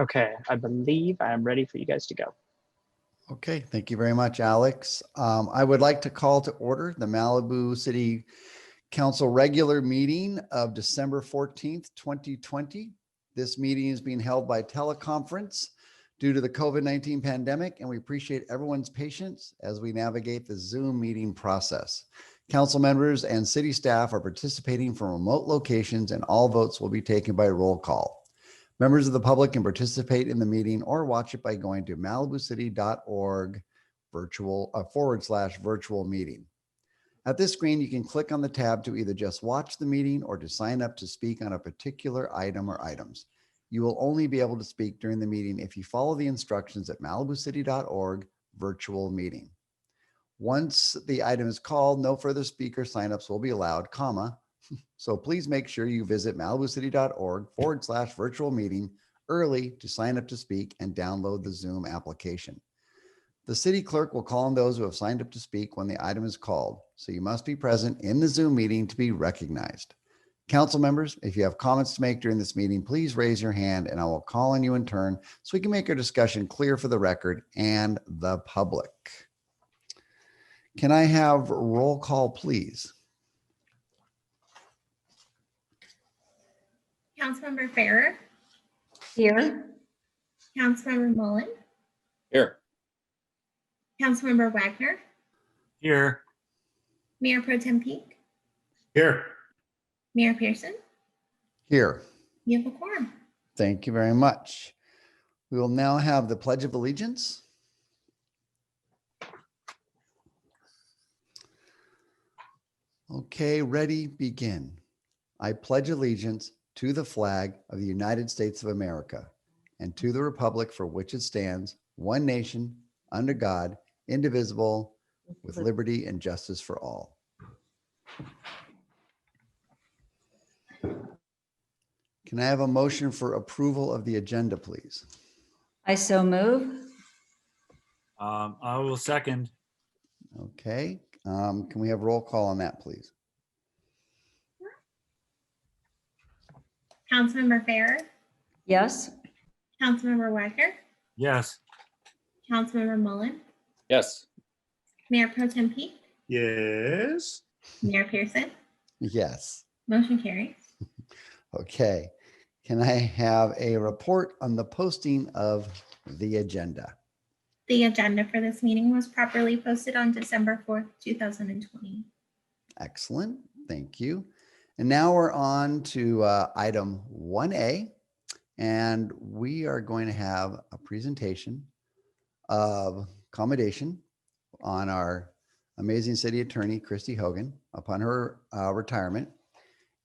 Okay, I believe I am ready for you guys to go. Okay, thank you very much, Alex. I would like to call to order the Malibu City Council regular meeting of December 14th, 2020. This meeting is being held by teleconference due to the COVID-19 pandemic, and we appreciate everyone's patience as we navigate the Zoom meeting process. Council members and city staff are participating from remote locations, and all votes will be taken by roll call. Members of the public can participate in the meeting or watch it by going to malibucity.org /virtual meeting. At this screen, you can click on the tab to either just watch the meeting or to sign up to speak on a particular item or items. You will only be able to speak during the meeting if you follow the instructions at malibucity.org /virtual meeting. Once the item is called, no further speaker signups will be allowed, so please make sure you visit malibucity.org /virtual meeting early to sign up to speak and download the Zoom application. The city clerk will call on those who have signed up to speak when the item is called, so you must be present in the Zoom meeting to be recognized. Council members, if you have comments to make during this meeting, please raise your hand and I will call on you in turn so we can make our discussion clear for the record and the public. Can I have roll call, please? Councilmember Farrer. Here. Councilmember Mullen. Here. Councilmember Wagner. Here. Mayor Pro Tem Peak. Here. Mayor Pearson. Here. You have a quorum. Thank you very much. We will now have the Pledge of Allegiance. Okay, ready, begin. I pledge allegiance to the flag of the United States of America and to the republic for which it stands, one nation, under God, indivisible, with liberty and justice for all. Can I have a motion for approval of the agenda, please? I so move. I will second. Okay, can we have roll call on that, please? Councilmember Farrer. Yes. Councilmember Wagner. Yes. Councilmember Mullen. Yes. Mayor Pro Tem Peak. Yes. Mayor Pearson. Yes. Motion carries. Okay, can I have a report on the posting of the agenda? The agenda for this meeting was properly posted on December 4th, 2020. Excellent, thank you. And now we're on to item 1A, and we are going to have a presentation of commendation on our amazing city attorney, Christy Hogan, upon her retirement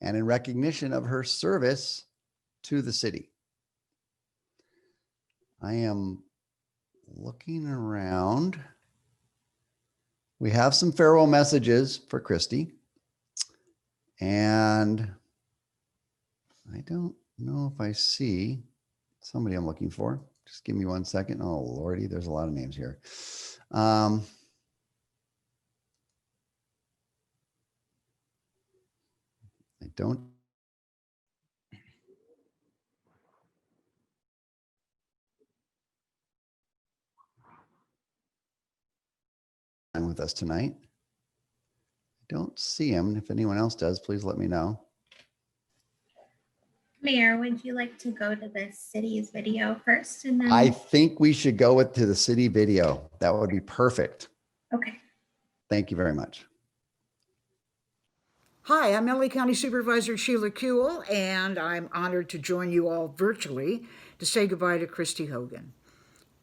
and in recognition of her service to the city. I am looking around. We have some farewell messages for Christy. And I don't know if I see somebody I'm looking for. Just give me 1 second. Oh, Lordy, there's a lot of names here. I don't. With us tonight. I don't see him. If anyone else does, please let me know. Mayor, would you like to go to the city's video first and then? I think we should go to the city video. That would be perfect. Okay. Thank you very much. Hi, I'm LA County Supervisor Sheila Kuehl, and I'm honored to join you all virtually to say goodbye to Christy Hogan.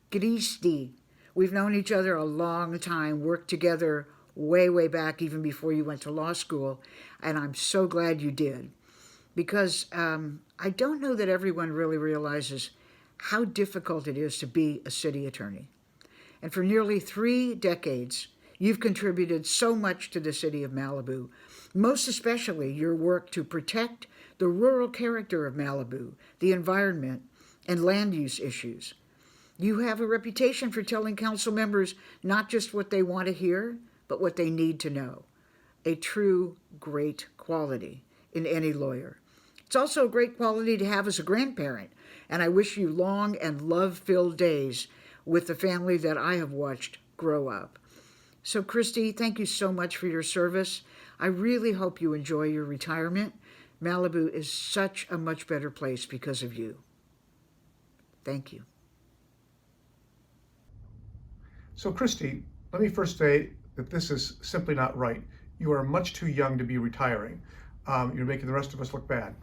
Christy, we've known each other a long time, worked together way back, even before you went to law school, and I'm so glad you did. Because I don't know that everyone really realizes how difficult it is to be a city attorney. And for nearly 3 decades, you've contributed so much to the city of Malibu, most especially your work to protect the rural character of Malibu, the environment, and land use issues. You have a reputation for telling council members not just what they want to hear, but what they need to know. A true great quality in any lawyer. It's also a great quality to have as a grandparent, and I wish you long and love-filled days with the family that I have watched grow up. So, Christy, thank you so much for your service. I really hope you enjoy your retirement. Malibu is such a much better place because of you. Thank you. So, Christy, let me first say that this is simply not right. You are much too young to be retiring. You're making the rest of us look bad.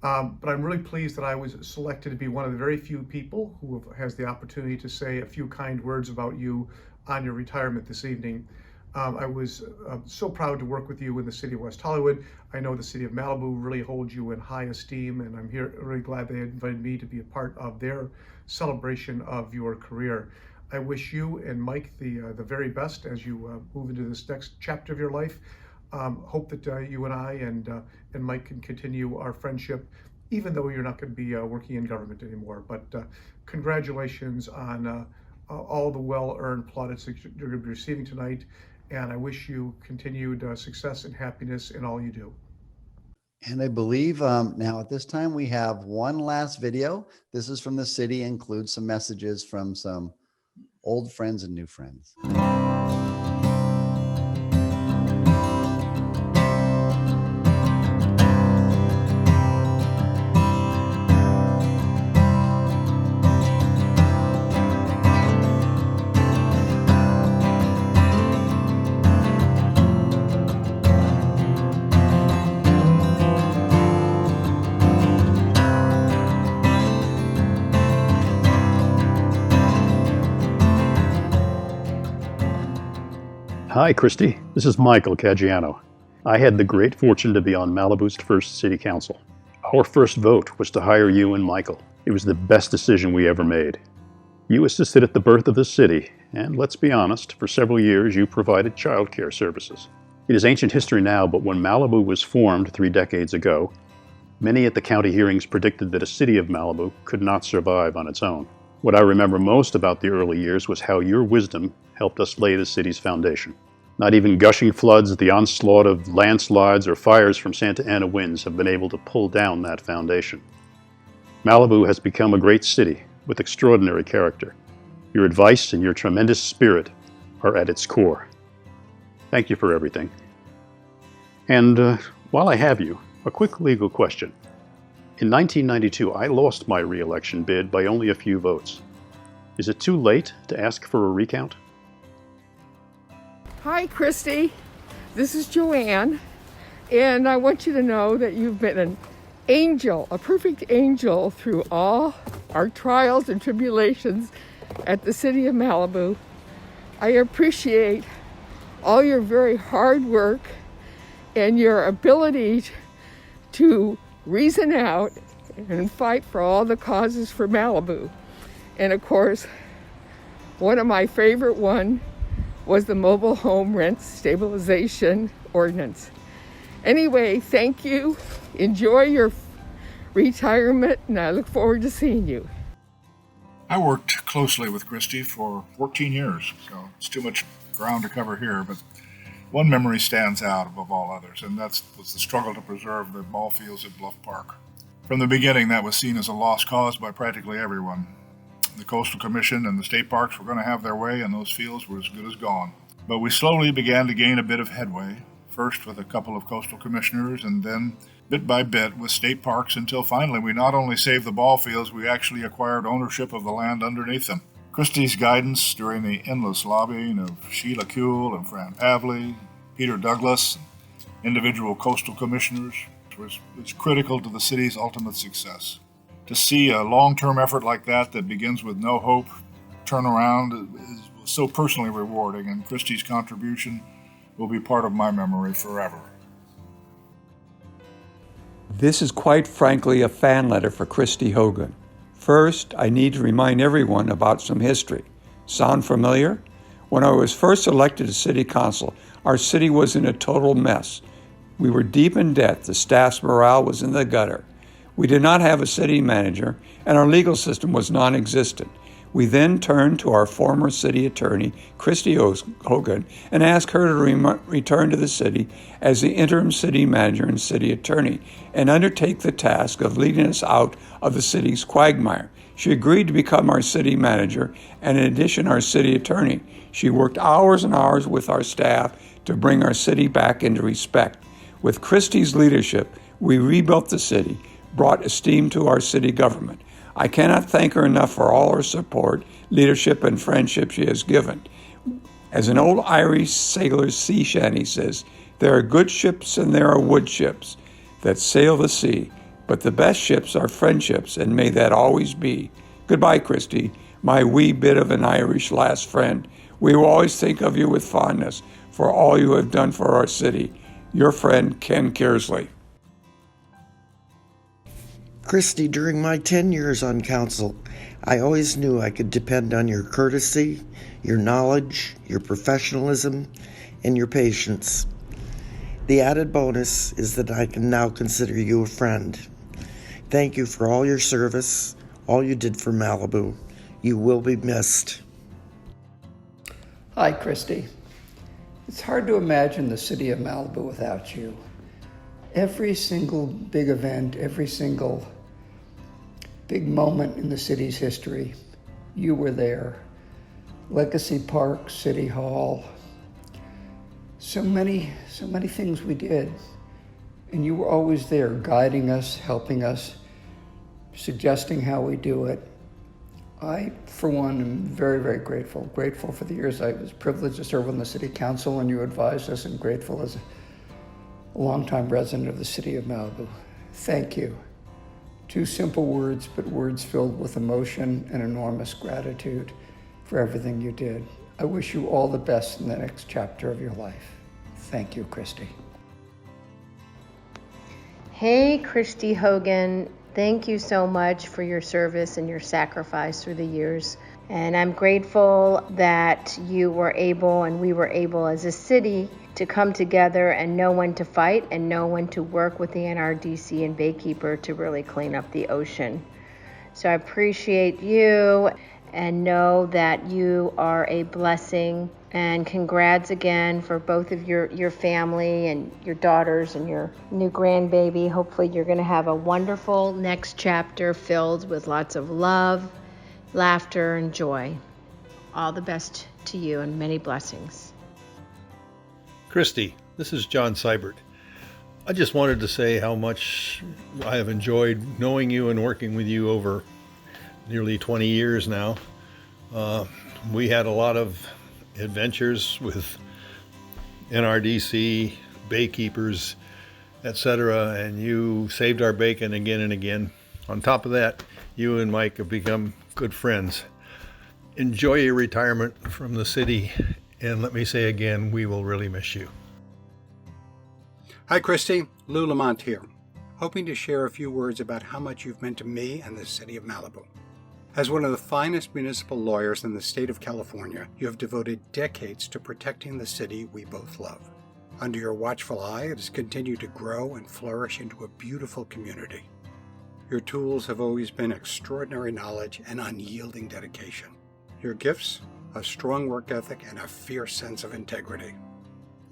But I'm really pleased that I was selected to be one of the very few people who has the opportunity to say a few kind words about you on your retirement this evening. I was so proud to work with you in the city of West Hollywood. I know the city of Malibu really holds you in high esteem, and I'm really glad they invited me to be a part of their celebration of your career. I wish you and Mike the very best as you move into this next chapter of your life. Hope that you and I and Mike can continue our friendship, even though you're not going to be working in government anymore. But congratulations on all the well-earned plaudits that you're going to be receiving tonight. And I wish you continued success and happiness in all you do. And I believe now at this time we have one last video. This is from the city, includes some messages from some old friends and new friends. Hi, Christy. This is Michael Caggiano. I had the great fortune to be on Malibu's first city council. Our first vote was to hire you and Michael. It was the best decision we ever made. You assisted at the birth of the city, and let's be honest, for several years you provided childcare services. It is ancient history now, but when Malibu was formed 3 decades ago, many at the county hearings predicted that a city of Malibu could not survive on its own. What I remember most about the early years was how your wisdom helped us lay the city's foundation. Not even gushing floods, the onslaught of landslides, or fires from Santa Ana winds have been able to pull down that foundation. Malibu has become a great city with extraordinary character. Your advice and your tremendous spirit are at its core. Thank you for everything. And while I have you, a quick legal question. In 1992, I lost my re-election bid by only a few votes. Is it too late to ask for a recount? Hi, Christy. This is Joanne, and I want you to know that you've been an angel, a perfect angel through all our trials and tribulations at the city of Malibu. I appreciate all your very hard work and your ability to reason out and fight for all the causes for Malibu. And of course, one of my favorite ones was the mobile home rent stabilization ordinance. Anyway, thank you. Enjoy your retirement, and I look forward to seeing you. I worked closely with Christy for 14 years, so it's too much ground to cover here, but one memory stands out above all others, and that was the struggle to preserve the ball fields at Bluff Park. From the beginning, that was seen as a lost cause by practically everyone. The Coastal Commission and the state parks were going to have their way, and those fields were as good as gone. But we slowly began to gain a bit of headway, first with a couple of coastal commissioners, and then bit by bit with state parks, until finally we not only saved the ball fields, we actually acquired ownership of the land underneath them. Christie's guidance during the endless lobbying of Sheila Kuehl and Fran Pavley, Peter Douglas, and individual coastal commissioners was critical to the city's ultimate success. To see a long-term effort like that begins with no hope turn around was so personally rewarding, and Christie's contribution will be part of my memory forever. This is quite frankly a fan letter for Christy Hogan. First, I need to remind everyone about some history. Sound familiar? When I was first elected to city council, our city was in a total mess. We were deep in debt, the staff's morale was in the gutter. We did not have a city manager, and our legal system was non-existent. We then turned to our former city attorney, Christy Hogan, and asked her to return to the city as the interim city manager and city attorney and undertake the task of leading us out of the city's quagmire. She agreed to become our city manager and, in addition, our city attorney. She worked hours and hours with our staff to bring our city back into respect. With Christy's leadership, we rebuilt the city, brought esteem to our city government. I cannot thank her enough for all her support, leadership, and friendship she has given. As an old Irish sailor's sea shanty says, there are good ships and there are wood ships that sail the sea, but the best ships are friendships, and may that always be. Goodbye, Christy, my wee bit of an Irish last friend. We will always think of you with fondness for all you have done for our city. Your friend, Ken Kearsley. Christy, during my 10 years on council, I always knew I could depend on your courtesy, your knowledge, your professionalism, and your patience. The added bonus is that I can now consider you a friend. Thank you for all your service, all you did for Malibu. You will be missed. Hi, Christy. It's hard to imagine the city of Malibu without you. Every single big event, every single big moment in the city's history, you were there. Legacy Park, City Hall, so many things we did. And you were always there, guiding us, helping us, suggesting how we do it. I, for one, am very, very grateful. Grateful for the years I was privileged to serve on the city council and you advised us, and grateful as a longtime resident of the city of Malibu. Thank you. 2 simple words, but words filled with emotion and enormous gratitude for everything you did. I wish you all the best in the next chapter of your life. Thank you, Christy. Hey, Christy Hogan. Thank you so much for your service and your sacrifice through the years. And I'm grateful that you were able and we were able as a city to come together and know when to fight and know when to work with the NRDC and Baykeeper to really clean up the ocean. So I appreciate you and know that you are a blessing. And congrats again for both of your family and your daughters and your new grandbaby. Hopefully you're going to have a wonderful next chapter filled with lots of love, laughter, and joy. All the best to you and many blessings. Christy, this is John Seibert. I just wanted to say how much I have enjoyed knowing you and working with you over nearly 20 years now. We had a lot of adventures with NRDC, Baykeepers, etc., and you saved our bacon again and again. On top of that, you and Mike have become good friends. Enjoy your retirement from the city, and let me say again, we will really miss you. Hi, Christy. Lou Lamont here, hoping to share a few words about how much you've meant to me and the city of Malibu. As one of the finest municipal lawyers in the state of California, you have devoted decades to protecting the city we both love. Under your watchful eye, it has continued to grow and flourish into a beautiful community. Your tools have always been extraordinary knowledge and unyielding dedication. Your gifts, a strong work ethic and a fierce sense of integrity.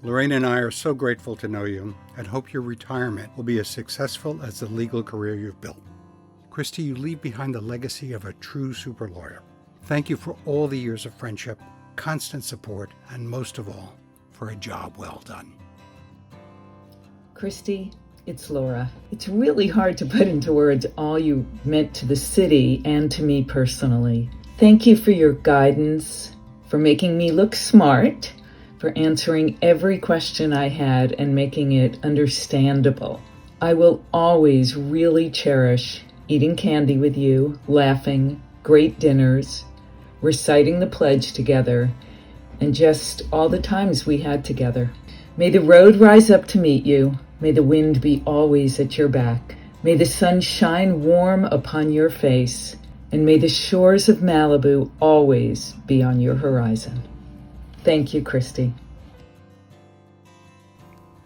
Lorraine and I are so grateful to know you and hope your retirement will be as successful as the legal career you've built. Christy, you leave behind the legacy of a true super lawyer. Thank you for all the years of friendship, constant support, and most of all, for a job well done. Christy, it's Laura. It's really hard to put into words all you meant to the city and to me personally. Thank you for your guidance, for making me look smart, for answering every question I had and making it understandable. I will always really cherish eating candy with you, laughing, great dinners, reciting the pledge together, and just all the times we had together. May the road rise up to meet you. May the wind be always at your back. May the sun shine warm upon your face. And may the shores of Malibu always be on your horizon. Thank you, Christy.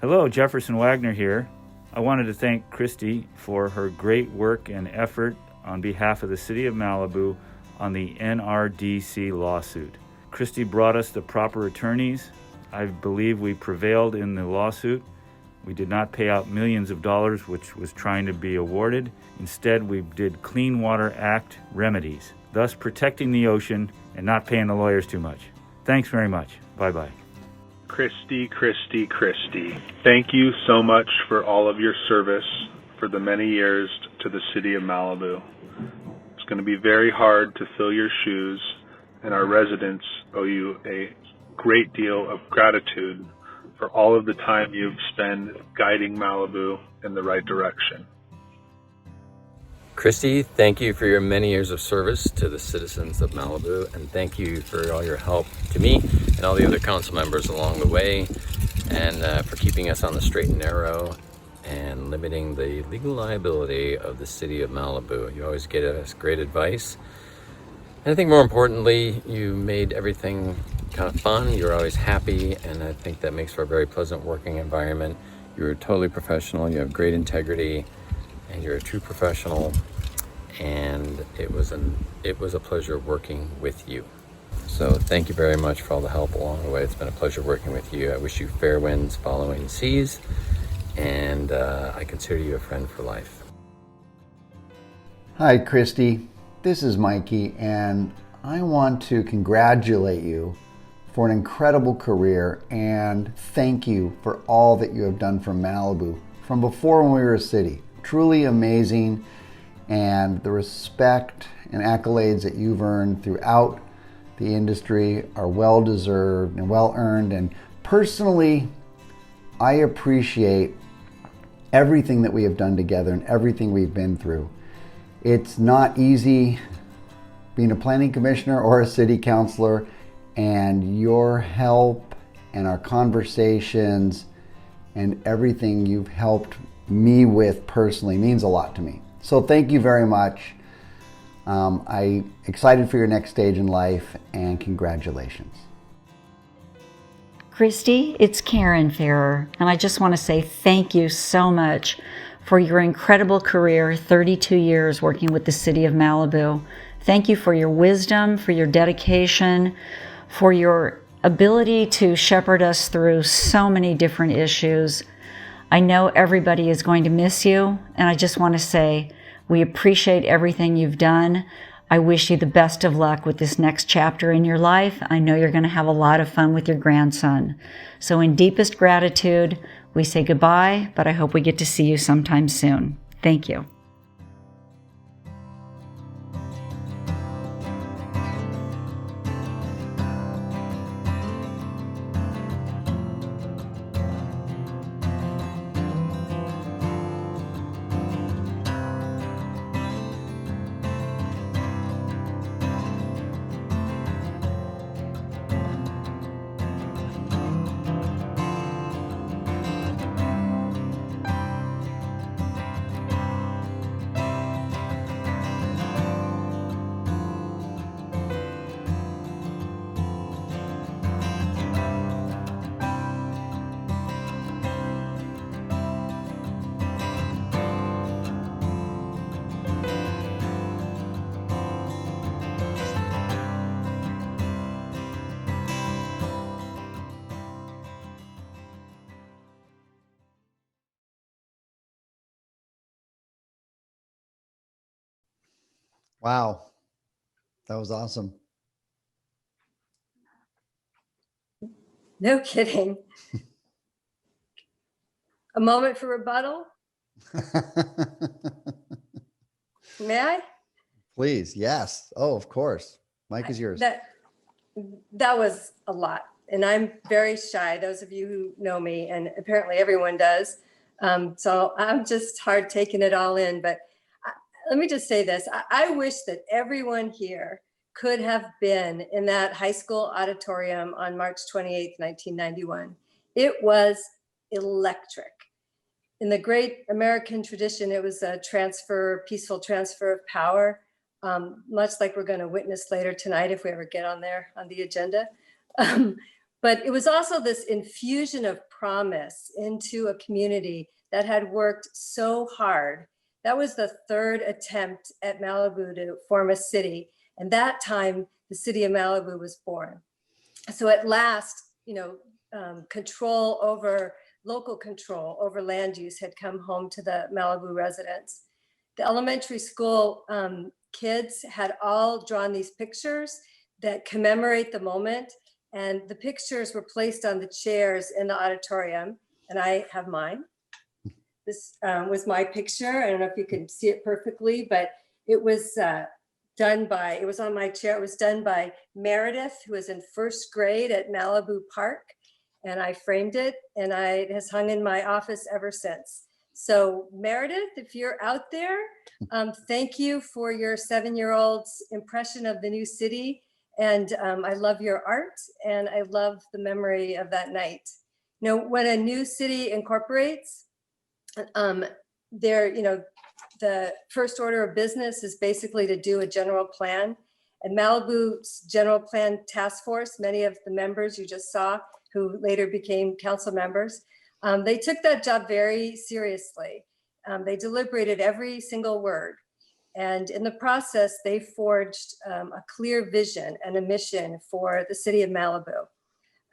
Hello, Jefferson Wagner here. I wanted to thank Christy for her great work and effort on behalf of the city of Malibu on the NRDC lawsuit. Christy brought us the proper attorneys. I believe we prevailed in the lawsuit. We did not pay out millions of dollars, which was trying to be awarded. Instead, we did Clean Water Act remedies, thus protecting the ocean and not paying the lawyers too much. Thanks very much. Bye-bye. Christy, thank you so much for all of your service for the many years to the city of Malibu. It's going to be very hard to fill your shoes, and our residents owe you a great deal of gratitude for all of the time you've spent guiding Malibu in the right direction. Christy, thank you for your many years of service to the citizens of Malibu, and thank you for all your help to me and all the other council members along the way, and for keeping us on the straight and narrow and limiting the legal liability of the city of Malibu. You always get us great advice. And I think more importantly, you made everything kind of fun. You're always happy, and I think that makes for a very pleasant working environment. You're totally professional, you have great integrity, and you're a true professional, and it was a pleasure working with you. So thank you very much for all the help along the way. It's been a pleasure working with you. I wish you fair winds following seas, and I consider you a friend for life. Hi, Christy. This is Mikey, and I want to congratulate you for an incredible career and thank you for all that you have done for Malibu from before when we were a city. Truly amazing, and the respect and accolades that you've earned throughout the industry are well deserved and well earned. And personally, I appreciate everything that we have done together and everything we've been through. It's not easy being a planning commissioner or a city councilor, and your help and our conversations and everything you've helped me with personally means a lot to me. So thank you very much. I'm excited for your next stage in life, and congratulations. Christy, it's Karen Farrer, and I just want to say thank you so much for your incredible career, 32 years working with the city of Malibu. Thank you for your wisdom, for your dedication, for your ability to shepherd us through so many different issues. I know everybody is going to miss you, and I just want to say we appreciate everything you've done. I wish you the best of luck with this next chapter in your life. I know you're going to have a lot of fun with your grandson. So in deepest gratitude, we say goodbye, but I hope we get to see you sometime soon. Thank you. Wow, that was awesome. No kidding. A moment for rebuttal? May I? Please, yes. Oh, of course. Mike is yours. That was a lot. And I'm very shy, those of you who know me, and apparently everyone does. So I'm just hard taking it all in. But let me just say this. I wish that everyone here could have been in that high school auditorium on March 28th, 1991. It was electric. In the great American tradition, it was a peaceful transfer of power, much like we're going to witness later tonight if we ever get on there on the agenda. But it was also this infusion of promise into a community that had worked so hard. That was the third attempt at Malibu to form a city. And that time, the city of Malibu was born. So at last, local control over land use had come home to the Malibu residents. The elementary school kids had all drawn these pictures that commemorate the moment, and the pictures were placed on the chairs in the auditorium, and I have mine. This was my picture. I don't know if you can see it perfectly, but it was it was on my chair. It was done by Meredith, who was in first grade at Malibu Park, and I framed it, and it has hung in my office ever since. So Meredith, if you're out there, thank you for your 7-year-old's impression of the new city. And I love your art, and I love the memory of that night. When a new city incorporates, the first order of business is basically to do a general plan. And Malibu's general plan task force, many of the members you just saw, who later became council members, they took that job very seriously. They deliberated every single word. And in the process, they forged a clear vision and a mission for the city of Malibu.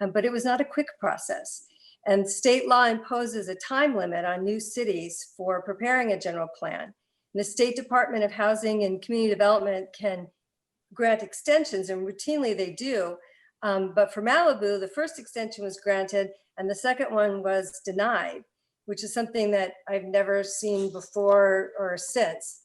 But it was not a quick process. And state law imposes a time limit on new cities for preparing a general plan. And the State Department of Housing and Community Development can grant extensions, and routinely they do. But for Malibu, the first extension was granted and the second one was denied, which is something that I've never seen before or since.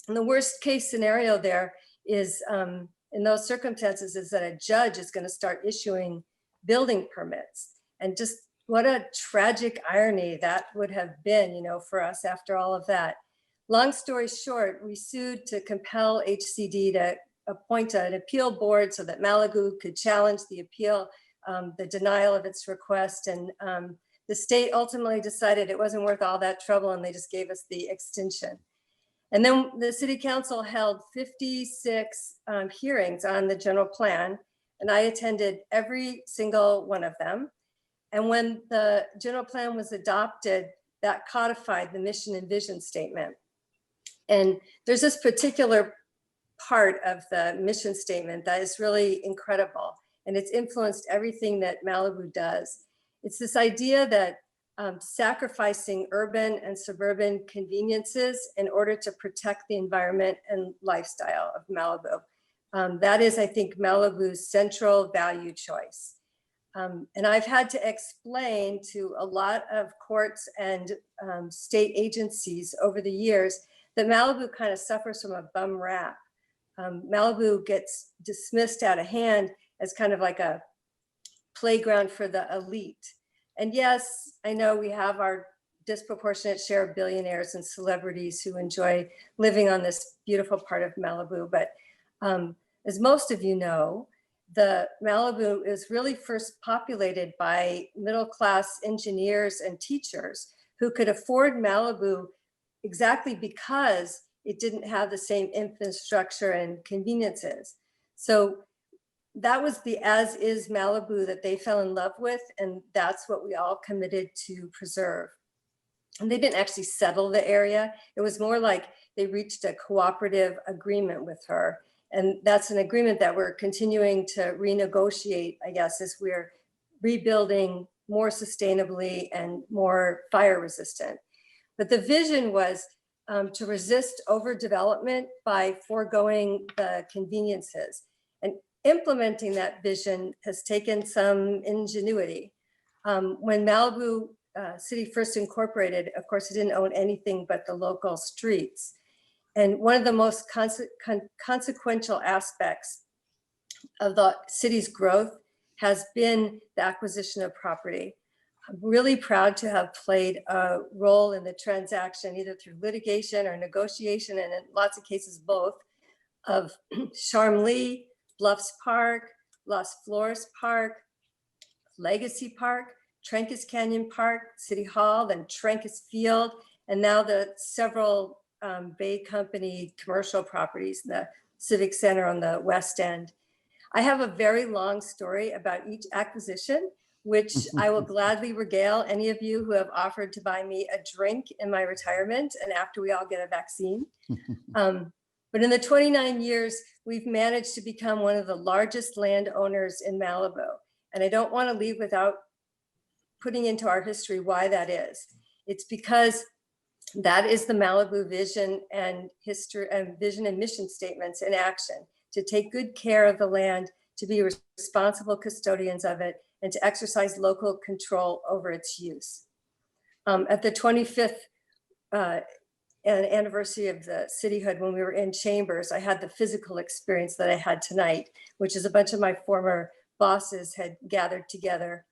And the worst case scenario there is, in those circumstances, is that a judge is going to start issuing building permits. And just what a tragic irony that would have been, for us after all of that. Long story short, we sued to compel HCD to appoint an appeal board so that Malibu could challenge the appeal, the denial of its request. And the state ultimately decided it wasn't worth all that trouble, and they just gave us the extension. And then the city council held 56 hearings on the general plan, and I attended every single one of them. And when the general plan was adopted, that codified the mission and vision statement. And there's this particular part of the mission statement that is really incredible, and it's influenced everything that Malibu does. It's this idea that sacrificing urban and suburban conveniences in order to protect the environment and lifestyle of Malibu. That is, I think, Malibu's central value choice. And I've had to explain to a lot of courts and state agencies over the years that Malibu kind of suffers from a bum rap. Malibu gets dismissed out of hand as kind of like a playground for the elite. And yes, I know we have our disproportionate share of billionaires and celebrities who enjoy living on this beautiful part of Malibu. But as most of you know, the Malibu is really first populated by middle-class engineers and teachers who could afford Malibu exactly because it didn't have the same infrastructure and conveniences. So that was the as-is Malibu that they fell in love with, and that's what we all committed to preserve. And they didn't actually settle the area. It was more like they reached a cooperative agreement with her. And that's an agreement that we're continuing to renegotiate, I guess, as we're rebuilding more sustainably and more fire resistant. But the vision was to resist overdevelopment by foregoing the conveniences. And implementing that vision has taken some ingenuity. When Malibu City first incorporated, of course, it didn't own anything but the local streets. And one of the most consequential aspects of the city's growth has been the acquisition of property. I'm really proud to have played a role in the transaction, either through litigation or negotiation, and in lots of cases both, of Charmlee, Bluffs Park, Las Flores Park, Legacy Park, Trancas Canyon Park, City Hall, then Trancas Field, and now the several Bay Company commercial properties, the Civic Center on the West End. I have a very long story about each acquisition, which I will gladly regale any of you who have offered to buy me a drink in my retirement and after we all get a vaccine. But But in the 29 years, we've managed to become one of the largest landowners in Malibu. And I don't want to leave without putting into our history why that is. It's because that is the Malibu vision and history and vision and mission statements in action, to take good care of the land, to be responsible custodians of it, and to exercise local control over its use. At the 25th anniversary of the cityhood, when we were in chambers, I had the physical experience that I had tonight, which is a bunch of my former bosses had gathered together.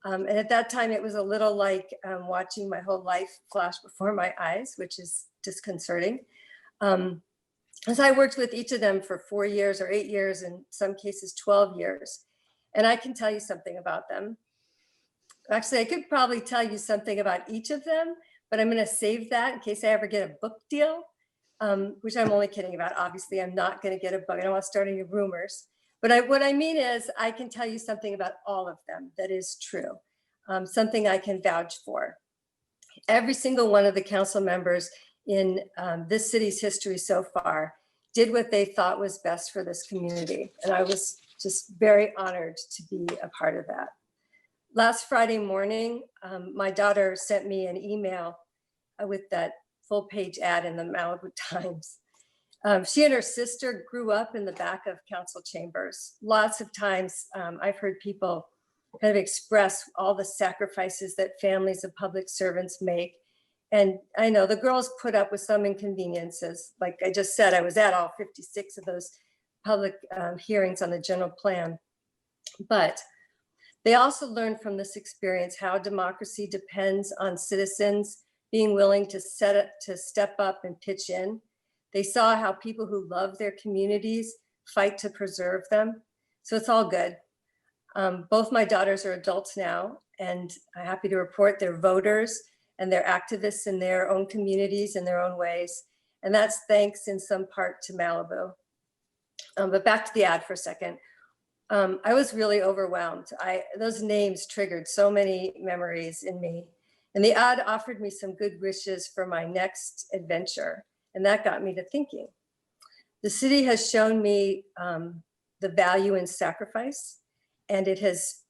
And at that time, it was a little like watching my whole life flash before my eyes, which is disconcerting. As I worked with each of them for 4 years or 8 years, in some cases 12 years. And I can tell you something about them. Actually, I could probably tell you something about each of them, but I'm going to save that in case I ever get a book deal, which I'm only kidding about. Obviously, I'm not going to get a book. I don't want to start any rumors. But what I mean is I can tell you something about all of them that is true, something I can vouch for. Every single one of the council members in this city's history so far did what they thought was best for this community. And I was just very honored to be a part of that. Last Friday morning, my daughter sent me an email with that full page ad in the Malibu Times. She and her sister grew up in the back of council chambers. Lots of times I've heard people kind of express all the sacrifices that families of public servants make. And I know the girls put up with some inconveniences. Like I just said, I was at all 56 of those public hearings on the general plan. But they also learned from this experience how democracy depends on citizens being willing to step up and pitch in. They saw how people who love their communities fight to preserve them. So it's all good. Both my daughters are adults now, and I'm happy to report they're voters and they're activists in their own communities in their own ways. And that's thanks in some part to Malibu. But back to the ad for a second. I was really overwhelmed. Those names triggered so many memories in me. And the ad offered me some good wishes for my next adventure. And that got me to thinking. The city has shown me the value in sacrifice, and it has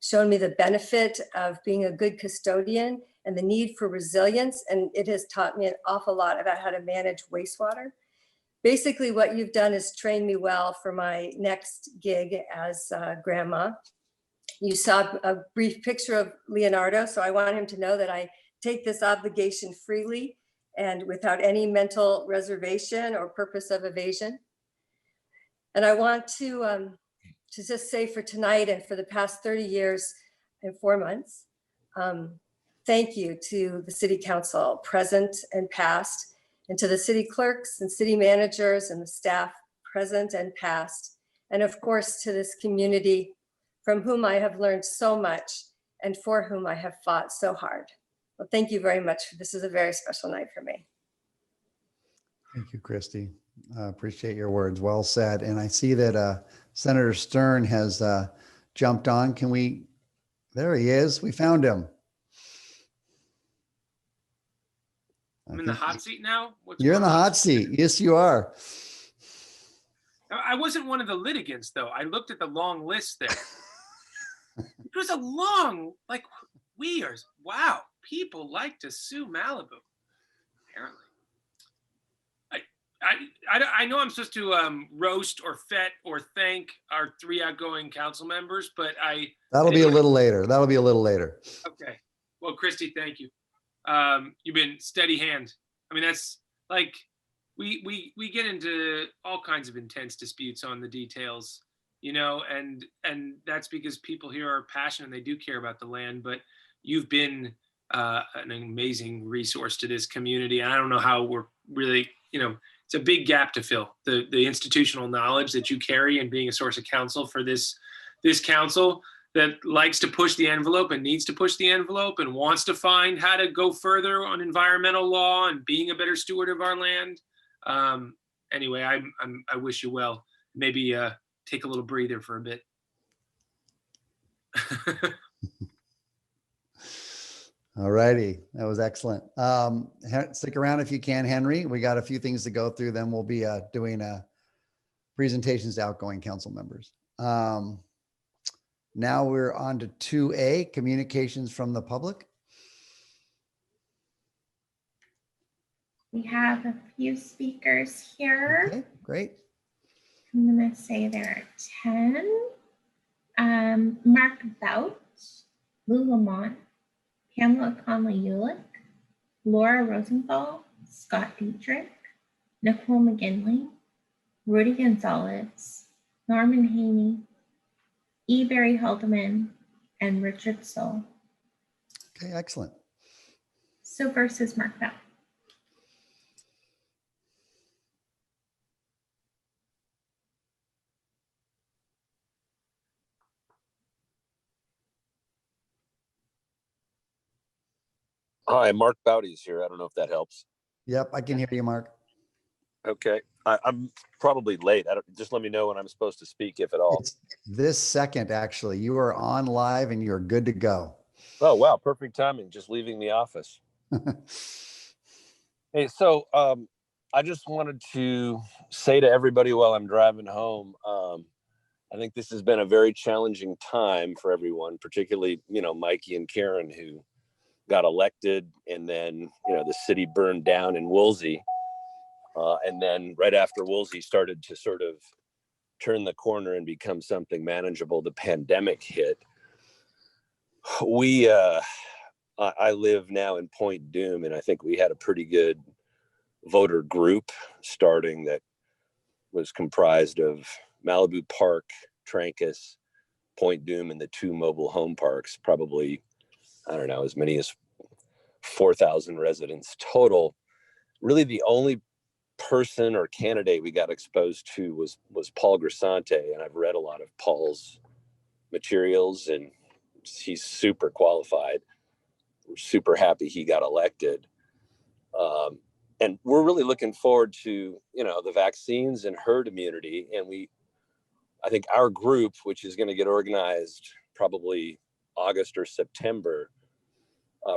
shown me the benefit of being a good custodian and the need for resilience. And it has taught me an awful lot about how to manage wastewater. Basically, what you've done is train me well for my next gig as grandma. You saw a brief picture of Leonardo, so I want him to know that I take this obligation freely and without any mental reservation or purpose of evasion. And I want to just say for tonight and for the past 30 years and 4 months, thank you to the City Council, present and past, and to the city clerks and city managers and the staff, present and past, and of course to this community from whom I have learned so much and for whom I have fought so hard. Well, thank you very much. This is a very special night for me. Thank you, Christy. Appreciate your words. Well said. And I see that Senator Stern has jumped on. There he is. We found him. I'm in the hot seat now? You're in the hot seat. Yes, you are. I wasn't one of the litigants, though. I looked at the long list there. It was a long, like, years. Wow, people like to sue Malibu, apparently. I know I'm supposed to roast or fet or thank our 3 outgoing council members, but That'll be a little later. That'll be a little later. Okay. Well, Christy, thank you. You've been steady hand. I mean, that's like, we get into all kinds of intense disputes on the details, you know, and that's because people here are passionate and they do care about the land, but you've been an amazing resource to this community. I don't know how we're really, you know, it's a big gap to fill, the institutional knowledge that you carry and being a source of counsel for this council that likes to push the envelope and needs to push the envelope and wants to find how to go further on environmental law and being a better steward of our land. Anyway, I wish you well. Maybe take a little breather for a bit. All righty. That was excellent. Stick around if you can, Henry. We got a few things to go through. Then we'll be doing presentations to outgoing council members. Now we're on to 2A, communications from the public. We have a few speakers here. Okay, great. I'm going to say there are 10. Mark Bout, Lou Lamont, Pamela Conley-Ulick, Laura Rosenthal, Scott Dietrich, Nicole McGinley, Rudy Gonzalez, Norman Haney, E. Barry Haldeman, and Richard Soul. Okay, excellent. So first is Mark Bout. Hi, Mark Bowdy's here. I don't know if that helps. Yep, I can hear you, Mark. Okay. I'm probably late. Just let me know when I'm supposed to speak, if at all. It's this second, actually. You are on live and you're good to go. Oh, wow. Perfect timing. Just leaving the office. Hey, so I just wanted to say to everybody while I'm driving home, I think this has been a very challenging time for everyone, particularly, Mikey and Karen, who got elected, and then, the city burned down in Woolsey. And then right after Woolsey started to sort of turn the corner and become something manageable, the pandemic hit. I live now in Point Doom, and I think we had a pretty good voter group starting that was comprised of Malibu Park, Trancas, Point Doom, and the 2 mobile home parks, probably, I don't know, as many as 4,000 residents total. Really the only person or candidate we got exposed to was Paul Grisante, and I've read a lot of Paul's materials, and he's super qualified. We're super happy he got elected. And we're really looking forward to, the vaccines and herd immunity. And I think our group, which is going to get organized probably August or September,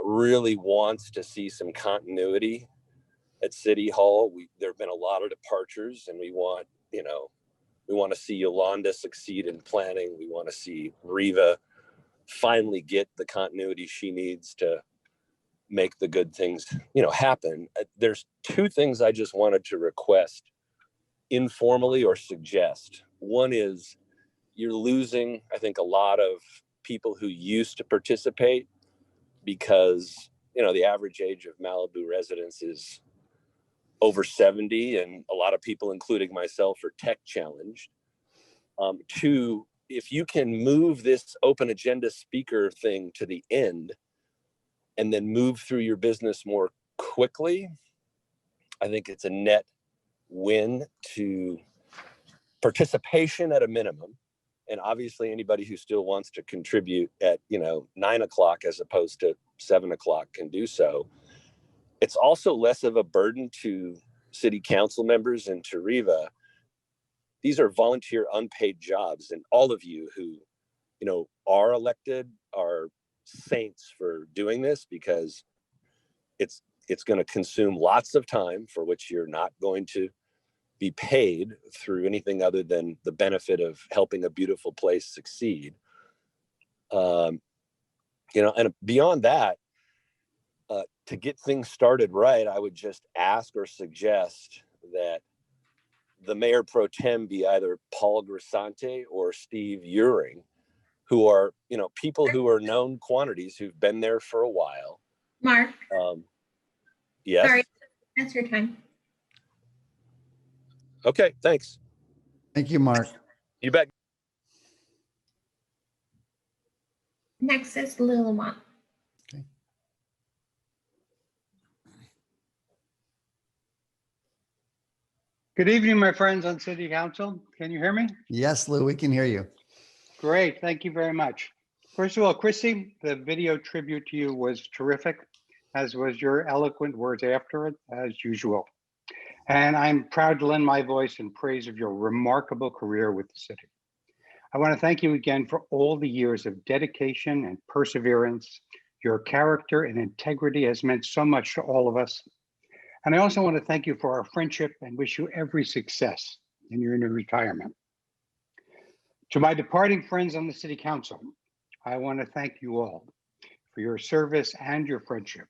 really wants to see some continuity at City Hall. There have been a lot of departures, and we want to see Yolanda succeed in planning. We want to see Riva finally get the continuity she needs to make the good things, happen. There's 2 things I just wanted to request informally or suggest. One is you're losing, I think, a lot of people who used to participate because, the average age of Malibu residents is over 70, and a lot of people, including myself, are tech challenged. 2, if you can move this open agenda speaker thing to the end and then move through your business more quickly, I think it's a net win to participation at a minimum. And obviously anybody who still wants to contribute at 9 o'clock as opposed to 7 o'clock can do so. It's also less of a burden to city council members and to Riva. These are volunteer unpaid jobs, and all of you who are elected are saints for doing this, because it's going to consume lots of time for which you're not going to be paid through anything other than the benefit of helping a beautiful place succeed. And beyond that, to get things started right, I would just ask or suggest that the mayor pro tem be either Paul Grisante or Steve Uring, who are, people who are known quantities who've been there for a while. Mark. Yes. Sorry, that's your time. Okay, thanks. Thank you, Mark. You bet. Next is Lou Lamont. Okay. Good evening, my friends on City Council. Can you hear me? Yes, Lou, we can hear you. Great, thank you very much. First of all, Christy, the video tribute to you was terrific, as was your eloquent words after it, as usual. And I'm proud to lend my voice in praise of your remarkable career with the city. I want to thank you again for all the years of dedication and perseverance Your character and integrity has meant so much to all of us. And I also want to thank you for our friendship and wish you every success in your new retirement. To my departing friends on the City Council, I want to thank you all for your service and your friendship.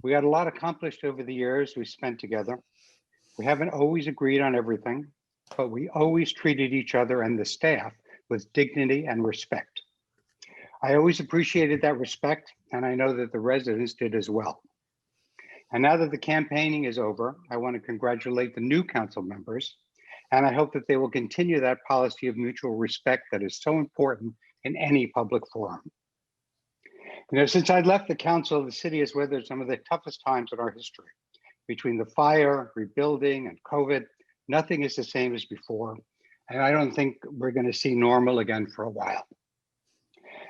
We got a lot accomplished over the years we spent together. We haven't always agreed on everything, but we always treated each other and the staff with dignity and respect. I always appreciated that respect, and I know that the residents did as well. And now that the campaigning is over, I want to congratulate the new council members, and I hope that they will continue that policy of mutual respect that is so important in any public forum. You know, since I left the council, the city has weathered some of the toughest times in our history. Between the fire, rebuilding, and COVID, nothing is the same as before, and I don't think we're going to see normal again for a while.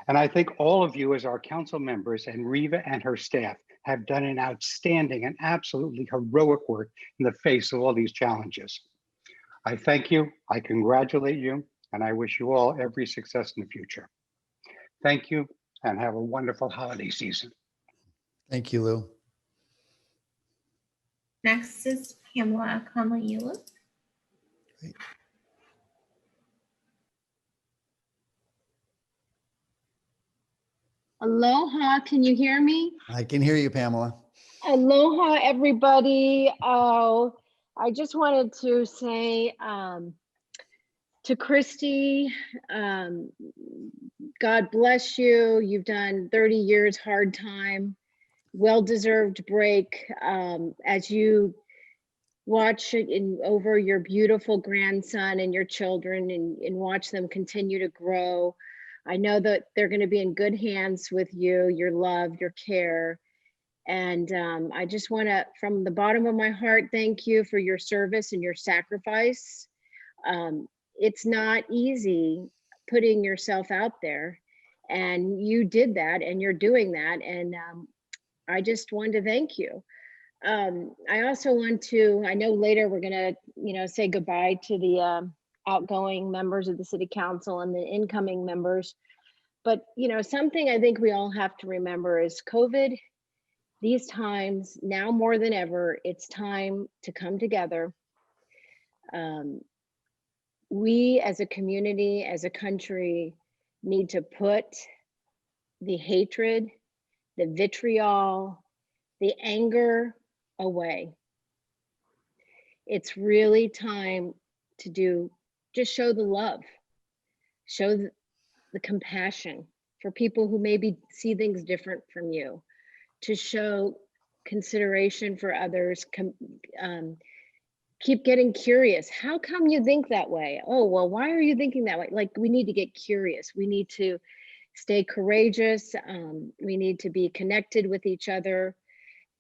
And I think all of you as our council members and Reva and her staff have done an outstanding and absolutely heroic work in the face of all these challenges. I thank you, I congratulate you, and I wish you all every success in the future. Thank you, and have a wonderful holiday season. Thank you, Lou. Next is Pamela Conley. Great. Aloha, can you hear me? I can hear you, Pamela. Aloha, everybody. Oh, I just wanted to say to Christy, God bless you. You've done 30 years hard time, well-deserved break as you watch over your beautiful grandson and your children and watch them continue to grow. I know that they're going to be in good hands with you, your love, your care. And I just want to, from the bottom of my heart, thank you for your service and your sacrifice. It's not easy putting yourself out there, and you did that and you're doing that. And I just wanted to thank you. I also want to, I know later we're going to, say goodbye to the outgoing members of the City Council and the incoming members. But, something I think we all have to remember is COVID. These times, now more than ever, it's time to come together. We as a community, as a country, need to put the hatred, the vitriol, the anger away. It's really time to just show the love, show the compassion for people who maybe see things different from you, to show consideration for others, keep getting curious. How come you think that way? Oh, well, why are you thinking that way? Like, we need to get curious. We need to stay courageous. We need to be connected with each other.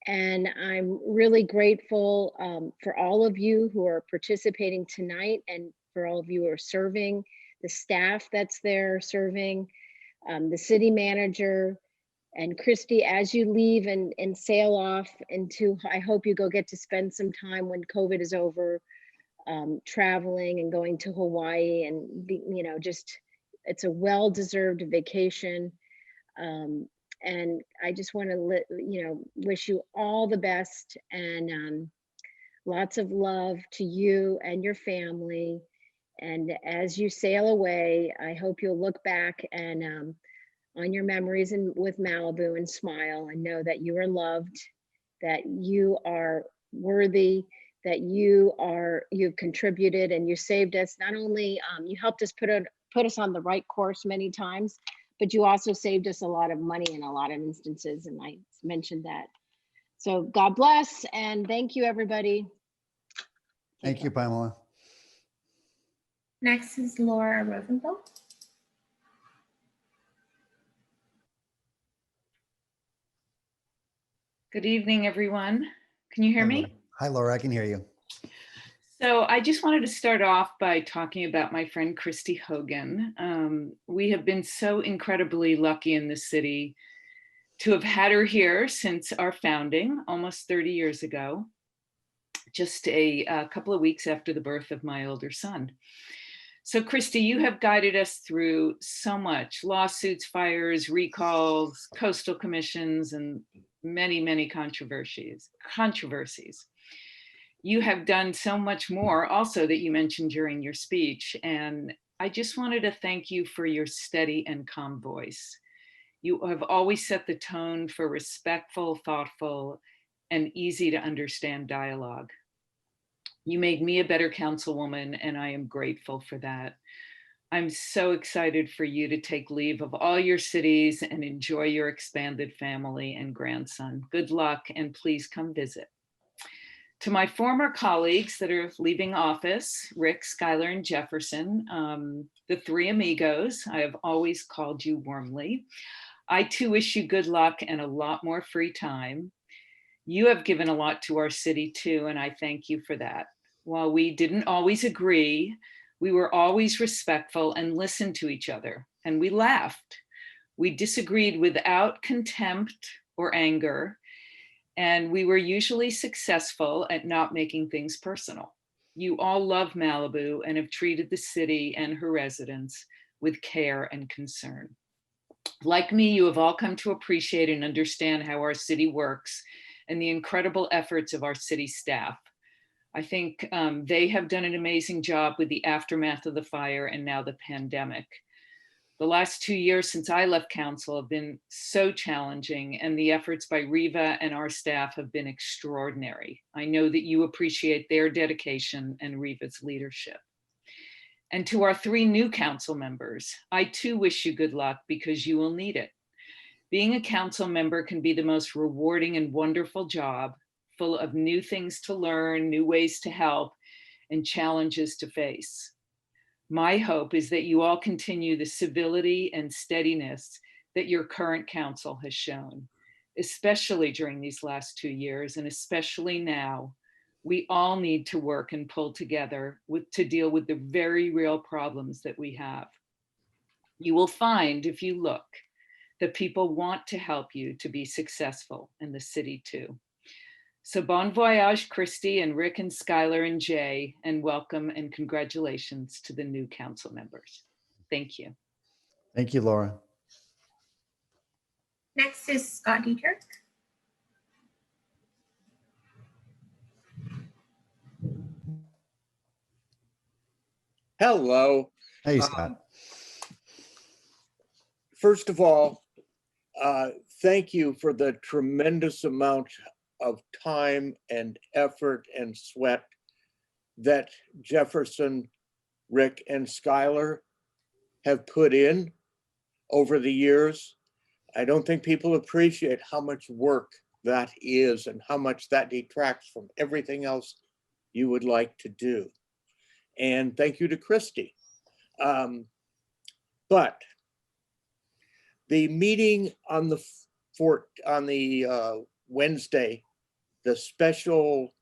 And I'm really grateful for all of you who are participating tonight, and for all of you who are serving, the staff that's there serving, the city manager. And Christy, as you leave and sail off into, I hope you go get to spend some time when COVID is over, traveling and going to Hawaii, and just, it's a well-deserved vacation. And I just want to wish you all the best, and lots of love to you and your family. And as you sail away, I hope you'll look back and on your memories and with Malibu and smile and know that you are loved, that you are worthy, that you've contributed and you saved us. Not only you helped us put us on the right course many times, but you also saved us a lot of money in a lot of instances, and I mentioned that. So God bless, and thank you, everybody. Thank you, Pamela. Next is Laura Rosenthal. Good evening, everyone. Can you hear me? Hi, Laura, I can hear you. So I just wanted to start off by talking about my friend Christy Hogan. We have been so incredibly lucky in this city to have had her here since our founding almost 30 years ago, just a couple of weeks after the birth of my older son. So Christy, you have guided us through so much: lawsuits, fires, recalls, coastal commissions, and many, many controversies. You have done so much more also that you mentioned during your speech. And I just wanted to thank you for your steady and calm voice. You have always set the tone for respectful, thoughtful, and easy to understand dialogue. You made me a better councilwoman, and I am grateful for that. I'm so excited for you to take leave of all your cities and enjoy your expanded family and grandson. Good luck, and please come visit. To my former colleagues that are leaving office, Rick, Schuyler, and Jefferson, the three amigos, I have always called you warmly. I too wish you good luck and a lot more free time. You have given a lot to our city too, and I thank you for that. While we didn't always agree, we were always respectful and listened to each other, and we laughed. We disagreed without contempt or anger, and we were usually successful at not making things personal. You all love Malibu and have treated the city and her residents with care and concern. Like me, you have all come to appreciate and understand how our city works and the incredible efforts of our city staff. I think they have done an amazing job with the aftermath of the fire and now the pandemic. The last 2 years since I left council have been so challenging, and the efforts by Riva and our staff have been extraordinary. I know that you appreciate their dedication and Riva's leadership. And to our three new council members, I too wish you good luck because you will need it. Being a council member can be the most rewarding and wonderful job, full of new things to learn, new ways to help, and challenges to face. My hope is that you all continue the civility and steadiness that your current council has shown, especially during these last 2 years, and especially now. We all need to work and pull together to deal with the very real problems that we have. You will find, if you look, that people want to help you to be successful in the city too. So bon voyage, Christy and Rick and Schuyler and Jay, and welcome and congratulations to the new council members. Thank you. Thank you, Laura. Next is Scott Dietrich. Hello. Hey, Scott. First of all, thank you for the tremendous amount of time and effort and sweat that Jefferson, Rick, and Schuyler have put in over the years. I don't think people appreciate how much work that is and how much that detracts from everything else you would like to do. And thank you to Christy. But the meeting on the Wednesday, the special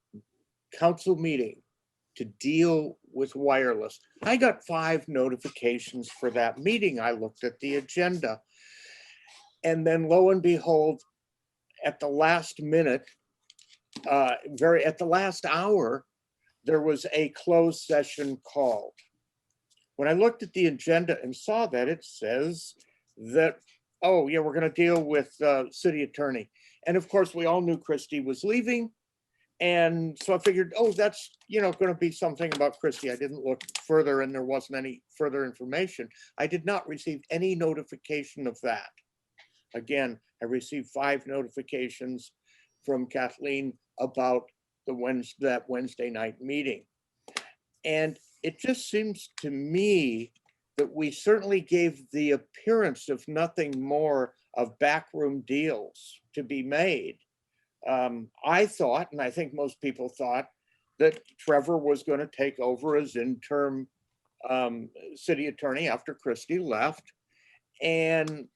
council meeting to deal with wireless, I got 5 notifications for that meeting. I looked at the agenda, and then lo and behold, at the last minute, at the last hour, there was a closed session called. When I looked at the agenda and saw that, it says that, oh yeah, we're going to deal with city attorney. And of course, we all knew Christy was leaving. And so I figured, oh, that's, going to be something about Christy. I didn't look further and there wasn't any further information. I did not receive any notification of that. Again, I received 5 notifications from Kathleen about that Wednesday night meeting. And it just seems to me that we certainly gave the appearance of nothing more of backroom deals to be made. I thought, and I think most people thought, that Trevor was going to take over as interim city attorney after Christy left. And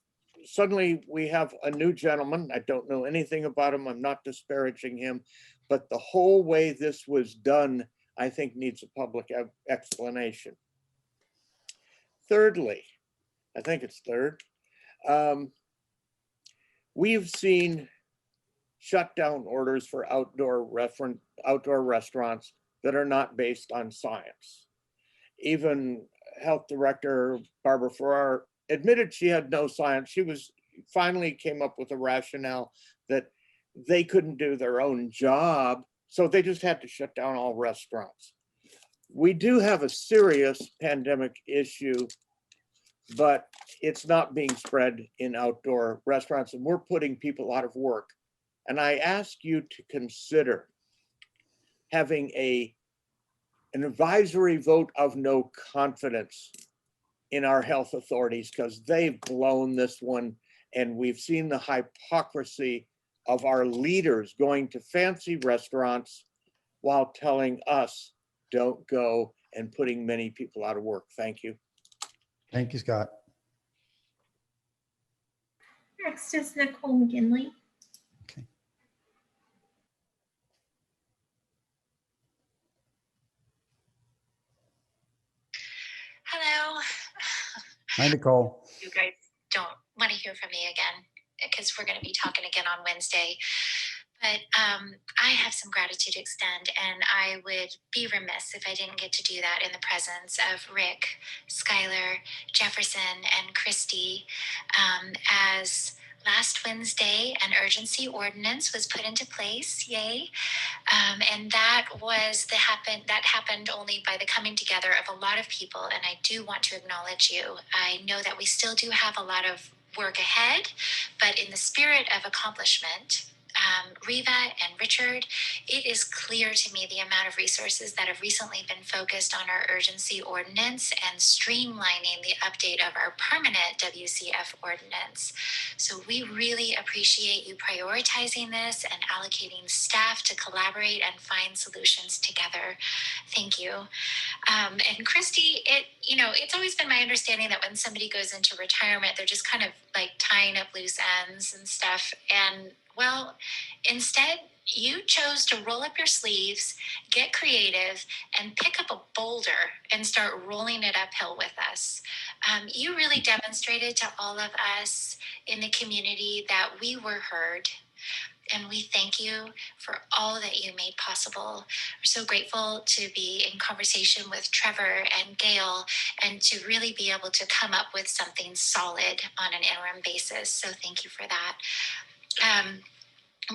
suddenly we have a new gentleman. I don't know anything about him. I'm not disparaging him, but the whole way this was done, I think, needs a public explanation. Thirdly, I think it's third, we've seen shutdown orders for outdoor restaurants that are not based on science. Even Health Director, Barbara Farrar, admitted she had no science. She finally came up with a rationale that they couldn't do their own job, so they just had to shut down all restaurants. We do have a serious pandemic issue, but it's not being spread in outdoor restaurants, and we're putting people out of work. And I ask you to consider having an advisory vote of no confidence in our health authorities, because they've blown this one, and we've seen the hypocrisy of our leaders going to fancy restaurants while telling us don't go, and putting many people out of work. Thank you. Thank you, Scott. Next is Nicole McGinley. Hello. Hi, Nicole. You guys don't want to hear from me again because we're going to be talking again on Wednesday. But I have some gratitude to extend, and I would be remiss if I didn't get to do that in the presence of Rick, Skylar, Jefferson, and Christy. As last Wednesday, an urgency ordinance was put into place, yay. And that happened only by the coming together of a lot of people, and I do want to acknowledge you. I know that we still do have a lot of work ahead, but in the spirit of accomplishment, Riva and Richard, it is clear to me the amount of resources that have recently been focused on our urgency ordinance and streamlining the update of our permanent WCF ordinance. So we really appreciate you prioritizing this and allocating staff to collaborate and find solutions together. Thank you. And Christy, it's always been my understanding that when somebody goes into retirement, they're just kind of like tying up loose ends and stuff. And well, instead, you chose to roll up your sleeves, get creative, and pick up a boulder and start rolling it uphill with us. You really demonstrated to all of us in the community that we were heard. And we thank you for all that you made possible. We're so grateful to be in conversation with Trevor and Gail and to really be able to come up with something solid on an interim basis. So thank you for that.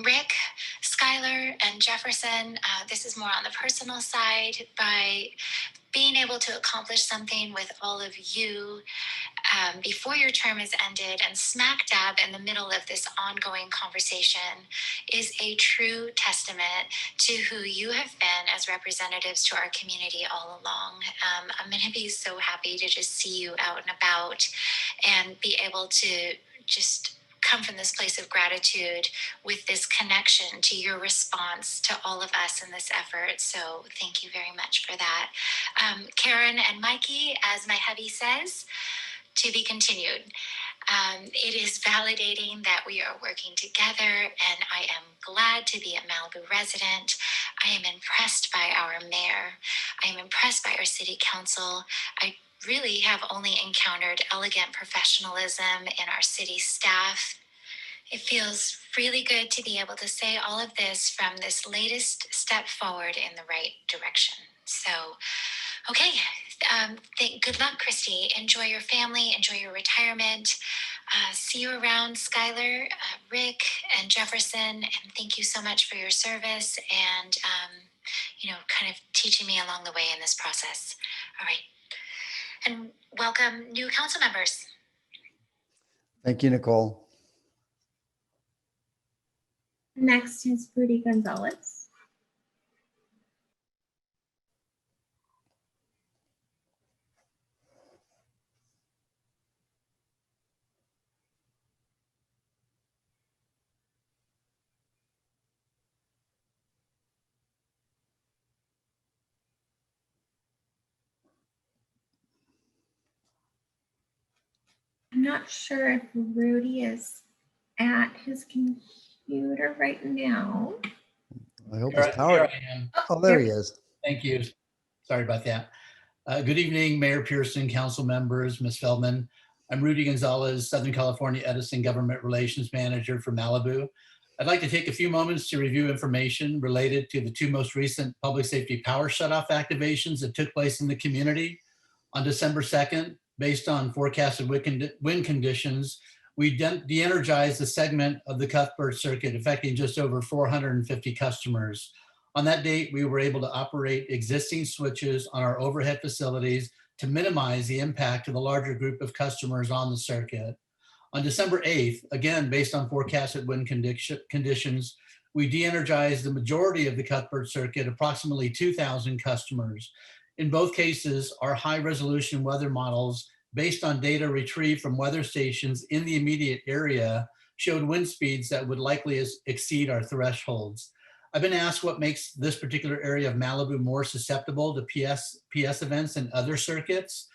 Rick, Skylar, and Jefferson, this is more on the personal side. By being able to accomplish something with all of you before your term is ended and smack dab in the middle of this ongoing conversation is a true testament to who you have been as representatives to our community all along. I'm going to be so happy to just see you out and about and be able to just come from this place of gratitude with this connection to your response to all of us in this effort. So thank you very much for that. Karen and Mikey, as my hubby says, to be continued. It is validating that we are working together, and I am glad to be a Malibu resident. I am impressed by our mayor. I am impressed by our city council. I really have only encountered elegant professionalism in our city staff. It feels really good to be able to say all of this from this latest step forward in the right direction. So, okay, good luck, Christy. Enjoy your family, enjoy your retirement. See you around, Skylar, Rick, and Jefferson, and thank you so much for your service and, kind of teaching me along the way in this process. All right. And welcome new council members. Thank you, Nicole. Next is Rudy Gonzalez. I'm not sure if Rudy is at his computer right now. I hope his tower. Here I am. Oh, there he is. Thank you. Sorry about that. Good evening, Mayor Pearson, council members, Ms. Feldman. I'm Rudy Gonzalez, Southern California Edison Government Relations Manager for Malibu. I'd like to take a few moments to review information related to the two most recent public safety power shutoff activations that took place in the community On December 2nd, based on forecasted wind conditions, we de-energized the segment of the Cuthbert circuit, affecting just over 450 customers. On that date, we were able to operate existing switches on our overhead facilities to minimize the impact of the larger group of customers on the circuit. On December 8th, again, based on forecasted wind conditions, we de-energized the majority of the Cuthbert circuit, approximately 2,000 customers. In both cases, our high-resolution weather models, based on data retrieved from weather stations in the immediate area, showed wind speeds that would likely exceed our thresholds. I've been asked what makes this particular area of Malibu more susceptible to PS events than other circuits.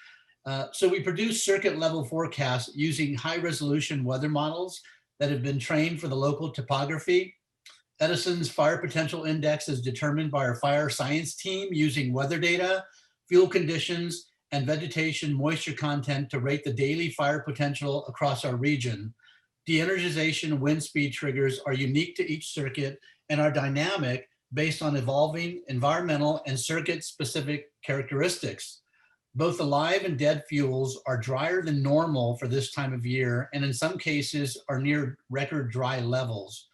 So we produce circuit level forecasts using high-resolution weather models that have been trained for the local topography. Edison's fire potential index is determined by our fire science team using weather data, fuel conditions, and vegetation moisture content to rate the daily fire potential across our region. De-energization wind speed triggers are unique to each circuit and are dynamic based on evolving environmental and circuit-specific characteristics. Both the live and dead fuels are drier than normal for this time of year, and in some cases are near record dry levels.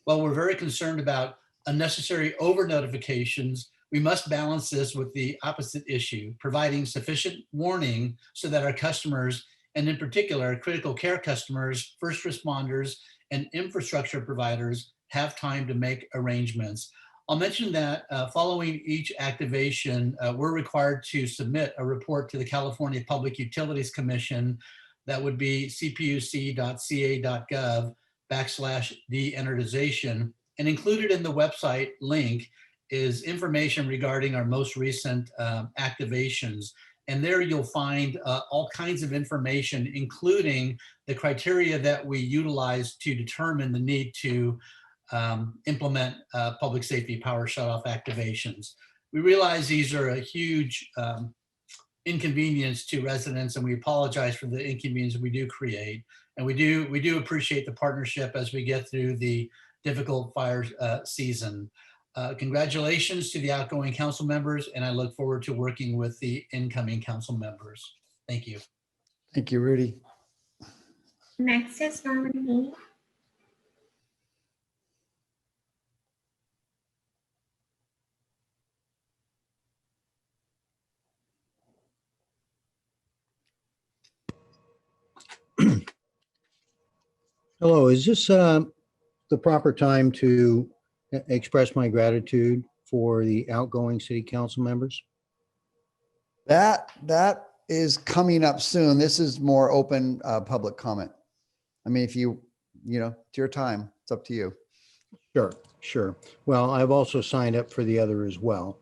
While we're very concerned about unnecessary over notifications, we must balance this with the opposite issue, providing sufficient warning so that our customers, and in particular, critical care customers, first responders, and infrastructure providers have time to make arrangements. I'll mention that following each activation, we're required to submit a report to the California Public Utilities Commission. That would be cpuc.ca.gov/de-energization. And included in the website link is information regarding our most recent activations. And there you'll find all kinds of information, including the criteria that we utilize to determine the need to implement public safety power shutoff activations. We realize these are a huge inconvenience to residents, and we apologize for the inconvenience we do create. And we do appreciate the partnership as we get through the difficult fire season. Congratulations to the outgoing council members, and I look forward to working with the incoming council members. Thank you. Thank you, Rudy. Next is Norman. Hello, is this the proper time to express my gratitude for the outgoing city council members? That is coming up soon. This is more open public comment. I mean, if you know, it's your time. It's up to you. Sure. Well, I've also signed up for the other as well.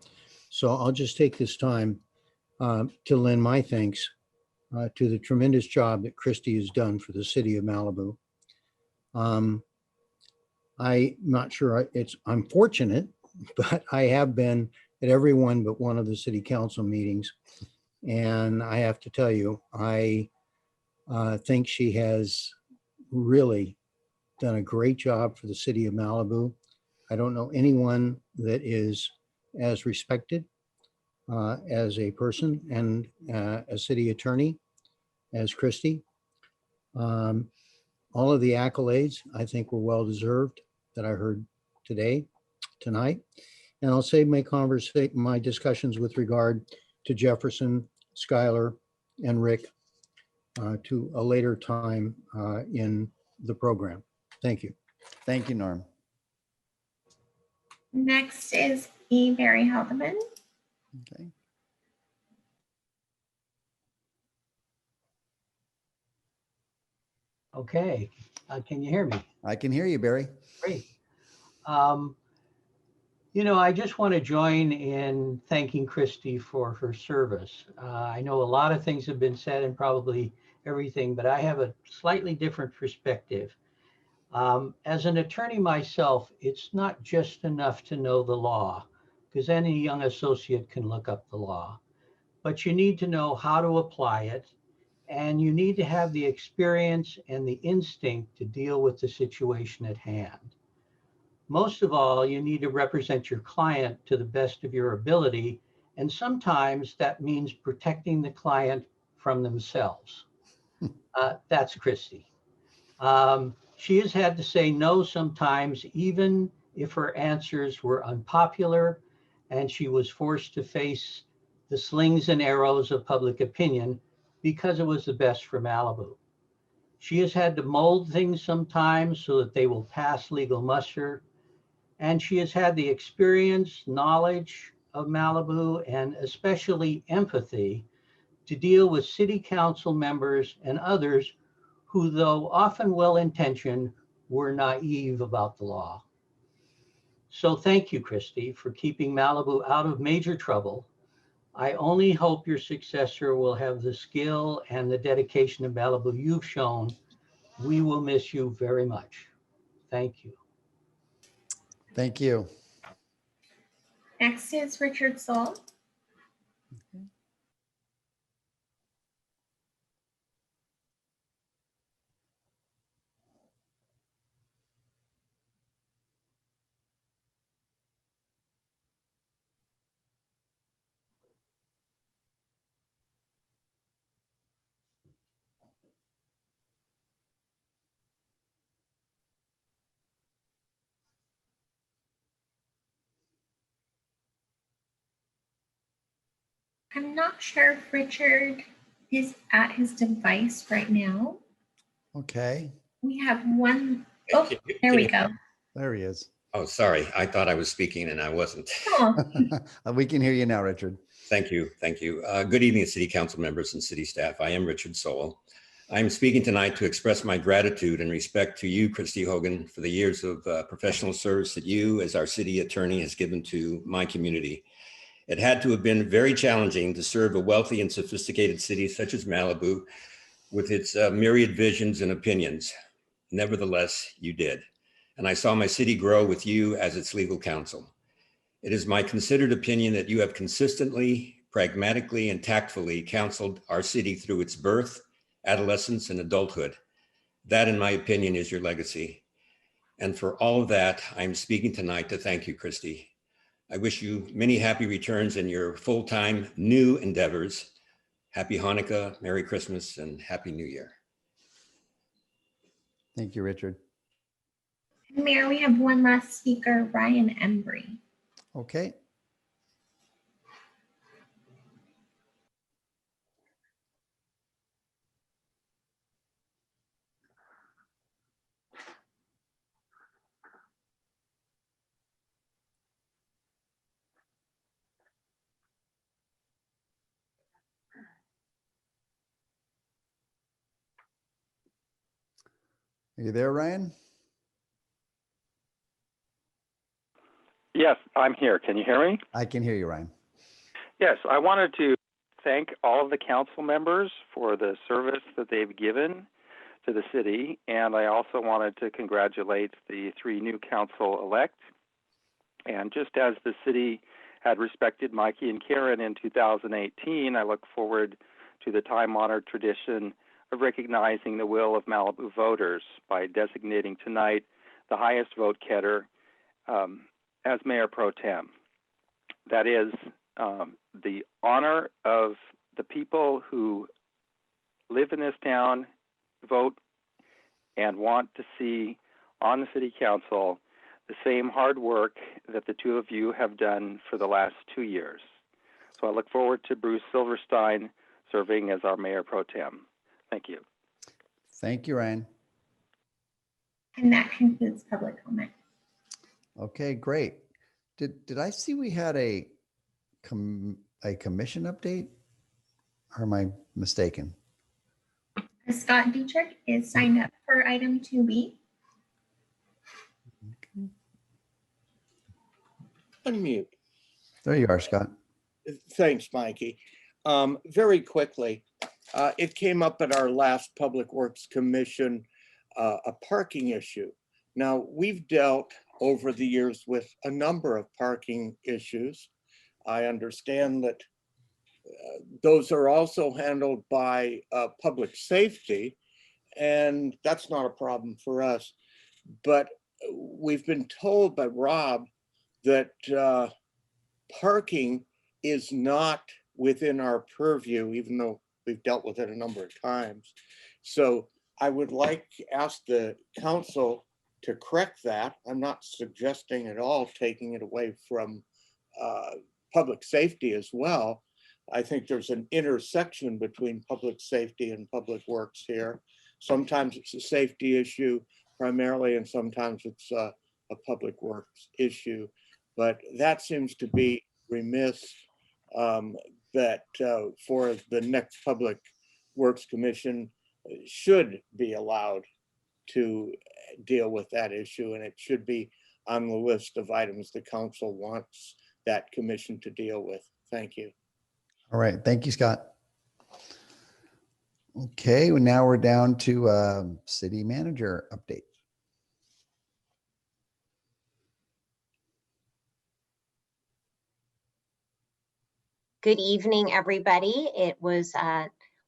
So I'll just take this time to lend my thanks to the tremendous job that Christy has done for the city of Malibu. I'm not sure I'm fortunate, but I have been at every one but one of the city council meetings. And I have to tell you, I think she has really done a great job for the city of Malibu. I don't know anyone that is as respected as a person and a city attorney as Christy. All of the accolades, I think, were well-deserved that I heard tonight. And I'll save my discussions with regard to Jefferson, Schuyler, and Rick to a later time in the program. Thank you. Thank you, Norm. Next is E. Barry Haldeman. Okay. Okay, can you hear me? I can hear you, Barry. Great. You know, I just want to join in thanking Christy for her service. I know a lot of things have been said and probably everything, but I have a slightly different perspective. As an attorney myself, it's not just enough to know the law, because any young associate can look up the law, but you need to know how to apply it. And you need to have the experience and the instinct to deal with the situation at hand. Most of all, you need to represent your client to the best of your ability And sometimes that means protecting the client from themselves. That's Christy. She has had to say no sometimes, even if her answers were unpopular and she was forced to face the slings and arrows of public opinion because it was the best for Malibu. She has had to mold things sometimes so that they will pass legal muster. And she has had the experience, knowledge of Malibu, and especially empathy to deal with city council members and others who, though often well-intentioned, were naive about the law. So thank you, Christy, for keeping Malibu out of major trouble. I only hope your successor will have the skill and the dedication to Malibu you've shown. We will miss you very much. Thank you. Thank you. Next is Richard Soul. I'm not sure if Richard is at his device right now. Okay. We have one. Oh, there we go. There he is. Oh, sorry. I thought I was speaking and I wasn't. Oh. We can hear you now, Richard. Thank you. Thank you. Good evening, City Council members and city staff. I am Richard Sowell. I'm speaking tonight to express my gratitude and respect to you, Christy Hogan, for the years of professional service that you as our city attorney has given to my community. It had to have been very challenging to serve a wealthy and sophisticated city such as Malibu with its myriad visions and opinions. Nevertheless, you did. And I saw my city grow with you as its legal counsel. It is my considered opinion that you have consistently, pragmatically, and tactfully counseled our city through its birth, adolescence, and adulthood. That, in my opinion, is your legacy. And for all of that, I'm speaking tonight to thank you, Christy. I wish you many happy returns in your full-time new endeavors. Happy Hanukkah, Merry Christmas, and Happy New Year. Thank you, Richard. Mayor, we have one last speaker, Ryan Embry. Okay. Are you there, Ryan? Yes, I'm here. Can you hear me? I can hear you, Ryan. Yes, I wanted to thank all of the council members for the service that they've given to the city, and I also wanted to congratulate the 3 new council-elect. And just as the city had respected Mikey and Karen in 2018, I look forward to the time-honored tradition of recognizing the will of Malibu voters by designating tonight the highest vote getter as Mayor Pro Tem. That is the honor of the people who live in this town, vote, and want to see on the city council the same hard work that the 2 of you have done for the last 2 years. So I look forward to Bruce Silverstein serving as our Mayor Pro Tem. Thank you. Thank you, Ryan. And that concludes public comment. Okay, great. Did I see we had a commission update? Or am I mistaken? Scott Dietrich is signed up for item 2B. Okay. Unmute. There you are, Scott. Thanks, Mikey. Very quickly, it came up at our last Public Works Commission, a parking issue. Now, we've dealt over the years with a number of parking issues. I understand that those are also handled by public safety, and that's not a problem for us. But we've been told by Rob that parking is not within our purview, even though we've dealt with it a number of times. So I would like to ask the council to correct that. I'm not suggesting at all taking it away from public safety as well. I think there's an intersection between public safety and public works here. Sometimes it's a safety issue primarily, and sometimes it's a public works issue. But that seems to be remiss, that for the next Public Works Commission should be allowed to deal with that issue, and it should be on the list of items the council wants that commission to deal with. Thank you. All right. Thank you, Scott. Okay, well, now we're down to city manager update. Good evening, everybody. It was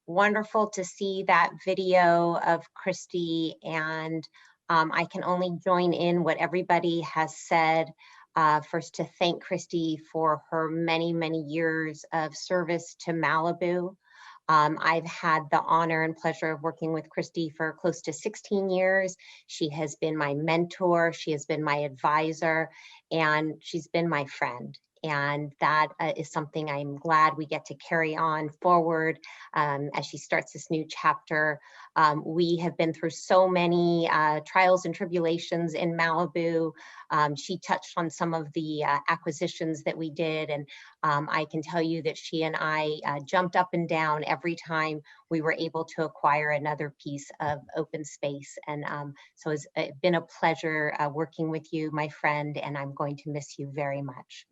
wonderful to see that video of Christy, and I can only join in what everybody has said. First, to thank Christy for her many, many years of service to Malibu. I've had the honor and pleasure of working with Christy for close to 16 years. She has been my mentor, she has been my advisor, and she's been my friend. And that is something I'm glad we get to carry on forward as she starts this new chapter. We have been through so many trials and tribulations in Malibu. She touched on some of the acquisitions that we did, and I can tell you that she and I jumped up and down every time we were able to acquire another piece of open space. And so it's been a pleasure working with you, my friend, and I'm going to miss you very much.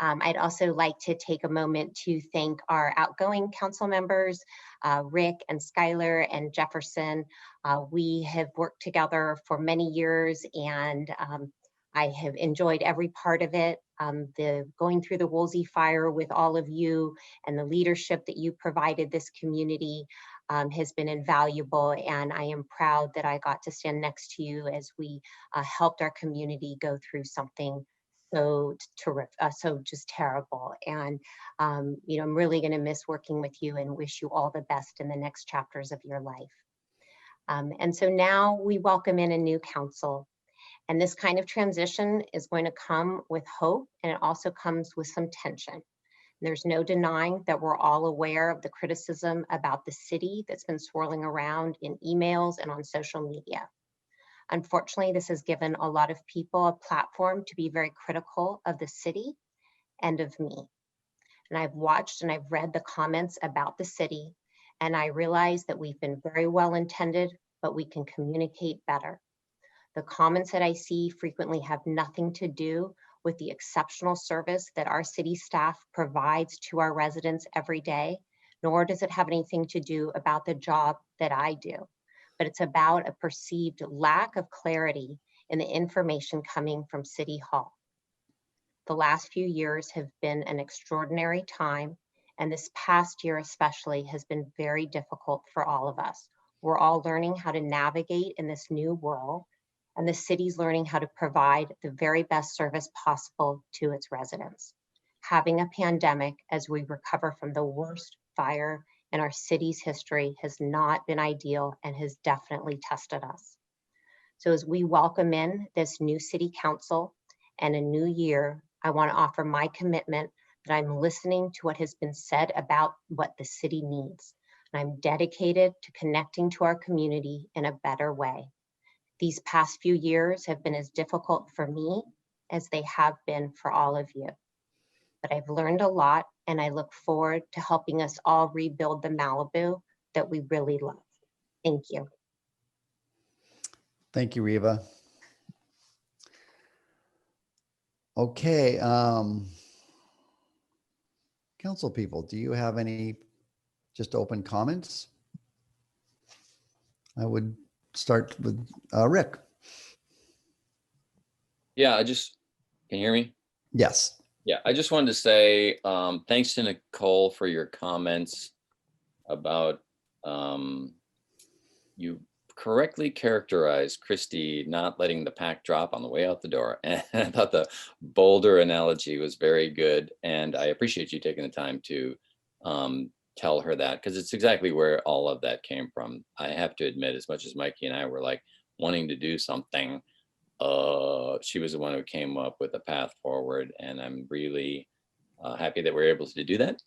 I'd also like to take a moment to thank our outgoing council members, Rick and Skylar and Jefferson. We have worked together for many years, and I have enjoyed every part of it. The going through the Woolsey fire with all of you and the leadership that you provided this community has been invaluable, and I am proud that I got to stand next to you as we helped our community go through something so terrific, so just terrible. And you know, I'm really going to miss working with you and wish you all the best in the next chapters of your life. And so now we welcome in a new council. And this kind of transition is going to come with hope, and it also comes with some tension. There's no denying that we're all aware of the criticism about the city that's been swirling around in emails and on social media. Unfortunately, this has given a lot of people a platform to be very critical of the city and of me. And I've watched and I've read the comments about the city, and I realize that we've been very well intended, but we can communicate better. The comments that I see frequently have nothing to do with the exceptional service that our city staff provides to our residents every day, nor does it have anything to do about the job that I do. But it's about a perceived lack of clarity in the information coming from City Hall. The last few years have been an extraordinary time, and this past year especially has been very difficult for all of us. We're all learning how to navigate in this new world, and the city's learning how to provide the very best service possible to its residents. Having a pandemic as we recover from the worst fire in our city's history has not been ideal and has definitely tested us. So as we welcome in this new city council and a new year, I want to offer my commitment that I'm listening to what has been said about what the city needs. And I'm dedicated to connecting to our community in a better way. These past few years have been as difficult for me as they have been for all of you. But I've learned a lot, and I look forward to helping us all rebuild the Malibu that we really love. Thank you. Thank you, Reva. Okay, council people, do you have any just open comments? I would start with Rick. Yeah, can you hear me? Yes. Yeah, I just wanted to say thanks to Nicole for your comments about you correctly characterized Christy not letting the pack drop on the way out the door. And I thought the boulder analogy was very good. And I appreciate you taking the time to tell her that, because it's exactly where all of that came from. I have to admit, as much as Mikey and I were like wanting to do something, she was the one who came up with a path forward. And I'm really happy that we're able to do that.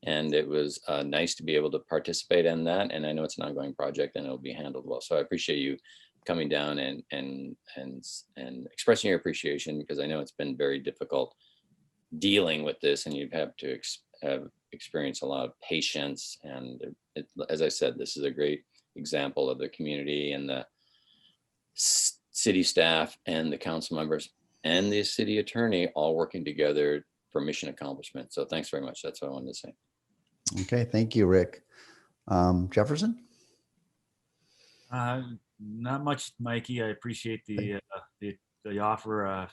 And it was nice to be able to participate in that. And I know it's an ongoing project and it'll be handled well. So I appreciate you coming down and expressing your appreciation, because I know it's been very difficult dealing with this, and you've had to have experienced a lot of patience. And as I said, this is a great example of the community and the city staff and the council members and the city attorney all working together for mission accomplishment. So thanks very much. That's what I wanted to say. Okay, thank you, Rick. Jefferson? Not much, Mikey. I appreciate the offer.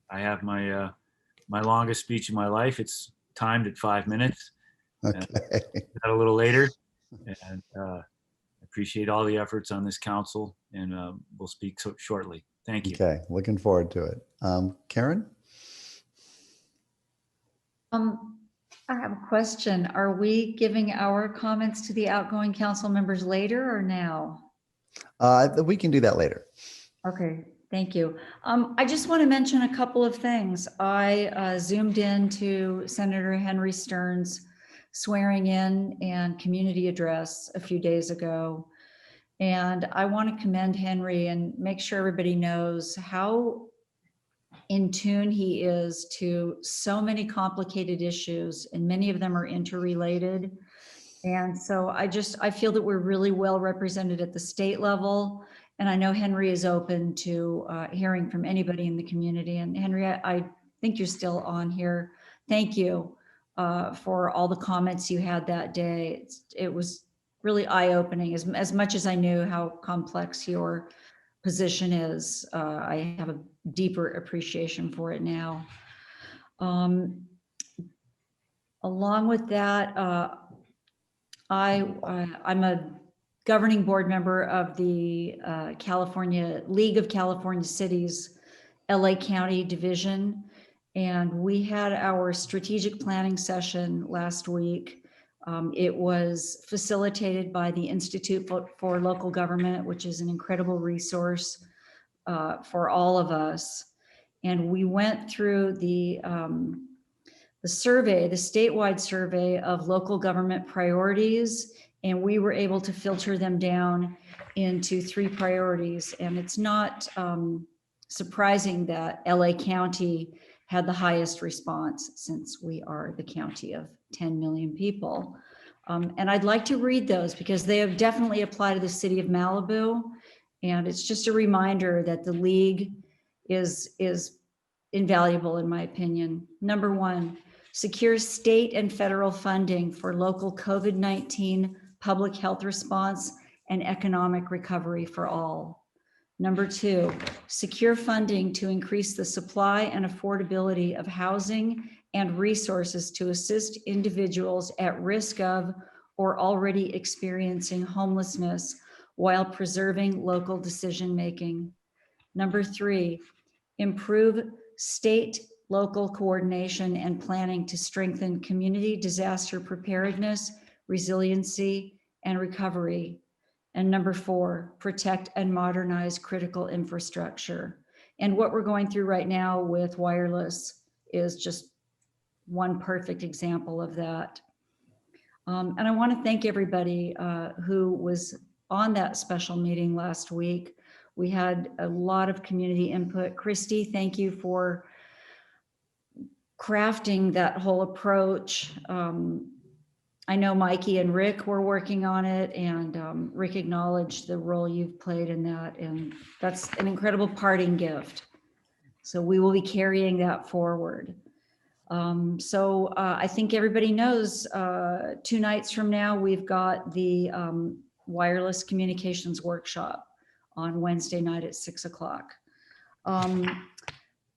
I have my my longest speech in my life. It's timed at 5 minutes. Okay. Got a little later, and appreciate all the efforts on this council, and we'll speak shortly. Thank you. Okay, looking forward to it. Karen? I have a question. Are we giving our comments to the outgoing council members later or now? We can do that later. Okay, thank you. I just want to mention a couple of things. I zoomed in to Senator Henry Stern's swearing in and community address a few days ago. And I want to commend Henry and make sure everybody knows how in tune he is to so many complicated issues, and many of them are interrelated. And so I feel that we're really well represented at the state level. And I know Henry is open to hearing from anybody in the community. And Henry, I think you're still on here. Thank you for all the comments you had that day. It was really eye-opening. As much as I knew how complex your position is, I have a deeper appreciation for it now. Along with that, I'm a governing board member of the League of California Cities, LA County Division, and we had our strategic planning session last week. It was facilitated by the Institute for Local Government, which is an incredible resource for all of us. And we went through the survey, the statewide survey of local government priorities, and we were able to filter them down into 3 priorities. And it's not surprising that LA County had the highest response, since we are the county of 10 million people. And I'd like to read those because they have definitely applied to the city of Malibu. And it's just a reminder that the League is invaluable, in my opinion. Number 1, secure state and federal funding for local COVID-19 public health response and economic recovery for all. Number 2, secure funding to increase the supply and affordability of housing and resources to assist individuals at risk of or already experiencing homelessness while preserving local decision-making. Number 3, improve state local coordination and planning to strengthen community disaster preparedness, resiliency, and recovery. And number 4, protect and modernize critical infrastructure. And what we're going through right now with wireless is just one perfect example of that. And I want to thank everybody who was on that special meeting last week. We had a lot of community input. Christy, thank you for crafting that whole approach. I know Mikey and Rick were working on it, and Rick acknowledged the role you've played in that, and that's an incredible parting gift. So we will be carrying that forward. So I think everybody knows 2 nights from now, we've got the wireless communications workshop on Wednesday night at 6 o'clock.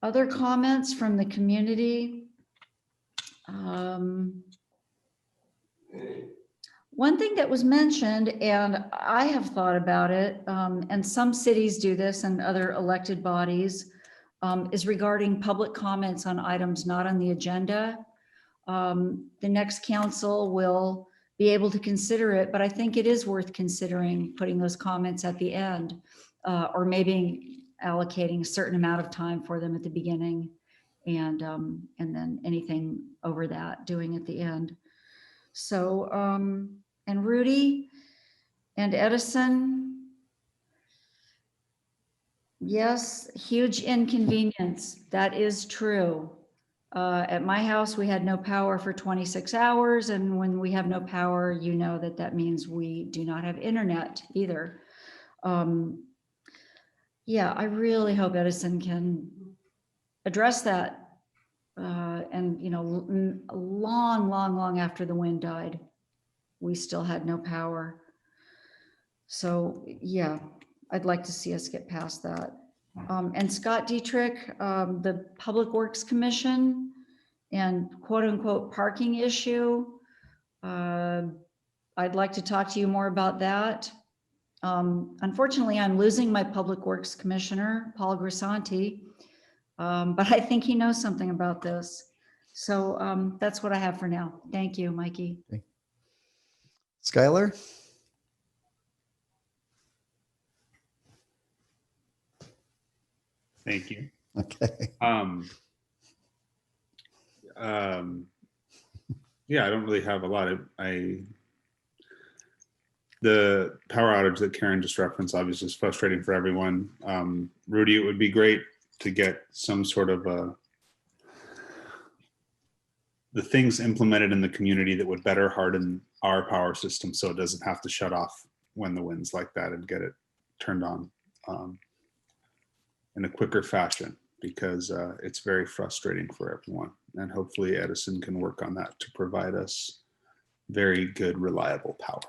Other comments from the community? One One thing that was mentioned, and I have thought about it, and some cities do this and other elected bodies, is regarding public comments on items not on the agenda. The next council will be able to consider it, but I think it is worth considering putting those comments at the end, or maybe allocating a certain amount of time for them at the beginning, and then anything over that doing at the end. So, and Rudy and Edison, yes, huge inconvenience. That is true. At my house, we had no power for 26 hours. And when we have no power, you know that that means we do not have internet either. Yeah, I really hope Edison can address that. And, you know, long after the wind died, we still had no power. So yeah, I'd like to see us get past that. And Scott Dietrich, the Public Works Commission and quote unquote parking issue. I'd like to talk to you more about that. Unfortunately, I'm losing my Public Works Commissioner, Paul Grisanti, but I think he knows something about this. So that's what I have for now. Thank you, Mikey. Okay. Skylar? Thank you. Okay. Yeah, I don't really have a lot of, the power outage that Karen just referenced obviously is frustrating for everyone. Rudy, it would be great to get some sort of the things implemented in the community that would better harden our power system so it doesn't have to shut off when the wind's like that, and get it turned on in a quicker fashion, because it's very frustrating for everyone. And hopefully Edison can work on that to provide us very good, reliable power.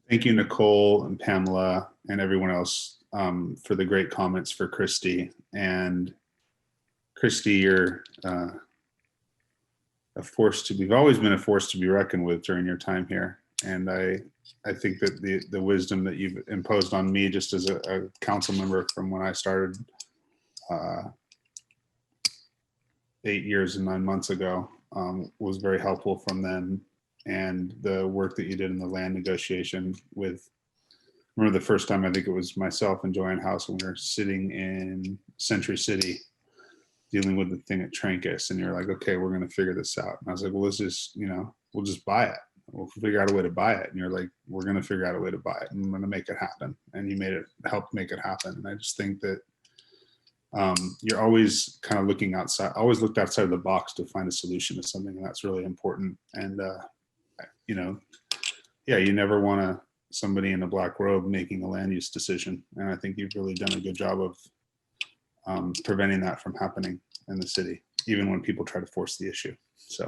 Thank you, Nicole and Pamela and everyone else for the great comments for Christy. And Christy, you're we've always been a force to be reckoned with during your time here. And I think that the wisdom that you've imposed on me just as a council member from when I started 8 years and 9 months ago was very helpful from then. And the work that you did in the land negotiation with, remember the first time, I think it was myself and Joanne House when we were sitting in Century City dealing with the thing at Trancas, and you're like, okay, we're going to figure this out. And I was like, well, let's just, we'll just buy it. We'll figure out a way to buy it. And you're like, we're going to figure out a way to buy it, and I'm going to make it happen. And you helped make it happen. And I just think that you're always kind of looking outside, always looked outside of the box to find a solution to something. And that's really important. And, yeah, you never want somebody in a black robe making a land use decision. And I think you've really done a good job of preventing that from happening in the city, even when people try to force the issue. So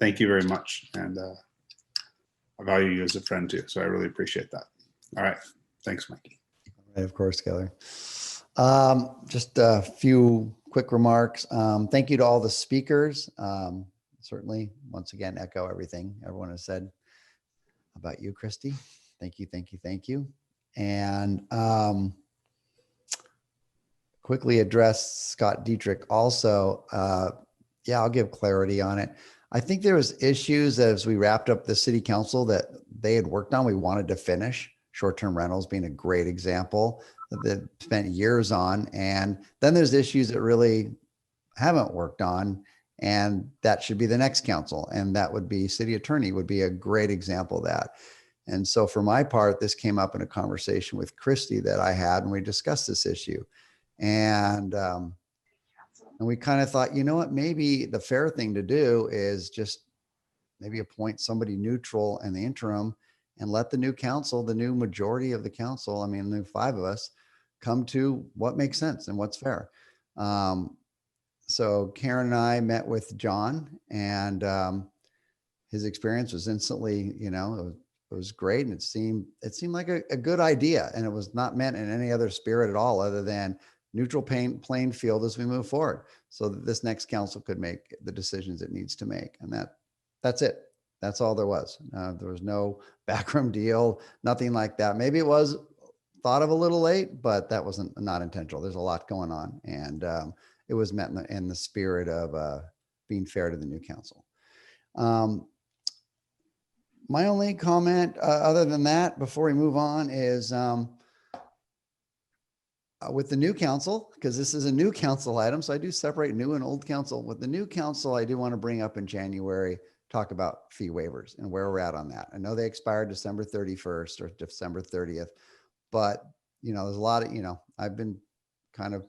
thank you very much. And I value you as a friend too. So I really appreciate that. All right. Thanks, Mikey. All right, of course, Keller. Just a few quick remarks. Thank you to all the speakers. Certainly, once again, echo everything everyone has said about you, Christy. Thank you, thank you, thank you. And quickly address Scott Dietrich also. Yeah, I'll give clarity on it. I think there was issues as we wrapped up the city council that they had worked on. We wanted to finish, short-term rentals being a great example that they spent years on. And then there's issues that really haven't worked on, and that should be the next council. And that would be city attorney would be a great example of that. And so for my part, this came up in a conversation with Christy that I had, and we discussed this issue. And we kind of thought, you know what, maybe the fair thing to do is just maybe appoint somebody neutral in the interim and let the new council, the new majority of the council, I mean, the 5 of us, come to what makes sense and what's fair. So Karen and I met with John, and his experience was instantly, it was great. And it seemed like a good idea. And it was not meant in any other spirit at all, other than neutral playing field as we move forward, so that this next council could make the decisions it needs to make. And that's it. That's all there was. There was no backroom deal, nothing like that. Maybe it was thought of a little late, but that wasn't not intentional. There's a lot going on, and it was meant in the spirit of being fair to the new council. My only comment, other than that, before we move on, is with the new council, because this is a new council item, so I do separate new and old council. With the new council, I do want to bring up in January, talk about fee waivers and where we're at on that. I know they expired December 31st or December 30th, but there's a lot of, I've been kind of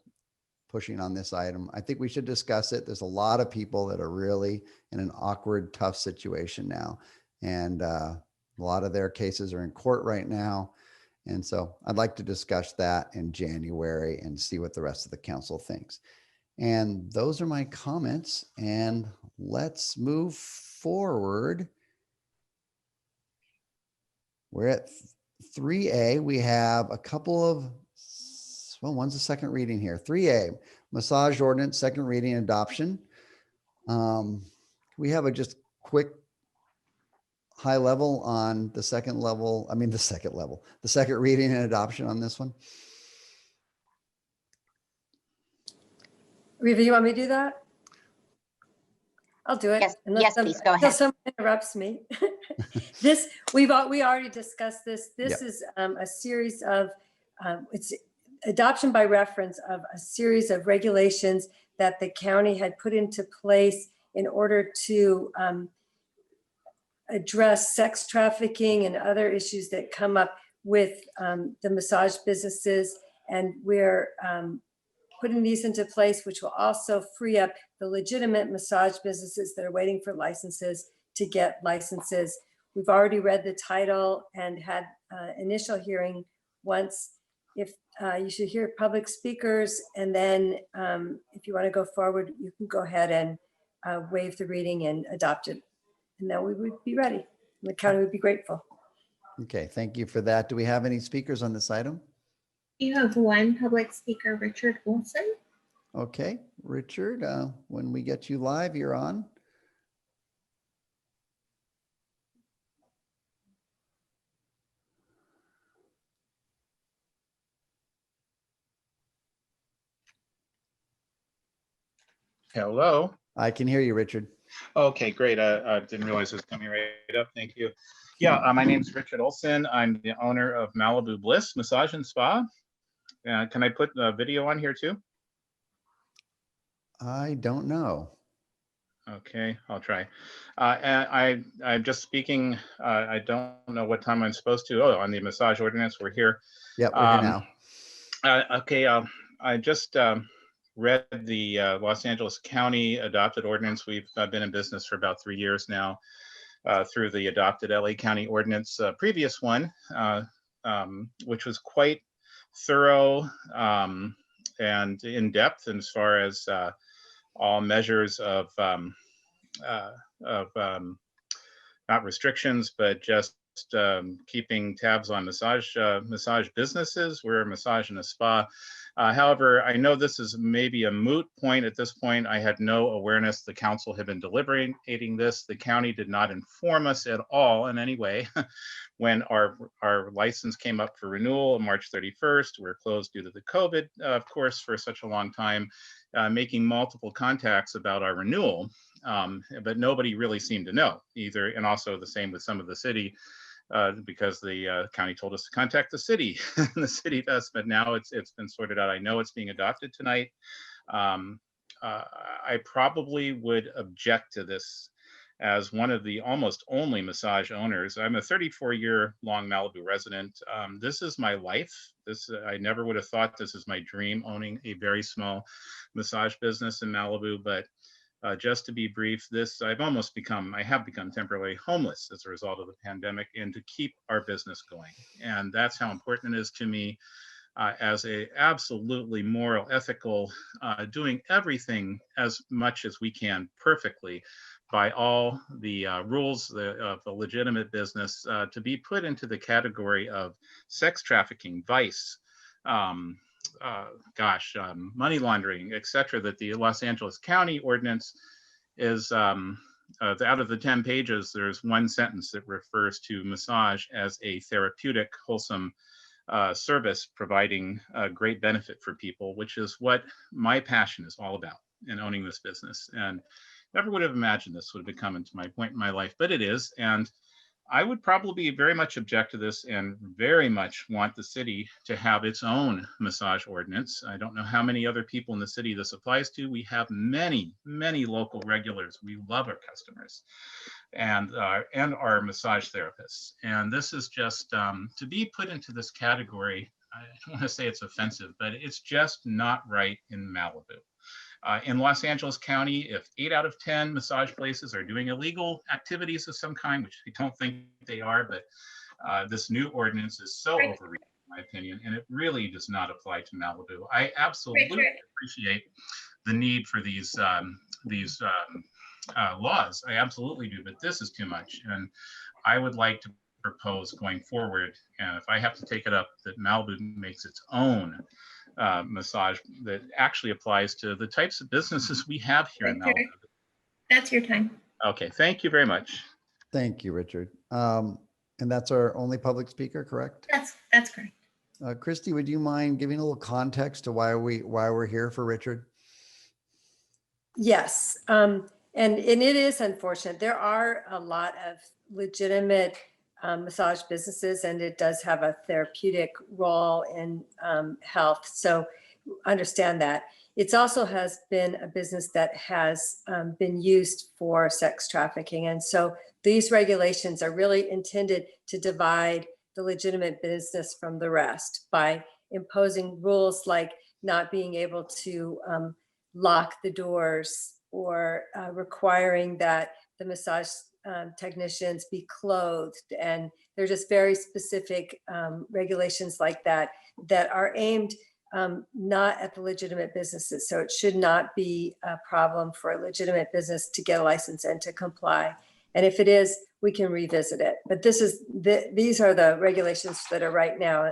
pushing on this item. I think we should discuss it. There's a lot of people that are really in an awkward, tough situation now. And a lot of their cases are in court right now. And so I'd like to discuss that in January and see what the rest of the council thinks. And those are my comments. And let's move forward. We're at 3A. We have a couple of, well, one's a second reading here. 3A, massage ordinance, second reading adoption. We have a just quick high level on the second reading and adoption on this one. Reva, you want me to do that? I'll do it. Yes, yes, please go ahead. Until someone interrupts me. We already discussed this. This is a series of, it's adoption by reference of a series of regulations that the county had put into place in order to address sex trafficking and other issues that come up with the massage businesses. And we're putting these into place, which will also free up the legitimate massage businesses that are waiting for licenses to get licenses. We've already read the title and had initial hearing once. If you should hear public speakers, and then if you want to go forward, you can go ahead and waive the reading and adopt it. And then we would be ready. The county would be grateful. Okay, thank you for that. Do we have any speakers on this item? You have one public speaker, Richard Olson. Okay, Richard, when we get you live, you're on. Hello. I can hear you, Richard. Okay, great. I didn't realize it was coming right up. Thank you. Yeah, my name's Richard Olson. I'm the owner of Malibu Bliss Massage and Spa. Can I put the video on here too? I don't know. Okay, I'll try. I'm just speaking. I don't know what time I'm supposed to. Oh, on the massage ordinance, we're here. Yep, we're here now. Okay, I just read the Los Angeles County adopted ordinance. We've been in business for about 3 years now through the adopted LA County ordinance, previous one, which was quite thorough and in depth as far as all measures of not restrictions, but just keeping tabs on massage businesses. We're a massage and a spa. However, I know this is maybe a moot point at this point. I had no awareness the council had been deliberating this. The county did not inform us at all in any way when our license came up for renewal on March 31st. We're closed due to the COVID, of course, for such a long time, making multiple contacts about our renewal, but nobody really seemed to know either. And also the same with some of the city, because the county told us to contact the city, and the city does, but now it's been sorted out. I know it's being adopted tonight. I probably would object to this as one of the almost only massage owners. I'm a 34-year-long Malibu resident. This is my life. I never would have thought this is my dream, owning a very small massage business in Malibu, but just to be brief, I have become temporarily homeless as a result of the pandemic, and to keep our business going. And that's how important it is to me as a absolutely moral, ethical, doing everything as much as we can perfectly by all the rules of a legitimate business, to be put into the category of sex trafficking, vice, money laundering, etc., that the Los Angeles County ordinance is out of the 10 pages, there's one sentence that refers to massage as a therapeutic, wholesome service providing a great benefit for people, which is what my passion is all about in owning this business. And never would have imagined this would have come into my point in my life, but it is. And I would probably very much object to this and very much want the city to have its own massage ordinance. I don't know how many other people in the city this applies to. We have many, many local regulars. We love our customers and our massage therapists. And this is just to be put into this category. I don't want to say it's offensive, but it's just not right in Malibu. In Los Angeles County, if 8 out of 10 massage places are doing illegal activities of some kind, which I don't think they are, but this new ordinance is so overreaching, in my opinion, and it really does not apply to Malibu. I absolutely appreciate the need for these laws. I absolutely do, but this is too much. And I would like to propose going forward, and if I have to take it up, that Malibu makes its own massage that actually applies to the types of businesses we have here in Malibu. That's your time. Okay, thank you very much. Thank you, Richard. And that's our only public speaker, correct? That's correct. Christy, would you mind giving a little context to why we're here for Richard? Yes, and it is unfortunate. There are a lot of legitimate massage businesses, and it does have a therapeutic role in health. So understand that. It also has been a business that has been used for sex trafficking. And so these regulations are really intended to divide the legitimate business from the rest by imposing rules like not being able to lock the doors or requiring that the massage technicians be clothed. And they're just very specific regulations like that that are aimed not at the legitimate businesses. So it should not be a problem for a legitimate business to get a license and to comply. And if it is, we can revisit it. But these are the regulations that are right now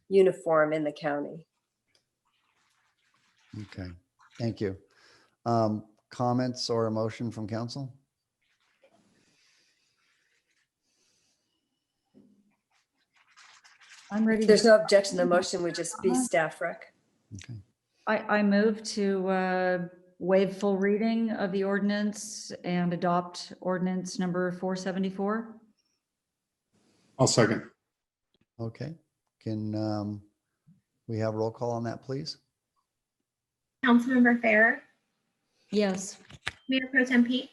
uniform in the county. Okay, thank you. Comments or a motion from council? I'm ready. There's no objection. The motion would just be staff rec. Okay. I move to waive full reading of the ordinance and adopt ordinance number 474. I'll second. Okay, can we have roll call on that, please? Councilmember Farrer, Yes. Mayor Pro Tem Peak,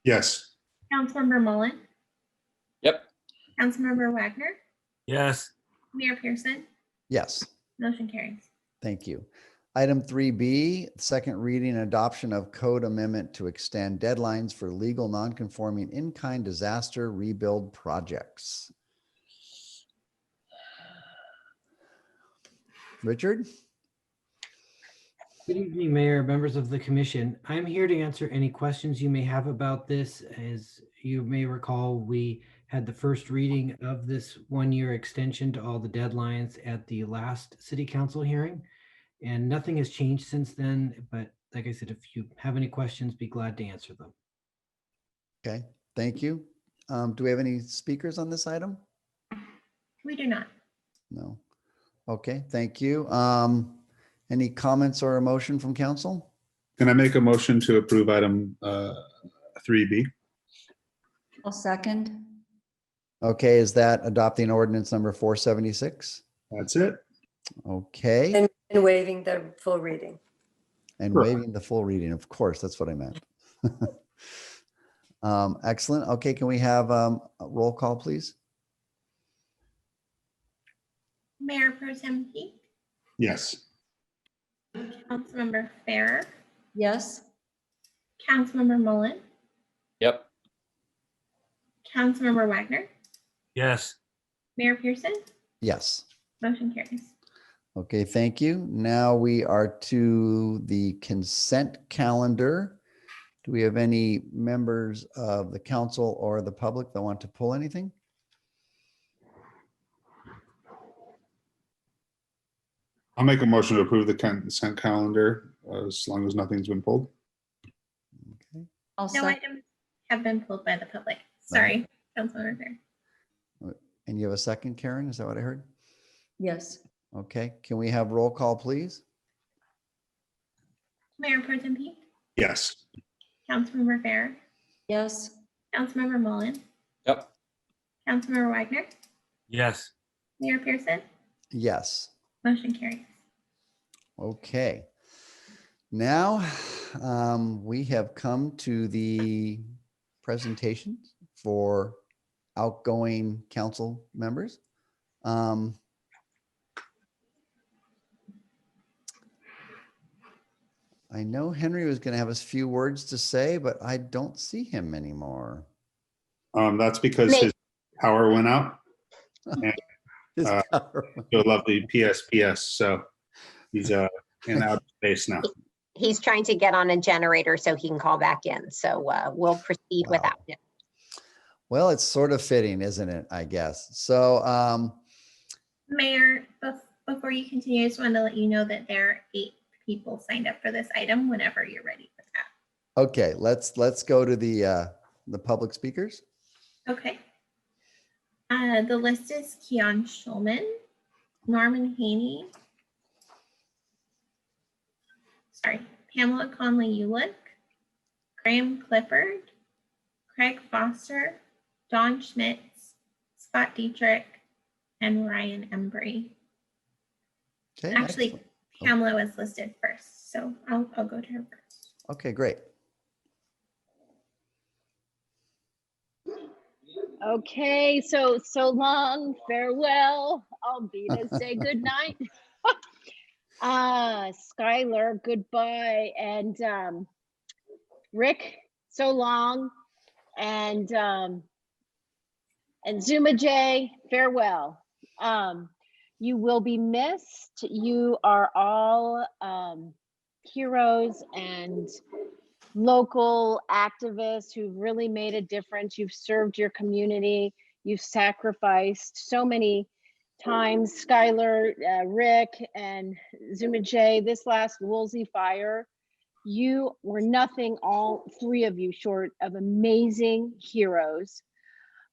Yes. Councilmember Mullen, Yep. Councilmember Wagner, Yes. Mayor Pearson, Yes, motion carries. thank you. Item 3B, second reading and adoption of code amendment to extend deadlines for legal non-conforming in-kind disaster rebuild projects. Richard? Good evening, Mayor, members of the commission. I'm here to answer any questions you may have about this. As you may recall, we had the first reading of this one-year extension to all the deadlines at the last city council hearing, and nothing has changed since then. But like I said, if you have any questions, be glad to answer them. Okay, thank you. Do we have any speakers on this item? We do not. No. Okay, thank you. Any comments or a motion from council? Can I make a motion to approve item 3B? I'll second. Okay, is that adopting ordinance number 476? That's it. Okay, And waiving the full reading. and Sure. waiving the full reading, of course, that's what I meant. Excellent. Okay, can we have a roll call, please? Mayor Pro Tem Peak, Yes. Councilmember Farrer, Yes. Councilmember Mullen, Yep. Councilmember Wagner, Yes. Mayor Pearson, Yes. motion carries. Okay, thank you. Now we are to the consent calendar. Do we have any members of the council or the public that want to pull anything? I'll make a motion to approve the consent calendar as long as nothing's been pulled. Okay. No items have been pulled by the public. Sorry, Councilmember Fair. And you have a second, Karen? Is that what I heard? Yes. Okay, can we have roll call, please? Mayor Pro Tem Peak, Yes. Councilmember Fair, Yes. Councilmember Mullen, Yep. Councilmember Wagner, Yes. Mayor Pearson, Yes. motion carries. Okay. Now we have come to the presentations for outgoing council members. I know Henry was going to have a few words to say, but I don't see him anymore. That's because his power went out. And, His power so lovely PSPS. So he's in outer space now. He's trying to get on a generator so he can call back in. So we'll proceed without him. Well, it's sort of fitting, isn't it? I guess. So, Mayor, before you continue, I just wanted to let you know that there are 8 people signed up for this item whenever you're ready for that. okay, let's go to the public speakers. Okay. The list is Keon Schulman, Norman Haney, Pamela Conley-Ulick, Graham Clifford, Craig Foster, Don Schmitz, Scott Dietrich, and Ryan Embry. Okay, Actually, excellent. Pamela was listed first, so I'll go to her first. Okay, great. Okay, so long, farewell. I'll be to say goodnight. Skylar, goodbye. And Rick, so long. And Zuma J, farewell. You will be missed. You are all heroes and local activists who've really made a difference. You've served your community. You've sacrificed so many times. Skylar, Rick, and Zuma J, this last Woolsey fire, you were nothing, all 3 of you, short of amazing heroes.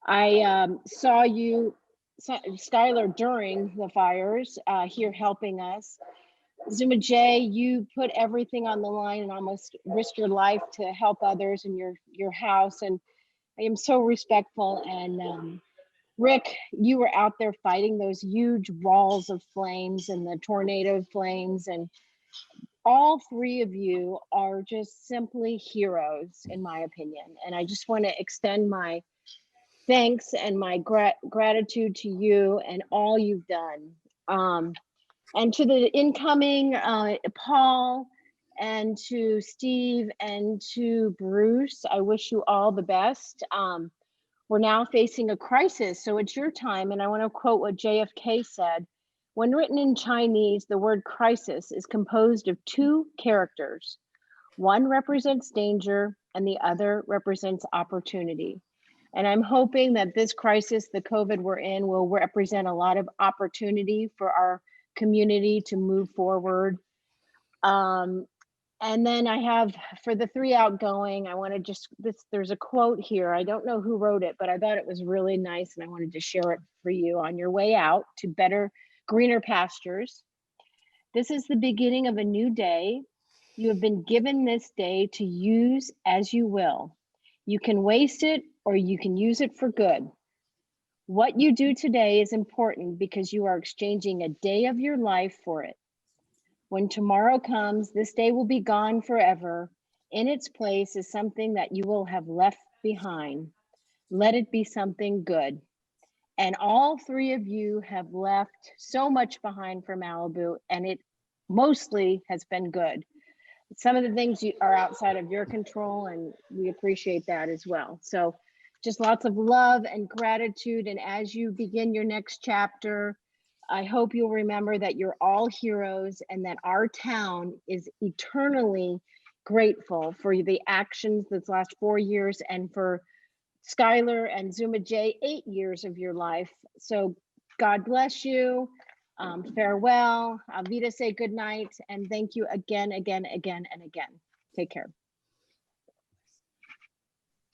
I saw you, Skylar, during the fires here helping us. Zuma J, you put everything on the line and almost risked your life to help others in your house. And I am so respectful. And Rick, you were out there fighting those huge walls of flames and the tornado flames. And all 3 of you are just simply heroes, in my opinion. And I just want to extend my thanks and my gratitude to you and all you've done. And to the incoming Paul, and to Steve, and to Bruce, I wish you all the best. We're now facing a crisis, so it's your time. And I want to quote what JFK said. When written in Chinese, the word crisis is composed of 2 characters. One represents danger and the other represents opportunity. And I'm hoping that this crisis, the COVID we're in, will represent a lot of opportunity for our community to move forward. And then I have, for the 3 outgoing, I want to just, there's a quote here. I don't know who wrote it, but I thought it was really nice and I wanted to share it for you on your way out to better, greener pastures. This is the beginning of a new day. You have been given this day to use as you will. You can waste it or you can use it for good. What you do today is important because you are exchanging a day of your life for it. When tomorrow comes, this day will be gone forever. In its place is something that you will have left behind. Let it be something good. And all 3 of you have left so much behind for Malibu, and it mostly has been good. Some of the things are outside of your control, and we appreciate that as well. So just lots of love and gratitude. And as you begin your next chapter, I hope you'll remember that you're all heroes and that our town is eternally grateful for the actions this last 4 years, and for Skylar and Zuma J, 8 years of your life. So God bless you. Farewell. Alvita, say good night. And thank you again, again, again, and again. Take care.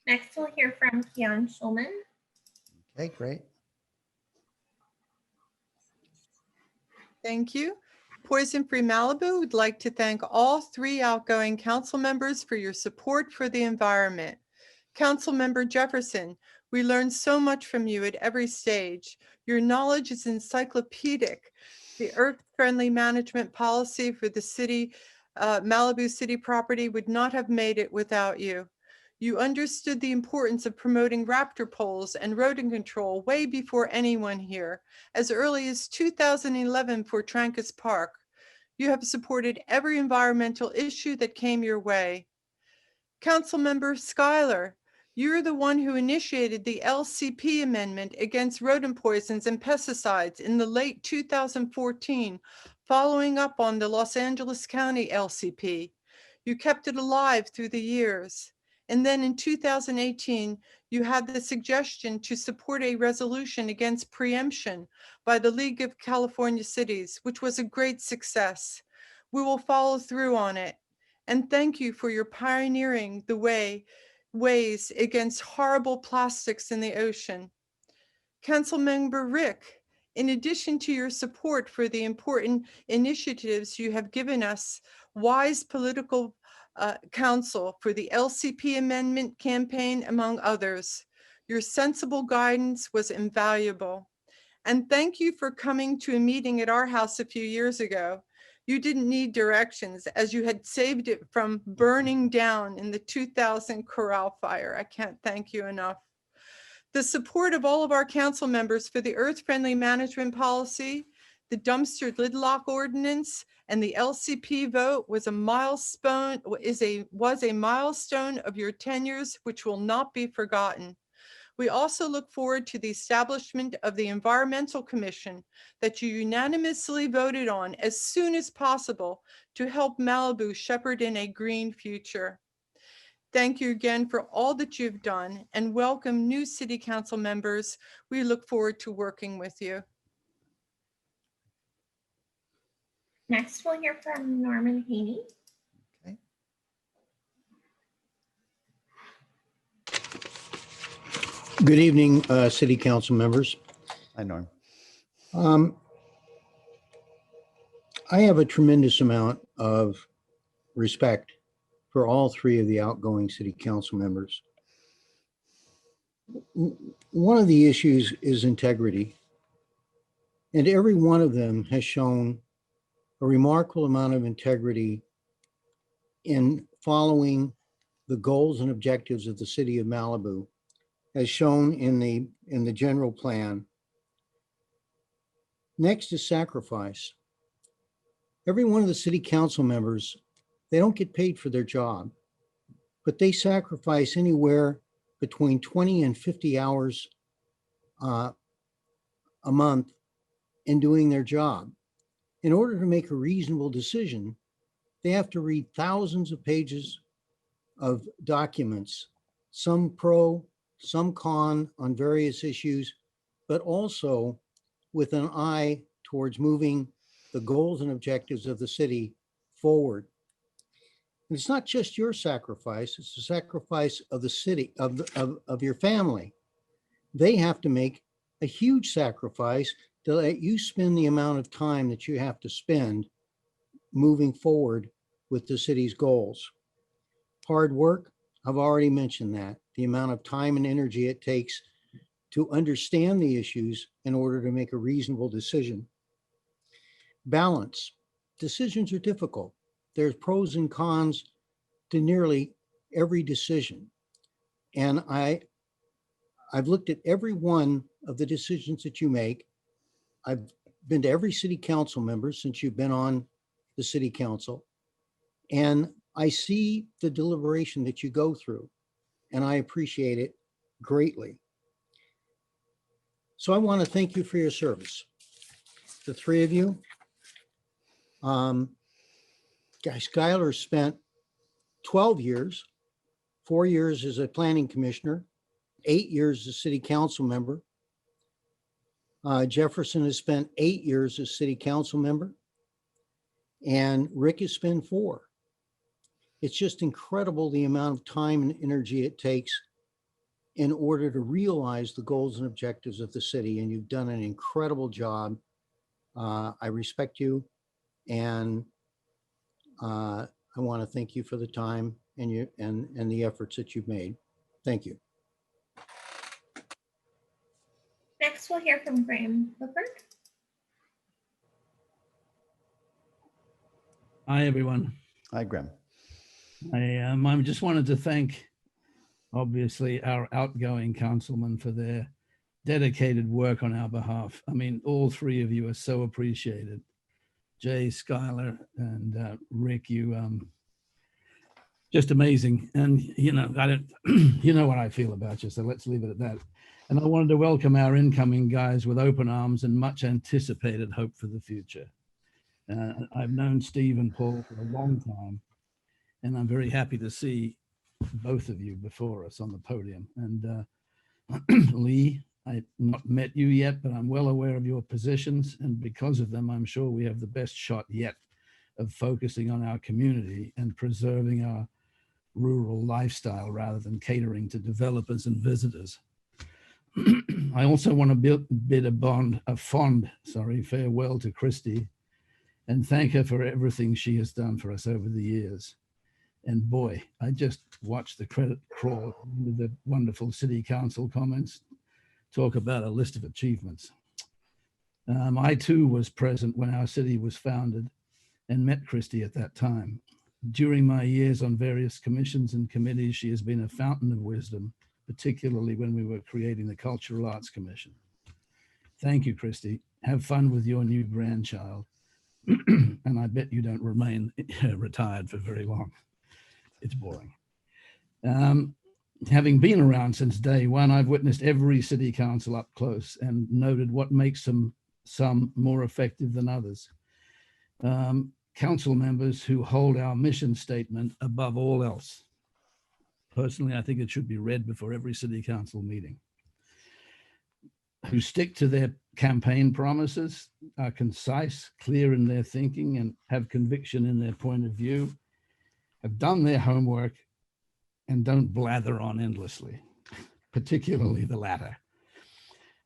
Next, we'll hear from Keon Schulman. Okay, great. Thank you. Poison Free Malibu would like to thank all 3 outgoing council members for your support for the environment. Councilmember Jefferson, we learned so much from you at every stage. Your knowledge is encyclopedic. The earth-friendly management policy for the city, Malibu city property would not have made it without you. You understood the importance of promoting raptor poles and rodent control way before anyone here, as early as 2011 for Trancas Park. You have supported every environmental issue that came your way. Councilmember Schuyler, you're the one who initiated the LCP amendment against rodent poisons and pesticides in the late 2014, following up on the Los Angeles County LCP. You kept it alive through the years. And then in 2018, you had the suggestion to support a resolution against preemption by the League of California Cities, which was a great success. We will follow through on it. And thank you for your pioneering the ways against horrible plastics in the ocean. Councilmember Rick, in addition to your support for the important initiatives you have given us, wise political counsel for the LCP amendment campaign, among others, your sensible guidance was invaluable. And thank you for coming to a meeting at our house a few years ago. You didn't need directions as you had saved it from burning down in the 2000 Corral fire. I can't thank you enough. The support of all of our council members for the earth-friendly management policy, the dumpster lid lock ordinance, and the LCP vote was a milestone, was a milestone of your tenures, which will not be forgotten. We also look forward to the establishment of the Environmental Commission that you unanimously voted on as soon as possible to help Malibu shepherd in a green future. Thank you again for all that you've done and welcome new City Council members. We look forward to working with you. Next, we'll hear from Norman Haney. Okay. Good evening, City Council members. Hi, Norm. I have a tremendous amount of respect for all 3 of the outgoing City Council members. One of the issues is integrity, and every one of them has shown a remarkable amount of integrity in following the goals and objectives of the City of Malibu, as shown in the general plan. Next is sacrifice. Every one of the City Council members, they don't get paid for their job, but they sacrifice anywhere between 20 and 50 hours a month in doing their job. In order to make a reasonable decision, they have to read thousands of pages of documents, some pro, some con on various issues, but also with an eye towards moving the goals and objectives of the city forward. And it's not just your sacrifice, it's the sacrifice of the city, of your family. They have to make a huge sacrifice to let you spend the amount of time that you have to spend moving forward with the city's goals. Hard work, I've already mentioned that, the amount of time and energy it takes to understand the issues in order to make a reasonable decision. Balance, decisions are difficult. There's pros and cons to nearly every decision. And I've looked at every one of the decisions that you make. I've been to every city council member since you've been on the city council. And I see the deliberation that you go through, and I appreciate it greatly. So I want to thank you for your service. The 3 of you. Schuyler spent 12 years, 4 years as a planning commissioner, 8 years as city council member. Jefferson has spent 8 years as city council member, and Rick has spent 4. It's just incredible the amount of time and energy it takes in order to realize the goals and objectives of the city. And you've done an incredible job. I respect you, and I want to thank you for the time and the efforts that you've made. Thank you. Next, we'll hear from Graham Clifford. Hi, everyone. Hi, Graham. I just wanted to thank, obviously, our outgoing councilmen for their dedicated work on our behalf. I mean, all three of you are so appreciated. Jay, Skylar, and Rick, you just amazing. And you know, you know what I feel about you, so let's leave it at that. And I wanted to welcome our incoming guys with open arms and much anticipated hope for the future. I've known Steve and Paul for a long time, and I'm very happy to see both of you before us on the podium. And Lee, I've not met you yet, but I'm well aware of your positions, and because of them, I'm sure we have the best shot yet of focusing on our community and preserving our rural lifestyle rather than catering to developers and visitors. I also want to bid a fond farewell to Christy and thank her for everything she has done for us over the years. And boy, I just watched the credit crawl into the wonderful city council comments talk about a list of achievements. I too was present when our city was founded and met Christy at that time. During my years on various commissions and committees, she has been a fountain of wisdom, particularly when we were creating the Cultural Arts Commission. Thank you, Christy. Have fun with your new grandchild. And I bet you don't remain retired for very long. It's boring. Having been around since day one, I've witnessed every city council up close and noted what makes some more effective than others. Council members who hold our mission statement above all else. Personally, I think it should be read before every city council meeting. Who stick to their campaign promises, are concise, clear in their thinking, and have conviction in their point of view, have done their homework, and don't blather on endlessly, particularly the latter.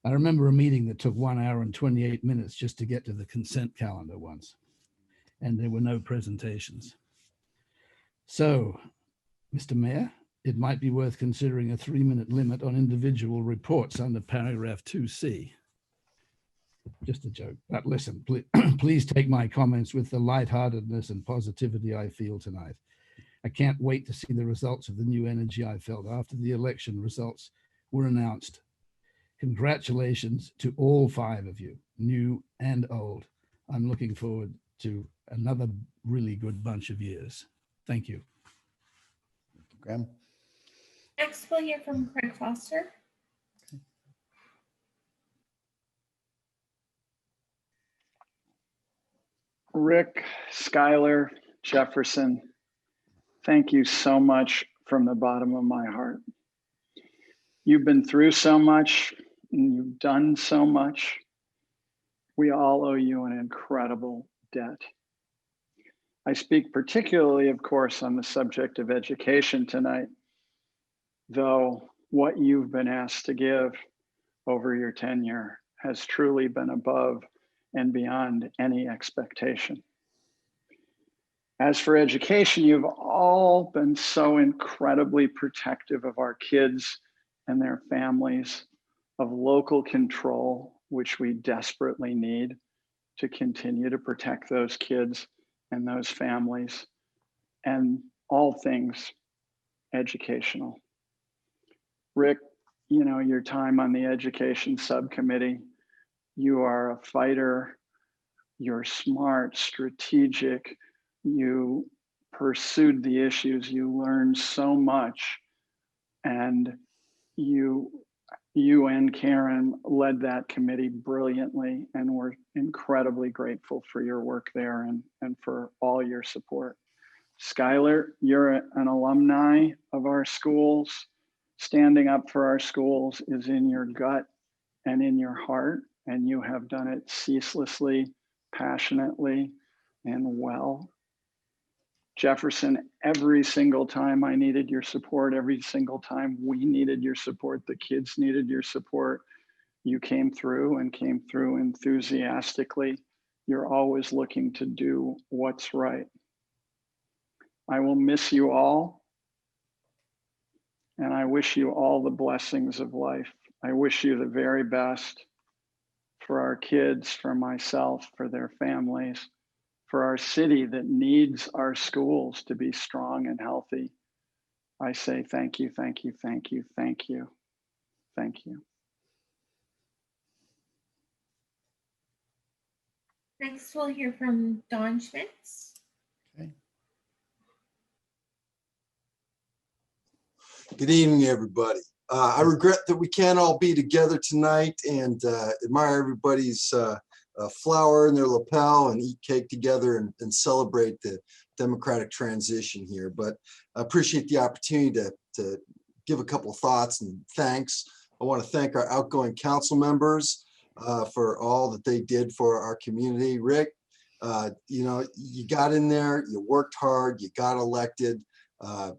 I remember a meeting that took 1 hour and 28 minutes just to get to the consent calendar once, and there were no presentations. So, Mr. Mayor, it might be worth considering a 3-minute limit on individual reports under paragraph 2C. Just a joke, but listen, please take my comments with the lightheartedness and positivity I feel tonight. I can't wait to see the results of the new energy I felt after the election results were announced. Congratulations to all 5 of you, new and old. I'm looking forward to another really good bunch of years. Thank you. Graham. Next, we'll hear from Craig Foster. Rick, Skylar, Jefferson, thank you so much from the bottom of my heart. You've been through so much and you've done so much. We all owe you an incredible debt. I speak particularly, of course, on the subject of education tonight, though what you've been asked to give over your tenure has truly been above and beyond any expectation. As for education, you've all been so incredibly protective of our kids and their families, of local control, which we desperately need to continue to protect those kids and those families, and all things educational. Rick, you know, your time on the education subcommittee, you are a fighter, you're smart, strategic, you pursued the issues, you learned so much, and you and Karen led that committee brilliantly, and we're incredibly grateful for your work there and for all your support. Skylar, you're an alumni of our schools. Standing up for our schools is in your gut and in your heart, and you have done it ceaselessly, passionately, and well. Jefferson, every single time I needed your support, every single time we needed your support, the kids needed your support, you came through and came through enthusiastically. You're always looking to do what's right. I will miss you all, and I wish you all the blessings of life. I wish you the very best for our kids, for myself, for their families, for our city that needs our schools to be strong and healthy. I say thank you, thank you, thank you, thank you, thank you. Next, we'll hear from Don Schmitz. Good evening, everybody. I regret that we can't all be together tonight and admire everybody's flower in their lapel and eat cake together and celebrate the democratic transition here. But I appreciate the opportunity to give a couple of thoughts and thanks. I want to thank our outgoing council members for all that they did for our community. Rick, you know, you got in there, you worked hard, you got elected.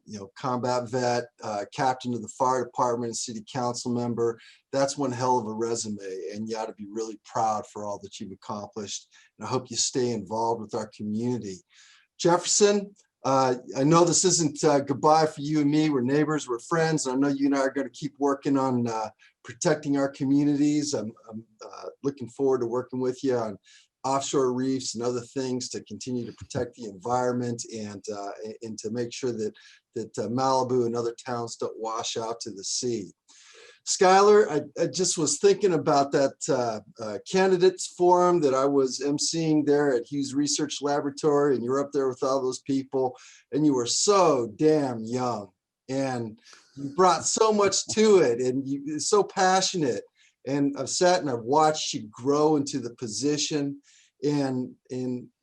You know, combat vet, captain of the fire department, city council member. That's one hell of a resume, and you ought to be really proud for all that you've accomplished. And I hope you stay involved with our community. Jefferson, I know this isn't goodbye for you and me. We're neighbors, we're friends. And I know you and I are going to keep working on protecting our communities. I'm looking forward to working with you on offshore reefs and other things to continue to protect the environment and to make sure that Malibu and other towns don't wash out to the sea. Skylar, I just was thinking about that candidates forum that I was emceeing there at Hughes Research Laboratory, and you're up there with all those people, and you were so damn young, and you brought so much to it, and you're so passionate. And I've sat and I've watched you grow into the position, and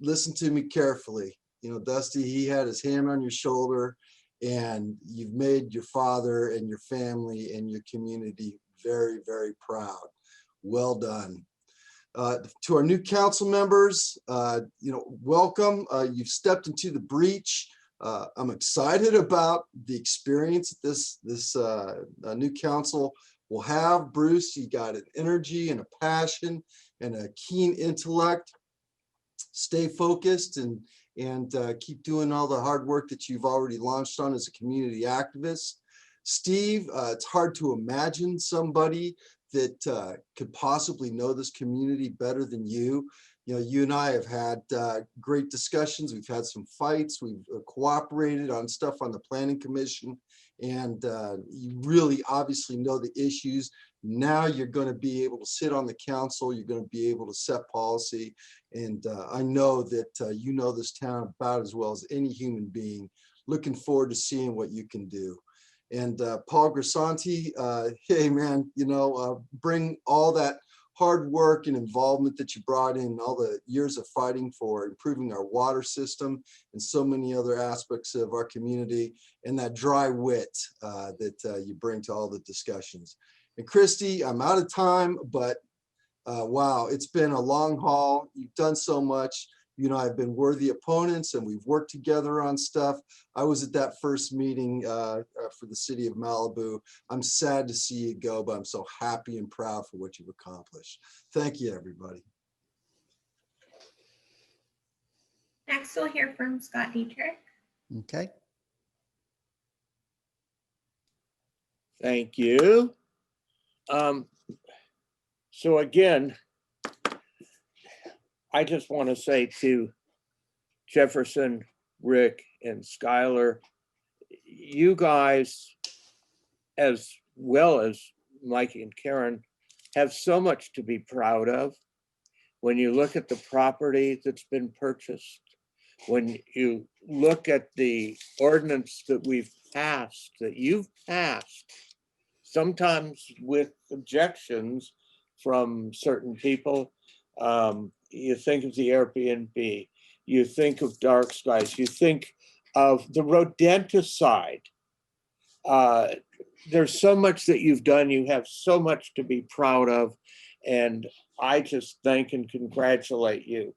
listen to me carefully. You know, Dusty, he had his hand on your shoulder, and you've made your father and your family and your community very, very proud. Well done. To our new council members, you know, welcome. You've stepped into the breach. I'm excited about the experience this new council will have. Bruce, you got an energy and a passion and a keen intellect. Stay focused and keep doing all the hard work that you've already launched on as a community activist. Steve, it's hard to imagine somebody that could possibly know this community better than you. You know, you and I have had great discussions. We've had some fights. We've cooperated on stuff on the Planning Commission, and you really obviously know the issues. Now you're going to be able to sit on the council. You're going to be able to set policy. And I know that you know this town about as well as any human being. Looking forward to seeing what you can do. And Paul Grisanti, hey man, you know, bring all that hard work and involvement that you brought in, all the years of fighting for improving our water system and so many other aspects of our community, and that dry wit that you bring to all the discussions. And Christy, I'm out of time, but wow, it's been a long haul. You've done so much. You know, I've been worthy opponents and we've worked together on stuff. I was at that first meeting for the city of Malibu. I'm sad to see you go, but I'm so happy and proud for what you've accomplished. Thank you, everybody. Next, we'll hear from Scott Dietrich. Okay. Thank you. So again, I just want to say to Jefferson, Rick, and Skylar, you guys, as well as Mike and Karen, have so much to be proud of. When you look at the property that's been purchased, when you look at the ordinance that we've passed, that you've passed, sometimes with objections from certain people. You think of the Airbnb, you think of dark skies, you think of the rodenticide. There's so much that you've done. You have so much to be proud of. And I just thank and congratulate you.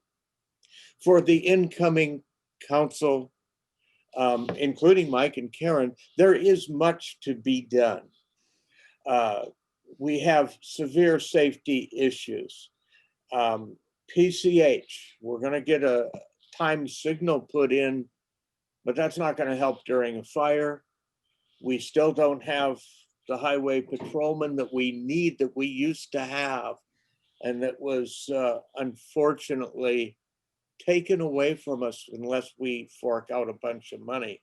For the incoming council, including Mike and Karen, there is much to be done. We have severe safety issues. PCH, we're going to get a time signal put in, but that's not going to help during a fire. We still don't have the highway patrolman that we need, that we used to have, and that was unfortunately taken away from us unless we fork out a bunch of money.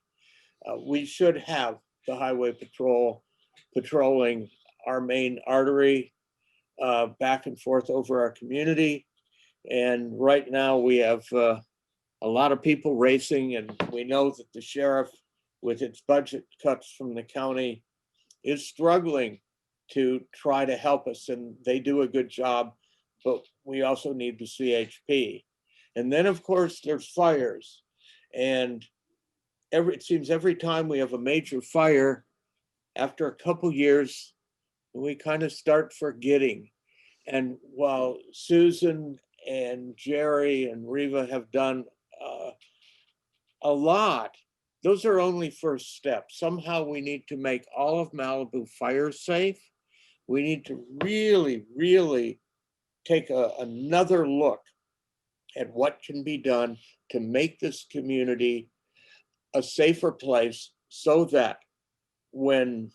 We should have the highway patrol patrolling our main artery back and forth over our community. And right now we have a lot of people racing, and we know that the sheriff, with its budget cuts from the county, is struggling to try to help us, and they do a good job, but we also need the CHP. And then of course there's fires, and it seems every time we have a major fire, after a couple years, we kind of start forgetting. And while Susan and Jerry and Reva have done a lot, those are only first steps. Somehow we need to make all of Malibu fire safe. We need to really, really take another look at what can be done to make this community a safer place, so that when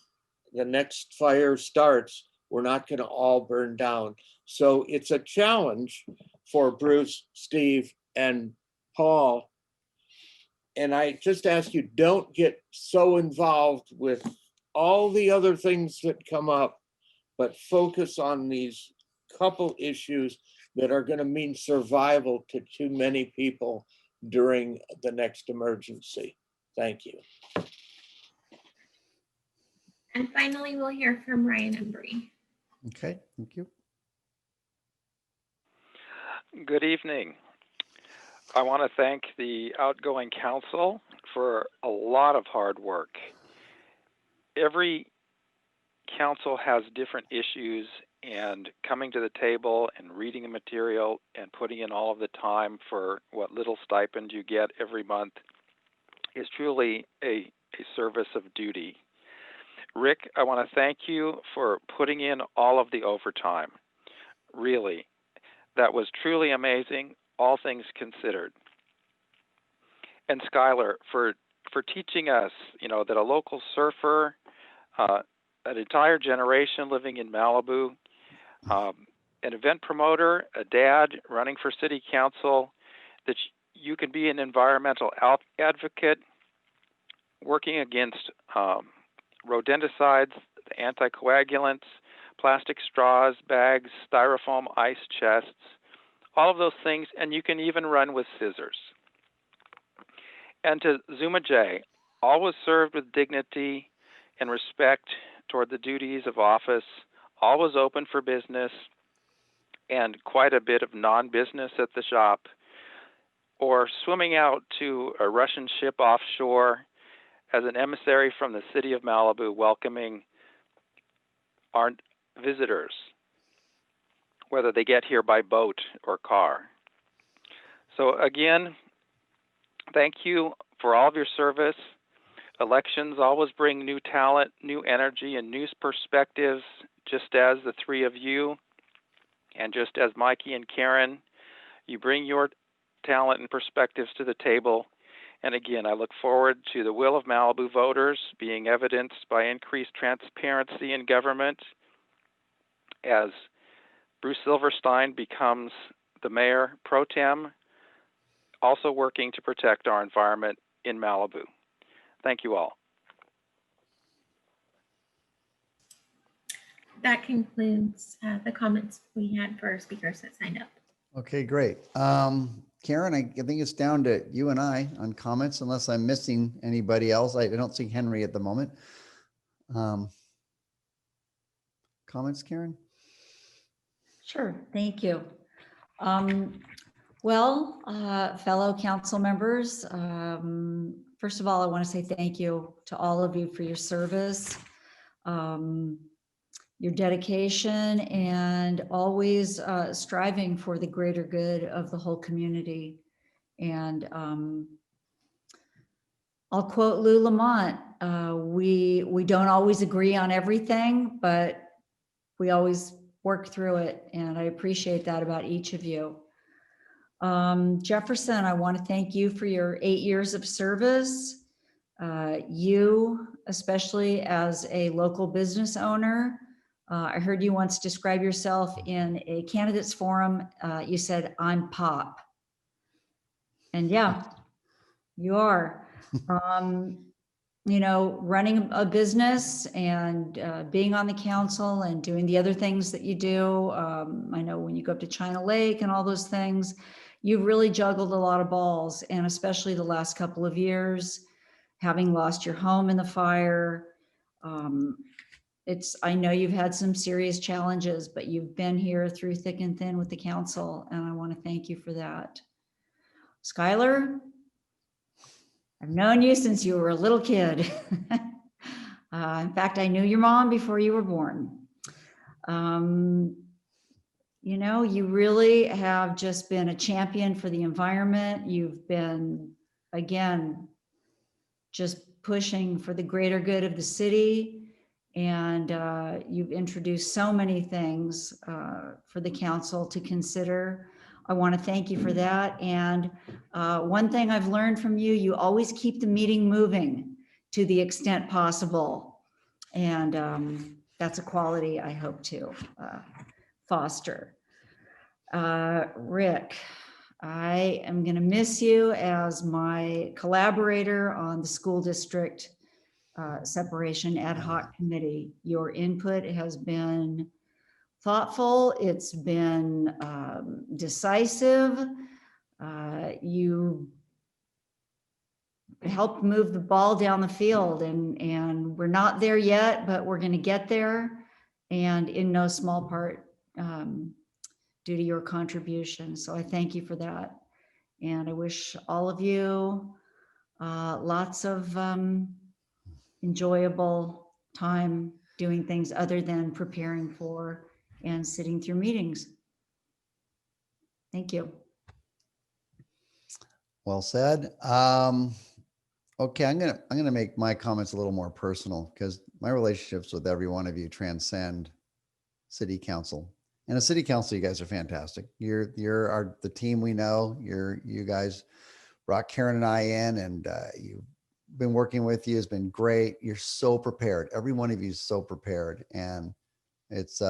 the next fire starts, we're not going to all burn down. So it's a challenge for Bruce, Steve, and Paul. And I just ask you, don't get so involved with all the other things that come up, but focus on these couple issues that are going to mean survival to too many people during the next emergency. Thank you. And finally, we'll hear from Ryan and Bree. Okay, thank you. Good evening. I want to thank the outgoing council for a lot of hard work. Every council has different issues, and coming to the table and reading the material and putting in all of the time for what little stipend you get every month is truly a service of duty. Rick, I want to thank you for putting in all of the overtime. Really, that was truly amazing, all things considered. And Skylar, for teaching us, that a local surfer, an entire generation living in Malibu, an event promoter, a dad running for city council, that you can be an environmental advocate, working against rodenticides, anticoagulants, plastic straws, bags, styrofoam, ice chests, all of those things, and you can even run with scissors. And to Zuma J, always served with dignity and respect toward the duties of office, always open for business, and quite a bit of non-business at the shop, or swimming out to a Russian ship offshore as an emissary from the city of Malibu, welcoming our visitors, whether they get here by boat or car. So again, thank you for all of your service. Elections always bring new talent, new energy, and new perspectives, just as the three of you, and just as Mikey and Karen, you bring your talent and perspectives to the table. And again, I look forward to the will of Malibu voters being evidenced by increased transparency in government as Bruce Silverstein becomes the mayor pro tem, also working to protect our environment in Malibu. Thank you all. That concludes the comments we had for speakers that signed up. Okay, great. Karen, I think it's down to you and I on comments, unless I'm missing anybody else. I don't see Henry at the moment. Comments, Karen? Sure, thank you. Fellow council members, first of all, I want to say thank you to all of you for your service, your dedication, and always striving for the greater good of the whole community. And I'll quote Lou Lamont. We don't always agree on everything, but we always work through it. And I appreciate that about each of you. Jefferson, I want to thank you for your 8 years of service. You, especially as a local business owner, I heard you once describe yourself in a candidates forum. You said, "I'm pop." And yeah, you are. Running a business and being on the council and doing the other things that you do. I know when you go up to China Lake and all those things, you've really juggled a lot of balls, and especially the last couple of years, having lost your home in the fire. I know you've had some serious challenges, but you've been here through thick and thin with the council, and I want to thank you for that. Skylar, I've known you since you were a little kid. In fact, I knew your mom before you were born. You really have just been a champion for the environment. You've been, again, just pushing for the greater good of the city. And you've introduced so many things for the council to consider. I want to thank you for that. And one thing I've learned from you, you always keep the meeting moving to the extent possible. And that's a quality I hope to foster. Rick, I am going to miss you as my collaborator on the school district separation ad hoc committee. Your input has been thoughtful. It's been decisive. You helped move the ball down the field, and we're not there yet, but we're going to get there. And in no small part due to your contribution. So I thank you for that. And I wish all of you lots of enjoyable time doing things other than preparing for and sitting through meetings. Thank you. Well said. Okay, I'm gonna make my comments a little more personal because my relationships with every one of you transcend city council. And a city council, you guys are fantastic. You're the team we know. You guys brought Karen and I in, and you've been working with you has been great. You're so prepared. Every one of you is so prepared, and it's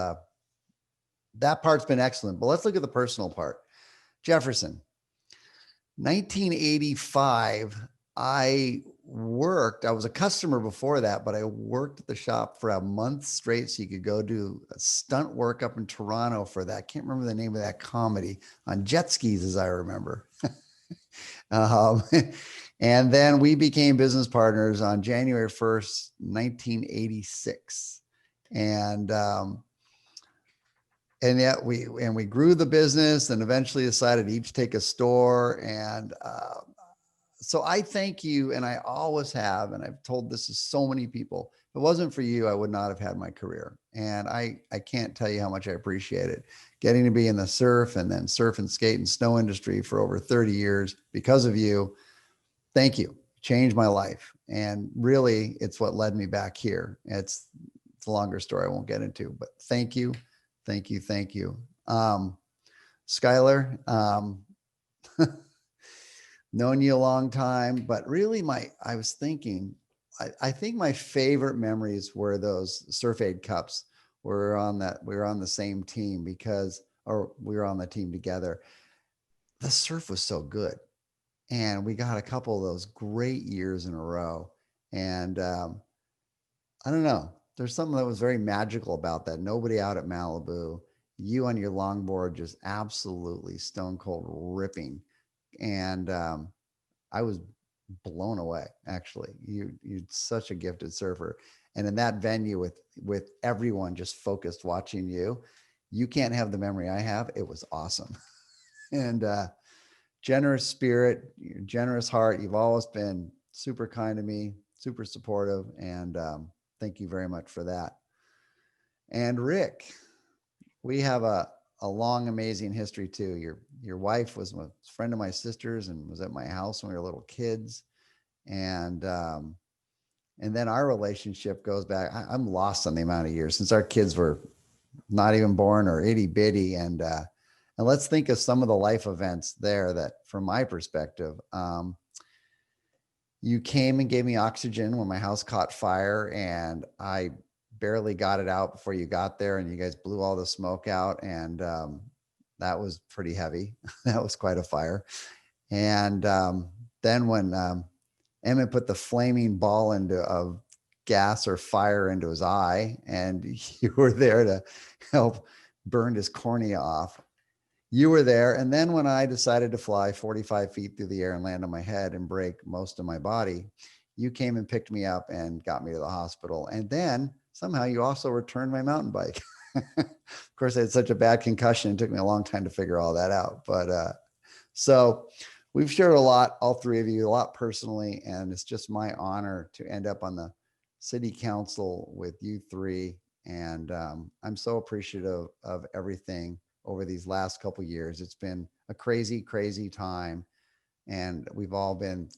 that part's been excellent. But let's look at the personal part. Jefferson, 1985. I was a customer before that, but I worked at the shop for a month straight so you could go do stunt work up in Toronto for that. Can't remember the name of that comedy, on jet skis, as I remember. And then we became business partners on January 1st, 1986. And yet we grew the business and eventually decided to each take a store. And so I thank you, and I always have, and I've told this to so many people. If it wasn't for you, I would not have had my career. And I can't tell you how much I appreciate it. Getting to be in the surf and then surf and skate and snow industry for over 30 years because of you. Thank you. Changed my life. And really, it's what led me back here. It's a longer story I won't get into, but thank you. Thank you. Thank you. Skylar, known you a long time, but really I was thinking, I think my favorite memories were those Surf Aid Cups. We were on the same team we were on the team together. The surf was so good. And we got a couple of those great years in a row. And I don't know, there's something that was very magical about that. Nobody out at Malibu, you on your longboard, just absolutely stone cold ripping. And I was blown away, actually. You're such a gifted surfer. And in that venue with everyone just focused watching you, you can't have the memory I have. It was awesome. And generous spirit, your generous heart. You've always been super kind to me, super supportive. And thank you very much for that. And Rick, we have a long, amazing history too. Your wife was a friend of my sister's and was at my house when we were little kids. And then our relationship goes back. I'm lost on the amount of years since our kids were not even born or itty bitty. And let's think of some of the life events there that, from my perspective, you came and gave me oxygen when my house caught fire, and I barely got it out before you got there, and you guys blew all the smoke out. And that was pretty heavy. That was quite a fire. And then when Emmett put the flaming ball of gas or fire into his eye, and you were there to help burn his cornea off. You were there. And then when I decided to fly 45 feet through the air and land on my head and break most of my body, you came and picked me up and got me to the hospital. And then somehow you also returned my mountain bike. Of course, I had such a bad concussion. It took me a long time to figure all that out. But so we've shared a lot, all three of you, a lot personally. And it's just my honor to end up on the city council with you three. And I'm so appreciative of everything over these last couple of years. It's been a crazy, crazy time. And we've all been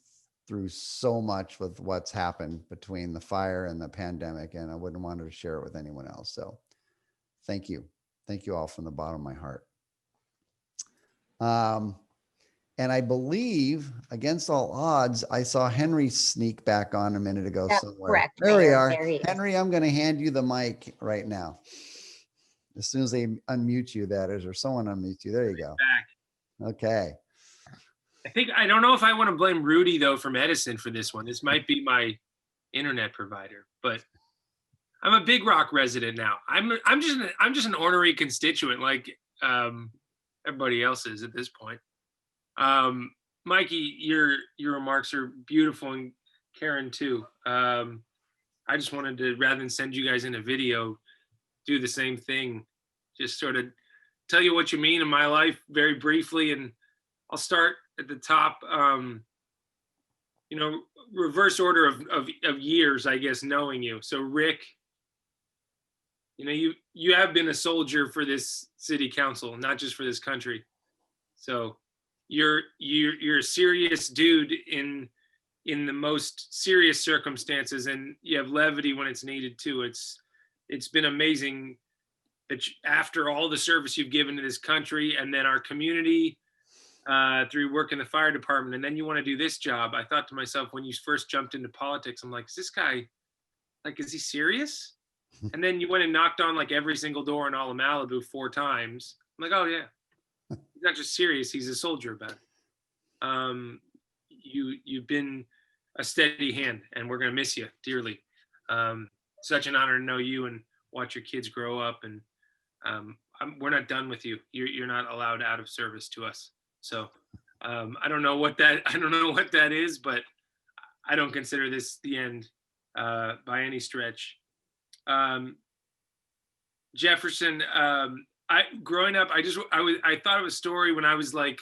through so much with what's happened between the fire and the pandemic. And I wouldn't want to share it with anyone else. So thank you. Thank you all from the bottom of my heart. And I believe, against all odds, I saw Henry sneak back on a minute ago somewhere. Correct. There we Mayor. are. There he is. Henry, I'm going to hand you the mic right now. As soon as they unmute you, that is, or someone unmute you. There you go. Back. Okay. I don't know if I want to blame Rudy though from Edison for this one. This might be my internet provider, but I'm a Big Rock resident now. I'm just an ornery constituent like everybody else is at this point. Mikey, your remarks are beautiful, and Karen too. I just wanted to, rather than send you guys in a video, do the same thing. Just sort of tell you what you mean in my life very briefly, and I'll start at the top. Reverse order of years, I guess, knowing you. So Rick, you have been a soldier for this city council, not just for this country. So you're a serious dude in the most serious circumstances, and you have levity when it's needed too. It's been amazing that after all the service you've given to this country and then our community through work in the fire department, and then you want to do this job. I thought to myself when you first jumped into politics, I'm like, is this guy, like, is he serious? And then you went and knocked on like every single door in all of Malibu 4 times. I'm like, oh yeah, he's not just serious, he's a soldier about it. You've been a steady hand, and we're gonna miss you dearly. Such an honor to know you and watch your kids grow up. And we're not done with you. You're not allowed out of service to us. So I don't know what that is, but I don't consider this the end by any stretch. Jefferson, growing up, I thought of a story when I was like,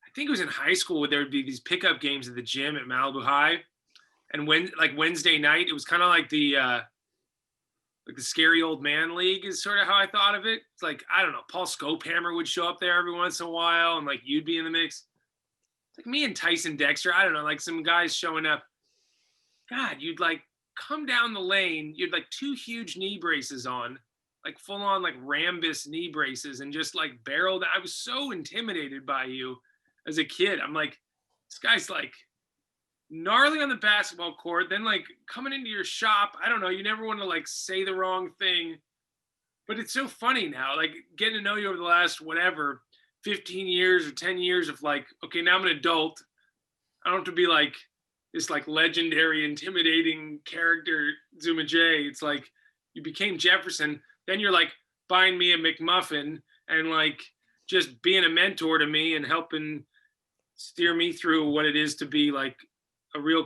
I think it was in high school, where there would be these pickup games at the gym at Malibu High, and Wednesday night, it was kind of like the Scary Old Man League is sort of how I thought of it. It's like, I don't know, Paul Scopehammer would show up there every once in a while, and like you'd be in the mix. It's like me and Tyson Dexter, I don't know, like some guys showing up. God, you'd like come down the lane, you'd like 2 huge knee braces on, like full on like Rambus knee braces, and just like barreled. I was so intimidated by you as a kid. I'm like, this guy's like gnarly on the basketball court, then like coming into your shop. I don't know, you never want to like say the wrong thing, but it's so funny now, like getting to know you over the last whatever 15 years or 10 years of like, okay, now I'm an adult, I don't have to be like this like legendary intimidating character Zuma J. It's like you became Jefferson, then you're like buying me a McMuffin and like just being a mentor to me and helping steer me through what it is to be like a real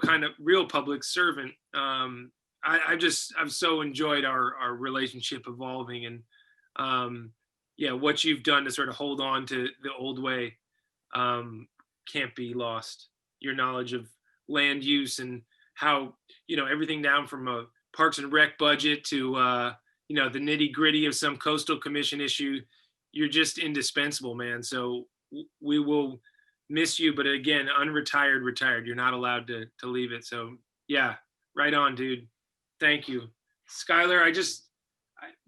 public servant. I've so enjoyed our relationship evolving, and what you've done to sort of hold on to the old way can't be lost. Your knowledge of land use and how, everything down from a Parks and Rec budget to, the nitty gritty of some coastal commission issue, you're just indispensable, man. So we will miss you, but again, unretired, retired. You're not allowed to leave it. So yeah, right on, dude. Thank you. Skylar,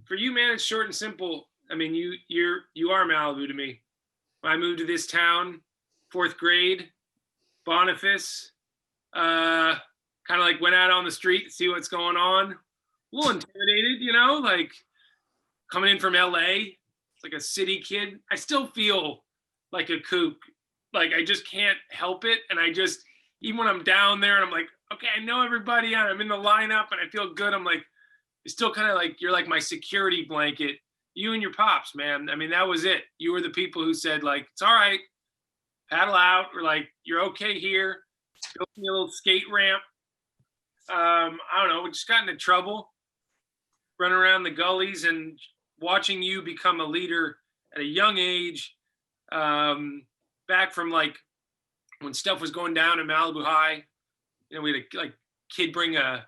for you, man, it's short and simple. I mean, you are Malibu to me. When I moved to this town, 4th grade, Boniface, kind of like went out on the street to see what's going on. A little intimidated, like coming in from LA, like a city kid. I still feel like a kook. Like I just can't help it. And even when I'm down there and I'm like, okay, I know everybody, I'm in the lineup and I feel good. I'm like, it's still kind of like, you're like my security blanket. You and your pops, man. I mean, that was it. You were the people who said like, it's all right, paddle out, or like, you're okay here. Built me a little skate ramp. I don't know, we just got into trouble, running around the gullies and watching you become a leader at a young age, back from like when stuff was going down in Malibu High. We had a kid bring a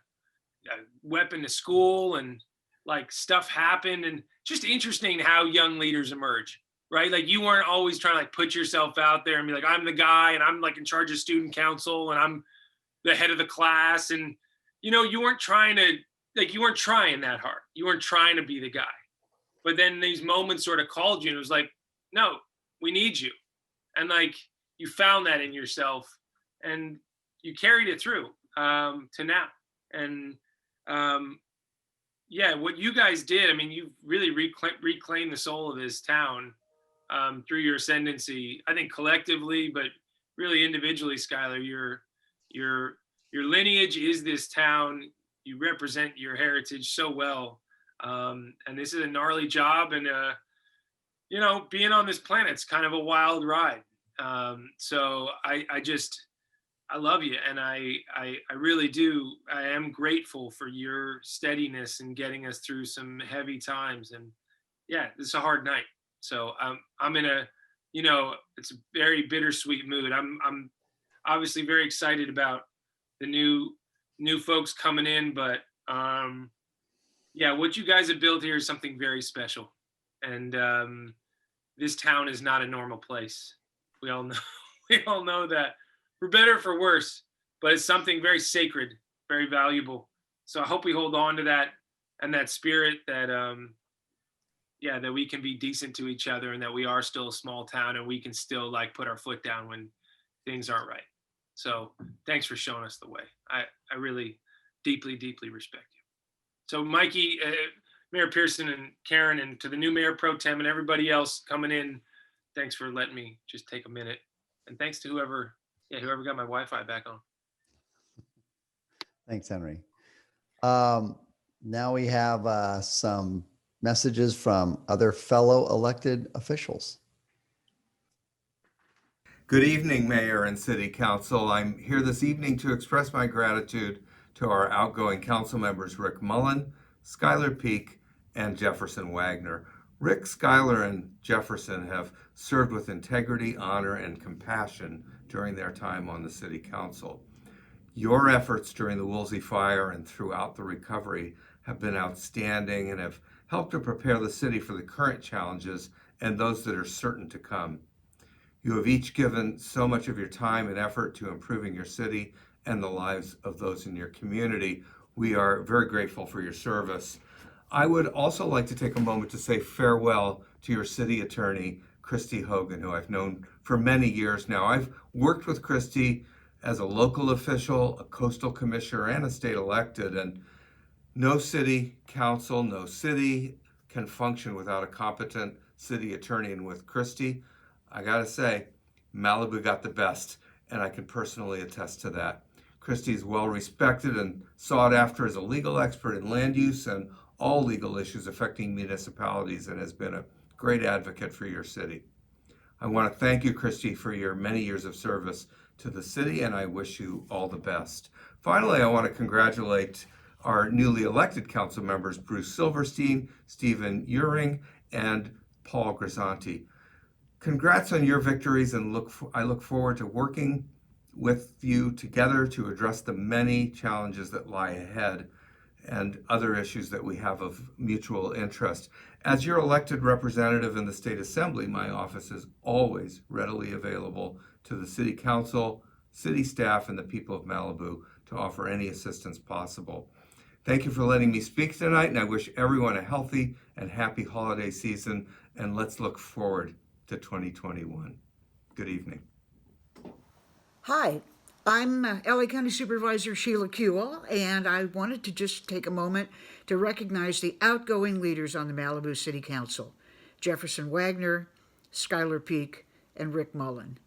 weapon to school and like stuff happened, and just interesting how young leaders emerge, right? Like you weren't always trying to like put yourself out there and be like, I'm the guy and I'm like in charge of student council and I'm the head of the class. And, you weren't trying that hard. You weren't trying to be the guy. But then these moments sort of called you and it was like, no, we need you. And like, you found that in yourself and you carried it through to now. And yeah, what you guys did, I mean, you really reclaimed the soul of this town through your ascendancy, I think collectively, but really individually, Skylar, your lineage is this town. You represent your heritage so well. And this is a gnarly job, and being on this planet's kind of a wild ride. So I love you, and I really do. I am grateful for your steadiness in getting us through some heavy times. And yeah, this is a hard night. So I'm in it's a very bittersweet mood. I'm obviously very excited about the new folks coming in, but yeah, what you guys have built here is something very special. And this town is not a normal place. We all know that, for better or for worse, but it's something very sacred, very valuable. So I hope we hold on to that and that spirit that that we can be decent to each other, and that we are still a small town and we can still like put our foot down when things aren't right. So thanks for showing us the way. I really deeply, deeply respect you. So Mikey, Mayor Pearson and Karen, and to the new Mayor Pro Tem and everybody else coming in, thanks for letting me just take a minute. And thanks to whoever got my Wi-Fi back on. Thanks, Henry. Now we have some messages from other fellow elected officials. Good evening, Mayor and City Council. I'm here this evening to express my gratitude to our outgoing council members, Rick Mullen, Skylar Peak, and Jefferson Wagner. Rick, Skylar, and Jefferson have served with integrity, honor, and compassion during their time on the City Council. Your efforts during the Woolsey fire and throughout the recovery have been outstanding and have helped to prepare the city for the current challenges and those that are certain to come. You have each given so much of your time and effort to improving your city and the lives of those in your community. We are very grateful for your service. I would also like to take a moment to say farewell to your city attorney, Christy Hogan, who I've known for many years now. I've worked with Christy as a local official, a coastal commissioner, and a state elected, and no city council, no city can function without a competent city attorney. And with Christy, I gotta say, Malibu got the best, and I can personally attest to that. Christy is well respected and sought after as a legal expert in land use and all legal issues affecting municipalities, and has been a great advocate for your city. I want to thank you, Christy, for your many years of service to the city, and I wish you all the best. Finally, I want to congratulate our newly elected council members, Bruce Silverstein, Stephen Uring, and Paul Grisanti. Congrats on your victories, and I look forward to working with you together to address the many challenges that lie ahead. and other issues that we have of mutual interest. As your elected representative in the State Assembly, my office is always readily available to the City Council, city staff, and the people of Malibu to offer any assistance possible. Thank you for letting me speak tonight, and I wish everyone a healthy and happy holiday season, and let's look forward to 2021. Good evening. Hi, I'm LA County Supervisor Sheila Kuehl, and I wanted to just take a moment to recognize the outgoing leaders on the Malibu City Council, Jefferson Wagner, Skylar Peak, and Rick Mullen.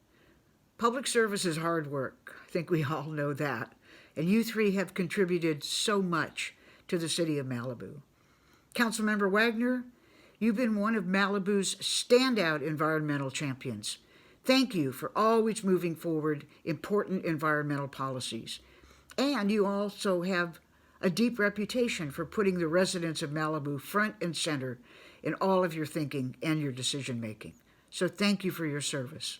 Public service is hard work. I think we all know that. And you three have contributed so much to the city of Malibu. Councilmember Wagner, you've been one of Malibu's standout environmental champions. Thank you for always moving forward important environmental policies. And you also have a deep reputation for putting the residents of Malibu front and center in all of your thinking and your decision making. So thank you for your service.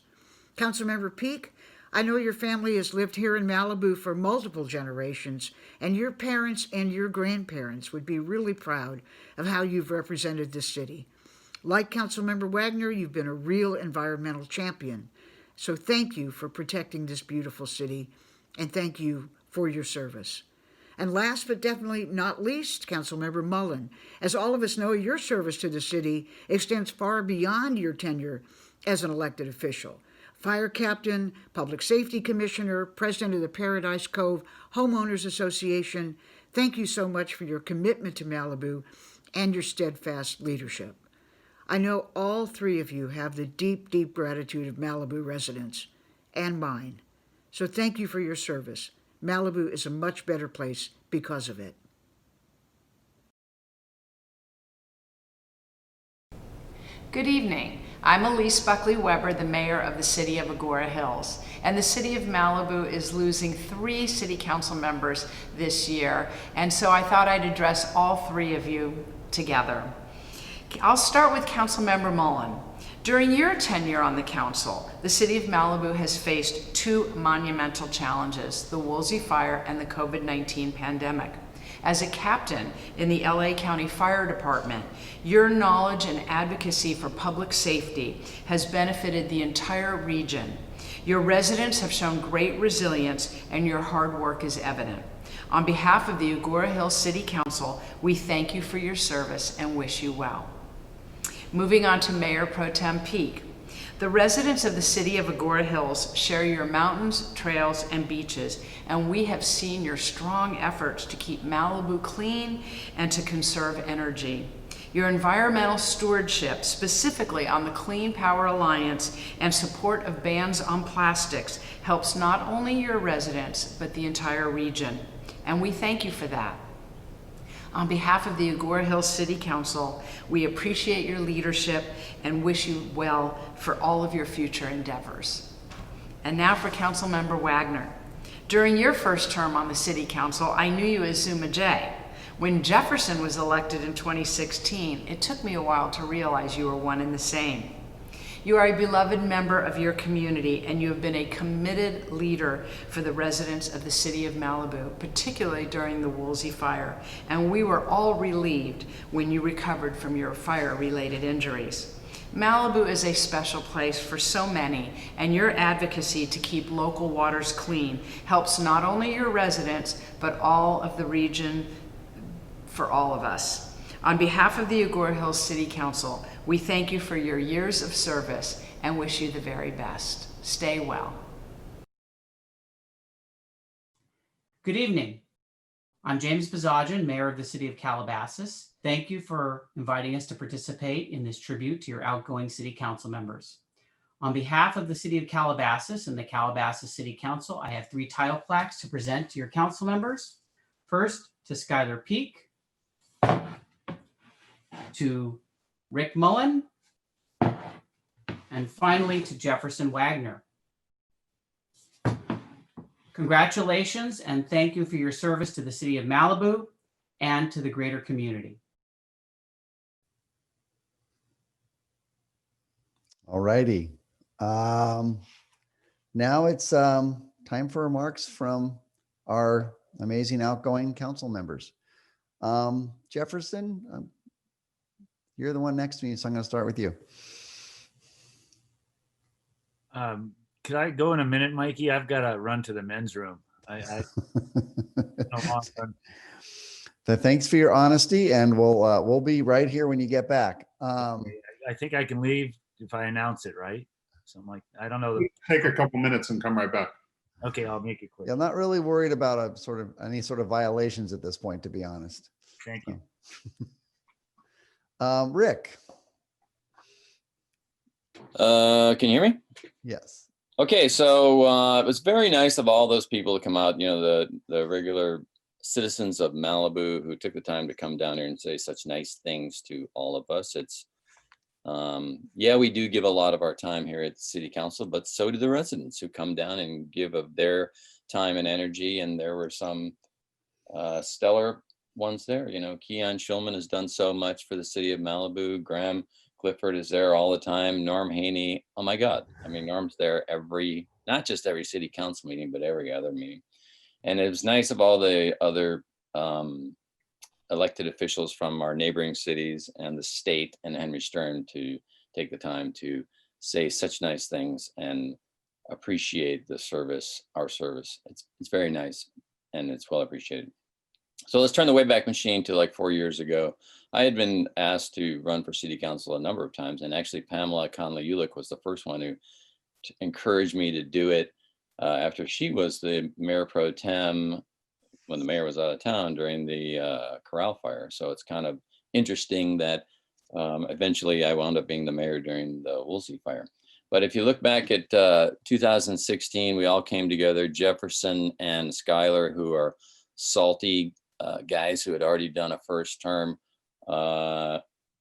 Councilmember Peak, I know your family has lived here in Malibu for multiple generations, and your parents and your grandparents would be really proud of how you've represented this city. Like Councilmember Wagner, you've been a real environmental champion. So thank you for protecting this beautiful city, and thank you for your service. And last but definitely not least, Councilmember Mullen, as all of us know, your service to the city extends far beyond your tenure as an elected official. Fire captain, public safety commissioner, president of the Paradise Cove Homeowners Association, thank you so much for your commitment to Malibu and your steadfast leadership. I know all three of you have the deep, deep gratitude of Malibu residents and mine. So thank you for your service. Malibu is a much better place because of it. Good evening. I'm Elise Buckley Weber, the mayor of the city of Agora Hills. And the city of Malibu is losing 3 city council members this year. And so I thought I'd address all 3 of you together. I'll start with Councilmember Mullen. During your tenure on the council, the city of Malibu has faced 2 monumental challenges, the Woolsey Fire and the COVID-19 pandemic. As a captain in the LA County Fire Department, your knowledge and advocacy for public safety has benefited the entire region. Your residents have shown great resilience, and your hard work is evident. On behalf of the Agora Hills City Council, we thank you for your service and wish you well. Moving on to Mayor Pro Tem Peak. The residents of the city of Agora Hills share your mountains, trails, and beaches, and we have seen your strong efforts to keep Malibu clean and to conserve energy. Your environmental stewardship, specifically on the Clean Power Alliance and support of bans on plastics, helps not only your residents, but the entire region. And we thank you for that. On behalf of the Agora Hills City Council, we appreciate your leadership and wish you well for all of your future endeavors. And now for Councilmember Wagner. During your first term on the City Council, I knew you as Zuma J. When Jefferson was elected in 2016, it took me a while to realize you were one and the same. You are a beloved member of your community, and you have been a committed leader for the residents of the city of Malibu, particularly during the Woolsey Fire. And we were all relieved when you recovered from your fire-related injuries. Malibu is a special place for so many, and your advocacy to keep local waters clean helps not only your residents, but all of the region for all of us. On behalf of the Agora Hills City Council, we thank you for your years of service and wish you the very best. Stay well. Good evening. I'm James Bazagian, Mayor of the City of Calabasas. Thank you for inviting us to participate in this tribute to your outgoing City Council members. On behalf of the City of Calabasas and the Calabasas City Council, I have 3 title plaques to present to your council members. First, to Skylar Peak, to Rick Mullen, and finally to Jefferson Wagner. Congratulations and thank you for your service to the city of Malibu and to the greater community. All righty. Now it's time for remarks from our amazing outgoing council members. Jefferson, you're the one next to me, so I'm going to start with you. Could I go in a minute, Mikey? I've got to run to the men's room. I no longer. So thanks for your honesty, and we'll be right here when you get back. I think I can leave if I announce it, right? So I'm like, I don't know. Take a couple minutes and come right back. Okay, I'll make it quick. Yeah, I'm not really worried about any sort of violations at this point, to be honest. Thank you. Rick. Can you hear me? Yes. Okay, so it was very nice of all those people to come out, you know, the regular citizens of Malibu who took the time to come down here and say such nice things to all of us. It's, yeah, we do give a lot of our time here at the city council, but so do the residents who come down and give of their time and energy. And there were some stellar ones there. You know, Keon Schulman has done so much for the city of Malibu. Graham Clifford is there all the time. Norm Haney, oh my God. I mean, Norm's there not just every city council meeting, but every other meeting. And it was nice of all the other elected officials from our neighboring cities and the state and Henry Stern to take the time to say such nice things and appreciate the service, our service. It's very nice and it's well appreciated. So let's turn the Wayback Machine to like 4 years ago. I had been asked to run for city council a number of times, and actually Pamela Conley-Ulick was the first one who encouraged me to do it after she was the mayor pro tem when the mayor was out of town during the Corral fire. So it's kind of interesting that eventually I wound up being the mayor during the Woolsey fire. But if you look back at 2016, we all came together, Jefferson and Schuyler, who are salty guys who had already done a first term,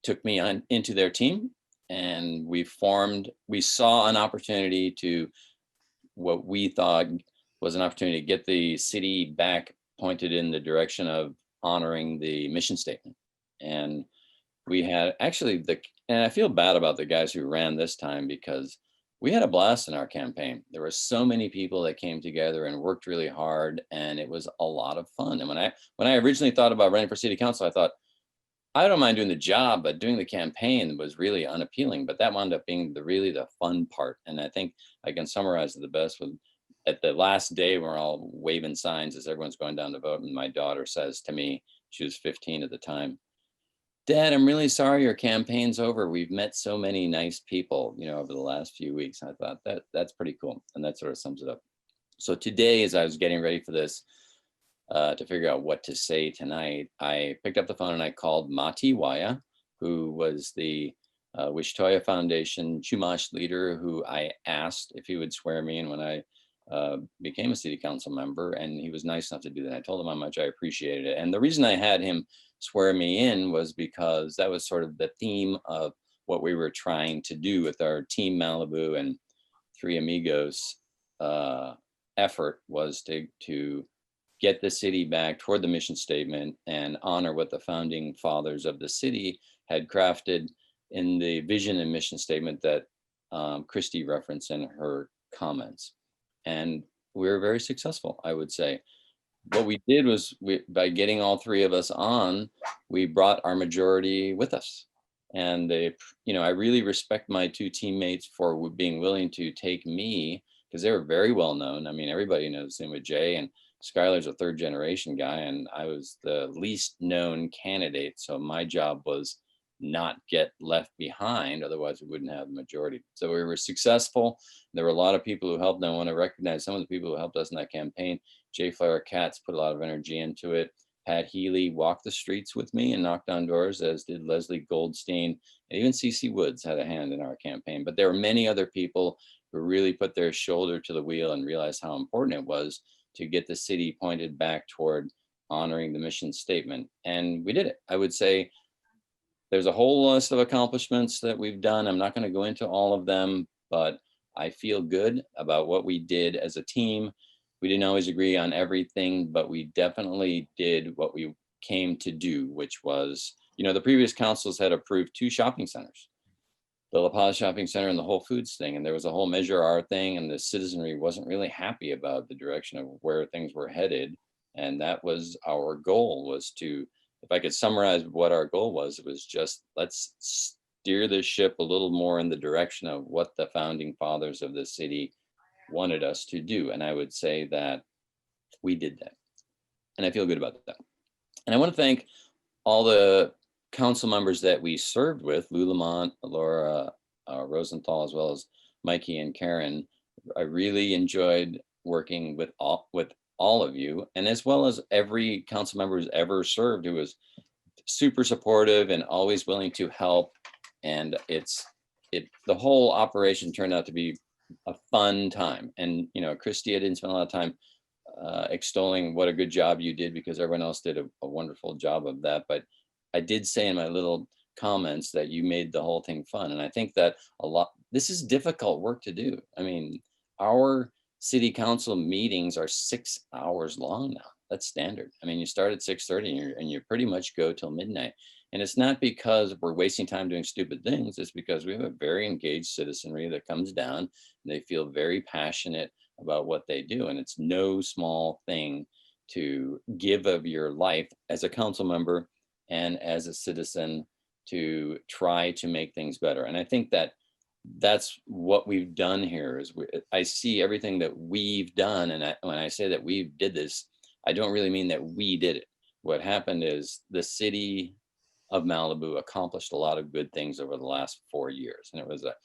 took me on into their team, and we saw an opportunity to what we thought was an opportunity to get the city back pointed in the direction of honoring the mission statement. And we had actually and I feel bad about the guys who ran this time because we had a blast in our campaign. There were so many people that came together and worked really hard, and it was a lot of fun. And when I originally thought about running for city council, I thought, I don't mind doing the job, but doing the campaign was really unappealing. But that wound up being really the fun part. And I think I can summarize it the best with at the last day, we're all waving signs as everyone's going down to vote. And my daughter says to me, she was 15 at the time, Dad, I'm really sorry your campaign's over. We've met so many nice people, you know, over the last few weeks. I thought that's pretty cool. And that sort of sums it up. So today, as I was getting ready for this, to figure out what to say tonight, I picked up the phone and I called Mati Waya, who was the Wishtoya Foundation Chumash leader, who I asked if he would swear me in when I became a city council member, and he was nice enough to do that. I told him how much I appreciated it. And the reason I had him swear me in was because that was sort of the theme of what we were trying to do with our Team Malibu and Three Amigos effort, was to get the city back toward the mission statement and honor what the founding fathers of the city had crafted in the vision and mission statement that Christy referenced in her comments. And we were very successful, I would say. What we did was, by getting all three of us on, we brought our majority with us. And I really respect my two teammates for being willing to take me, because they were very well known. I mean, everybody knows him with Jay, and Schuyler's a third generation guy, and I was the least known candidate. So my job was not get left behind, otherwise we wouldn't have the majority. So we were successful. There were a lot of people who helped, and I want to recognize some of the people who helped us in that campaign. Jay Flower Katz put a lot of energy into it. Pat Healy walked the streets with me and knocked on doors, as did Leslie Goldstein, and even CC Woods had a hand in our campaign. But there were many other people who really put their shoulder to the wheel and realized how important it was to get the city pointed back toward honoring the mission statement. And we did it. I would say there's a whole list of accomplishments that we've done. I'm not going to go into all of them, but I feel good about what we did as a team. We didn't always agree on everything, but we definitely did what we came to do, which was, the previous councils had approved 2 shopping centers, the La Paz Shopping Center and the Whole Foods thing. And there was a whole Measure R thing, and the citizenry wasn't really happy about the direction of where things were headed. And that was our goal, was to if I could summarize what our goal was, it was just, let's steer the ship a little more in the direction of what the founding fathers of the city wanted us to do. And I would say that we did that. And I feel good about that. And I want to thank all the council members that we served with, Lou Lamont, Laura Rosenthal, as well as Mikey and Karen. I really enjoyed working with all of you, and as well as every council member who's ever served, who was super supportive and always willing to help. And the whole operation turned out to be a fun time. And, you know, Christy, I didn't spend a lot of time extolling what a good job you did, because everyone else did a wonderful job of that. But I did say in my little comments that you made the whole thing fun. And I think that this is difficult work to do. I mean, our city council meetings are 6 hours long now. That's standard. I mean, you start at 6:30 and you pretty much go till midnight. And it's not because we're wasting time doing stupid things. It's because we have a very engaged citizenry that comes down and they feel very passionate about what they do. And it's no small thing to give of your life as a council member and as a citizen to try to make things better. And I think that that's what we've done here. Is I see everything that we've done. And when I say that we did this, I don't really mean that we did it. What happened is the city of Malibu accomplished a lot of good things over the last 4 years. And it was a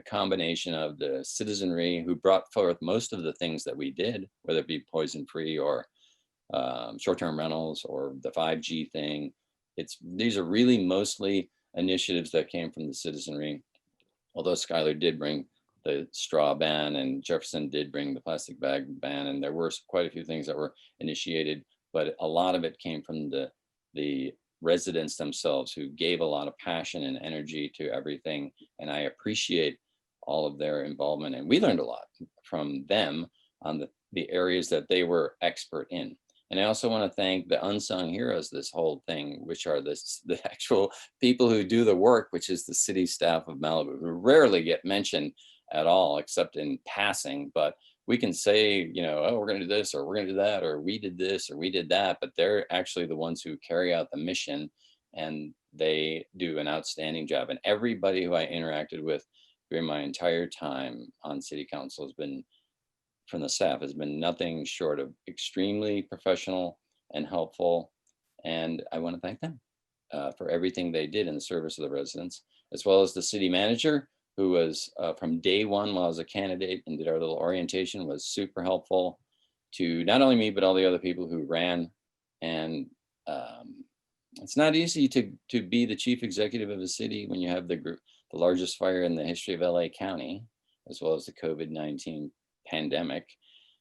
combination of the citizenry who brought forth most of the things that we did, whether it be poison-free or short-term rentals or the 5G thing. These are really mostly initiatives that came from the citizenry. Although Schuyler did bring the straw ban and Jefferson did bring the plastic bag ban, and there were quite a few things that were initiated, but a lot of it came from the residents themselves, who gave a lot of passion and energy to everything. And I appreciate all of their involvement. And we learned a lot from them on the areas that they were expert in. And I also want to thank the unsung heroes, this whole thing, which are the actual people who do the work, which is the city staff of Malibu, who rarely get mentioned at all, except in passing. But we can say, you know, oh, we're going to do this, or we're going to do that, or we did this, or we did that. But they're actually the ones who carry out the mission, and they do an outstanding job. And everybody who I interacted with during my entire time on city council has been, from the staff, has been nothing short of extremely professional and helpful. And I want to thank them for everything they did in the service of the residents, as well as the city manager, who was from day one while I was a candidate and did our little orientation, was super helpful to not only me, but all the other people who ran. And it's not easy to be the chief executive of a city when you have the largest fire in the history of LA County, as well as the COVID-19 pandemic.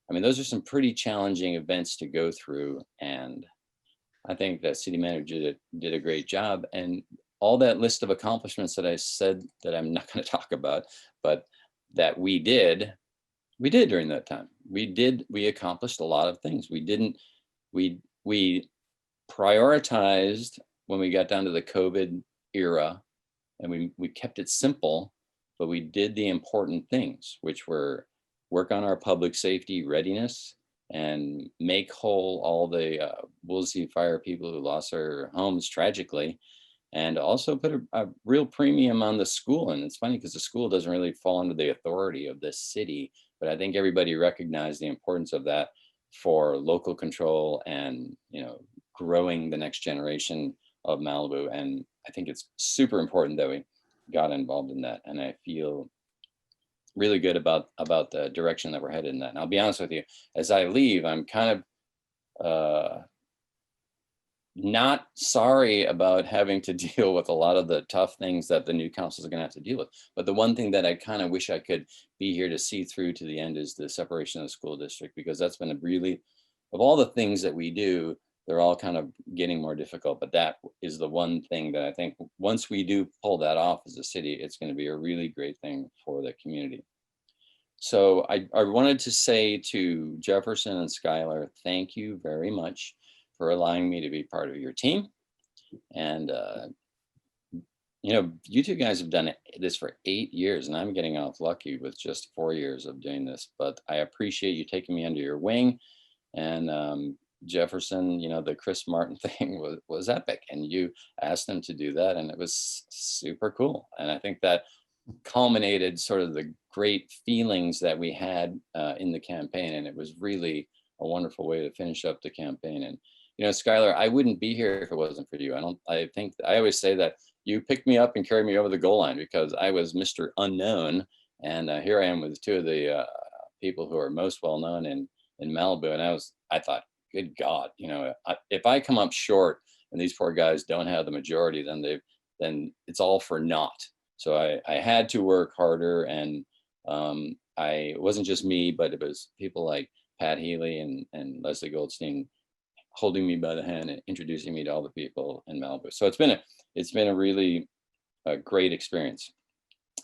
I mean, those are some pretty challenging events to go through. And I think that city manager did a great job. And all that list of accomplishments that I said that I'm not going to talk about, but that we did during that time. We accomplished a lot of things. We prioritized when we got down to the COVID era, and we kept it simple, but we did the important things, which were work on our public safety readiness and make whole all the Woolsey fire people who lost their homes tragically, and also put a real premium on the school. And it's funny because the school doesn't really fall under the authority of this city, but I think everybody recognized the importance of that for local control and, you know, growing the next generation of Malibu. And I think it's super important that we got involved in that. And I feel really good about the direction that we're headed in that. And I'll be honest with you, as I leave, I'm kind of not sorry about having to deal with a lot of the tough things that the new councils are going to have to deal with. But the one thing that I kind of wish I could be here to see through to the end is the separation of the school district, because that's been a really, of all the things that we do, they're all kind of getting more difficult. But that is the one thing that I think once we do pull that off as a city, it's going to be a really great thing for the community. So I wanted to say to Jefferson and Schuyler, thank you very much for allowing me to be part of your team. And, you know, you two guys have done this for 8 years, and I'm getting off lucky with just 4 years of doing this, but I appreciate you taking me under your wing. And Jefferson, you know, the Chris Martin thing was epic, and you asked them to do that, and it was super cool. And I think that culminated sort of the great feelings that we had in the campaign, and it was really a wonderful way to finish up the campaign. And you know, Skylar, I wouldn't be here if it wasn't for you. I always say that you picked me up and carried me over the goal line, because I was Mr. Unknown, and here I am with two of the people who are most well known in Malibu. And I thought, good God, you know, if I come up short and these poor guys don't have the majority, then it's all for naught. So I had to work harder, and it wasn't just me, but it was people like Pat Healy and Leslie Goldstein holding me by the hand and introducing me to all the people in Malibu. So it's been a really great experience.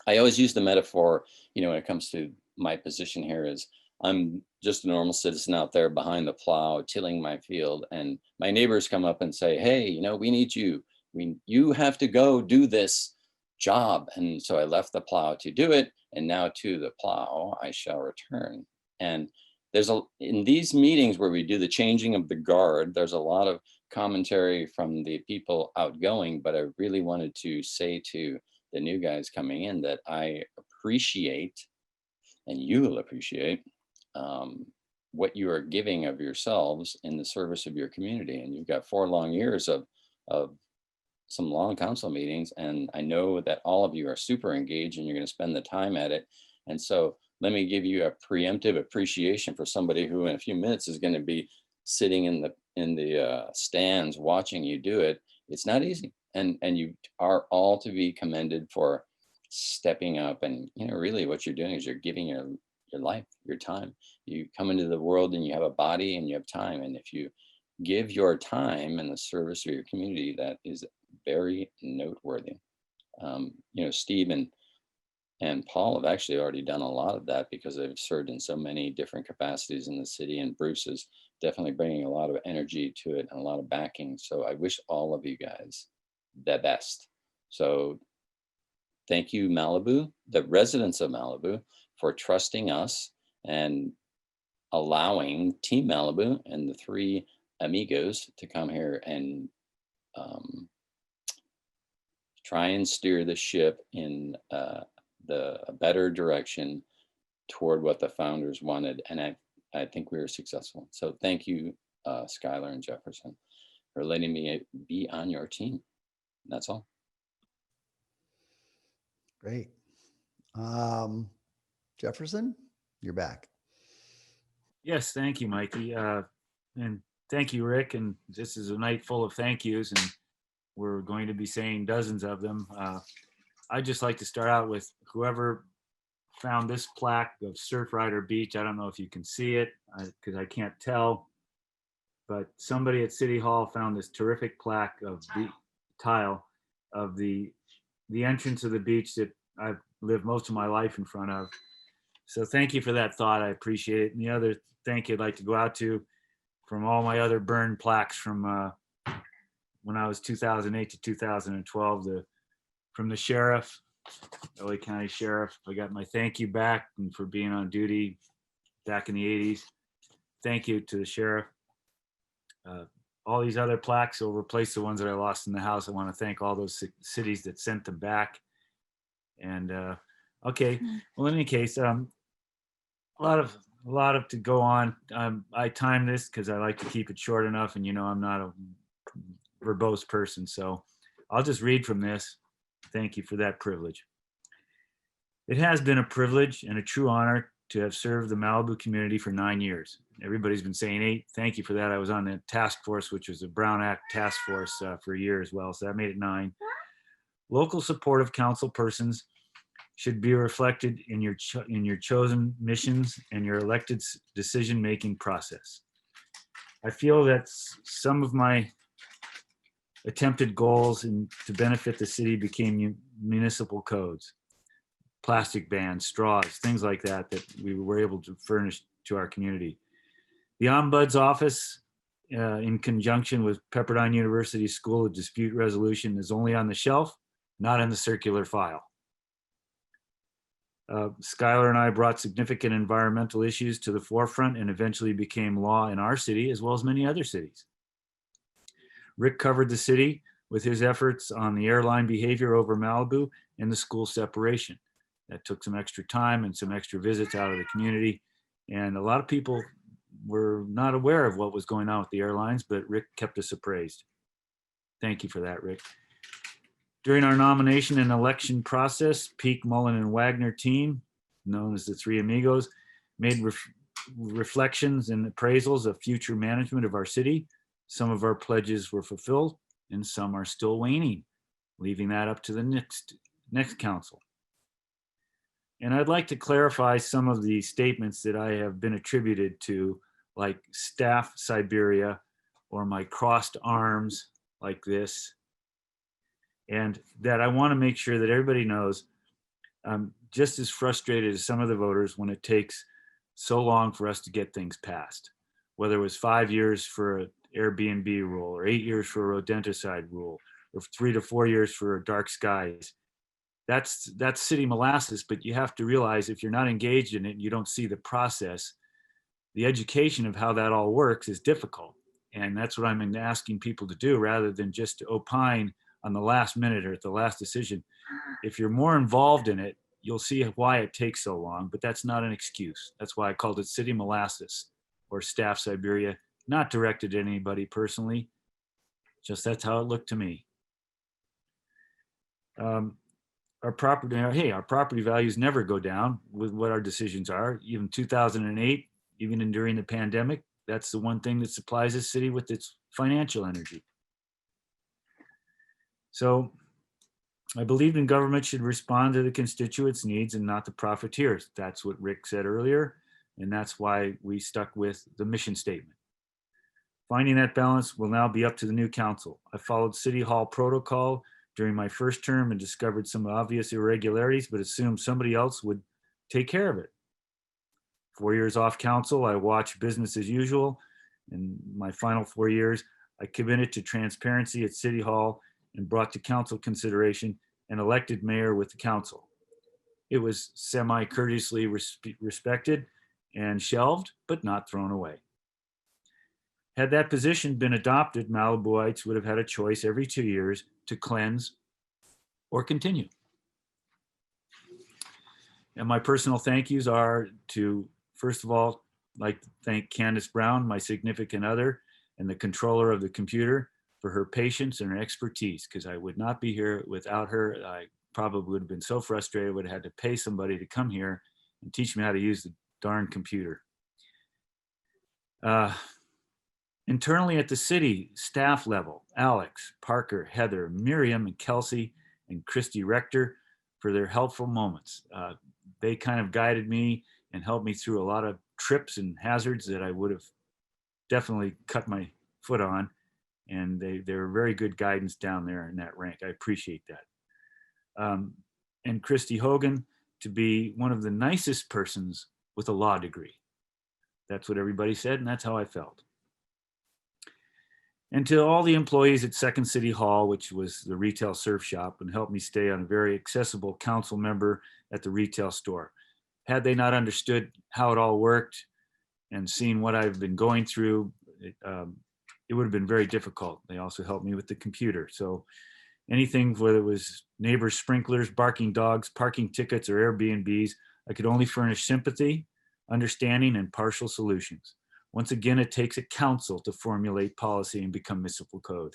I always use the metaphor, you know, when it comes to my position here, is I'm just a normal citizen out there behind the plow, tilling my field, and my neighbors come up and say, hey, you know, we need you. You have to go do this job. And so I left the plow to do it, and now to the plow I shall return. And in these meetings where we do the changing of the guard, there's a lot of commentary from the people outgoing, but I really wanted to say to the new guys coming in that I appreciate, and you will appreciate, what you are giving of yourselves in the service of your community. And you've got 4 long years of some long council meetings, and I know that all of you are super engaged and you're going to spend the time at it. And so let me give you a preemptive appreciation for somebody who in a few minutes is going to be sitting in the stands watching you do it. It's not easy, and you are all to be commended for stepping up. And you know, really what you're doing is you're giving your life, your time. You come into the world and you have a body and you have time, and if you give your time in the service of your community, that is very noteworthy. You know, Steve and Paul have actually already done a lot of that because they've served in so many different capacities in the city, and Bruce is definitely bringing a lot of energy to it and a lot of backing. So I wish all of you guys the best. So thank you, Malibu, the residents of Malibu, for trusting us and allowing Team Malibu and the 3 amigos to come here and try and steer the ship in a better direction toward what the founders wanted. And I think we were successful. So thank you, Skylar and Jefferson, for letting me be on your team. That's all. Great. Jefferson, you're back. Yes, thank you, Mikey. And thank you, Rick. And this is a night full of thank yous, and we're going to be saying dozens of them. I'd just like to start out with whoever found this plaque of Surfrider Beach. I don't know if you can see it because I can't tell, but somebody at City Hall found this terrific plaque of the tile of the entrance of the beach that I've lived most of my life in front of. So thank you for that thought. I appreciate it. And the other thank you I'd like to go out to, from all my other burned plaques from when I was 2008 to 2012, from the sheriff, LA County Sheriff. I got my thank you back and for being on duty back in the 80s. Thank you to the sheriff. All these other plaques will replace the ones that I lost in the house. I want to thank all those cities that sent them back. And okay, well, in any case, a lot of to go on. I timed this because I like to keep it short enough, and you know I'm not a verbose person, so I'll just read from this. Thank you for that privilege. It has been a privilege and a true honor to have served the Malibu community for 9 years. Everybody's been saying 8. Thank you for that. I was on the task force, which was a Brown Act task force for a year as well, so that made it 9. Local supportive council persons should be reflected in your chosen missions and your elected decision-making process. I feel that some of my attempted goals to benefit the city became municipal codes, plastic bans, straws, things like that we were able to furnish to our community. The Ombuds Office, in conjunction with Pepperdine University School of Dispute Resolution, is only on the shelf, not in the circular file. Skylar and I brought significant environmental issues to the forefront and eventually became law in our city as well as many other cities. Rick covered the city with his efforts on the airline behavior over Malibu and the school separation. That took some extra time and some extra visits out of the community. And a lot of people were not aware of what was going on with the airlines, but Rick kept us appraised. Thank you for that, Rick. During our nomination and election process, Peak, Mullen, and Wagner team, known as the Three Amigos, made reflections and appraisals of future management of our city. Some of our pledges were fulfilled and some are still waning, leaving that up to the next council. And I'd like to clarify some of the statements that I have been attributed to, like staff Siberia or my crossed arms like this. And that I want to make sure that everybody knows I'm just as frustrated as some of the voters when it takes so long for us to get things passed. Whether it was 5 years for an Airbnb rule, or 8 years for a rodenticide rule, or 3 to 4 years for dark skies. That's city molasses, but you have to realize if you're not engaged in it and you don't see the process, the education of how that all works is difficult. And that's what I'm asking people to do rather than just to opine on the last minute or at the last decision. If you're more involved in it, you'll see why it takes so long, but that's not an excuse. That's why I called it city molasses or staff Siberia, not directed at anybody personally. Just that's how it looked to me. Our property values never go down with what our decisions are. Even 2008, even during the pandemic, that's the one thing that supplies this city with its financial energy. So I believed in government should respond to the constituents' needs and not the profiteers. That's what Rick said earlier, and that's why we stuck with the mission statement. Finding that balance will now be up to the new council. I followed City Hall protocol during my first term and discovered some obvious irregularities, but assumed somebody else would take care of it. 4 years off council, I watched business as usual. In my final 4 years, I committed to transparency at City Hall and brought to council consideration an elected mayor with the council. It was semi-courteously respected and shelved, but not thrown away. Had that position been adopted, Malibuites would have had a choice every 2 years to cleanse or continue. And my personal thank yous are to, first of all, like to thank Candace Brown, my significant other, and the controller of the computer for her patience and her expertise, because I would not be here without her. I probably would have been so frustrated, would have had to pay somebody to come here and teach me how to use the darn computer. Internally at the city, staff level, Alex, Parker, Heather, Miriam, and Kelsey, and Christy Rector for their helpful moments. They kind of guided me and helped me through a lot of trips and hazards that I would have definitely cut my foot on. And they were very good guidance down there in that rank. I appreciate that. And Christy Hogan to be one of the nicest persons with a law degree. That's what everybody said, and that's how I felt. And to all the employees at Second City Hall, which was the retail surf shop, and helped me stay on a very accessible council member at the retail store. Had they not understood how it all worked and seen what I've been going through, it would have been very difficult. They also helped me with the computer. So anything, whether it was neighbors' sprinklers, barking dogs, parking tickets, or Airbnbs, I could only furnish sympathy, understanding, and partial solutions. Once again, it takes a council to formulate policy and become municipal code.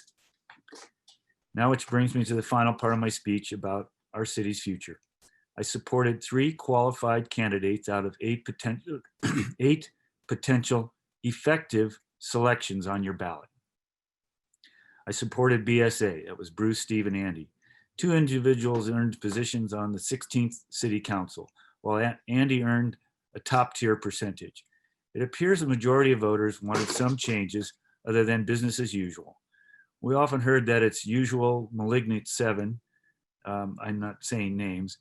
Now, which brings me to the final part of my speech about our city's future. I supported 3 qualified candidates out of 8 potential effective selections on your ballot. I supported BSA, that was Bruce, Steve, and Andy. 2 individuals earned positions on the 16th City Council, while Andy earned a top tier percentage. It appears the majority of voters wanted some changes other than business as usual. We often heard that it's usual malignant 7, I'm not saying names,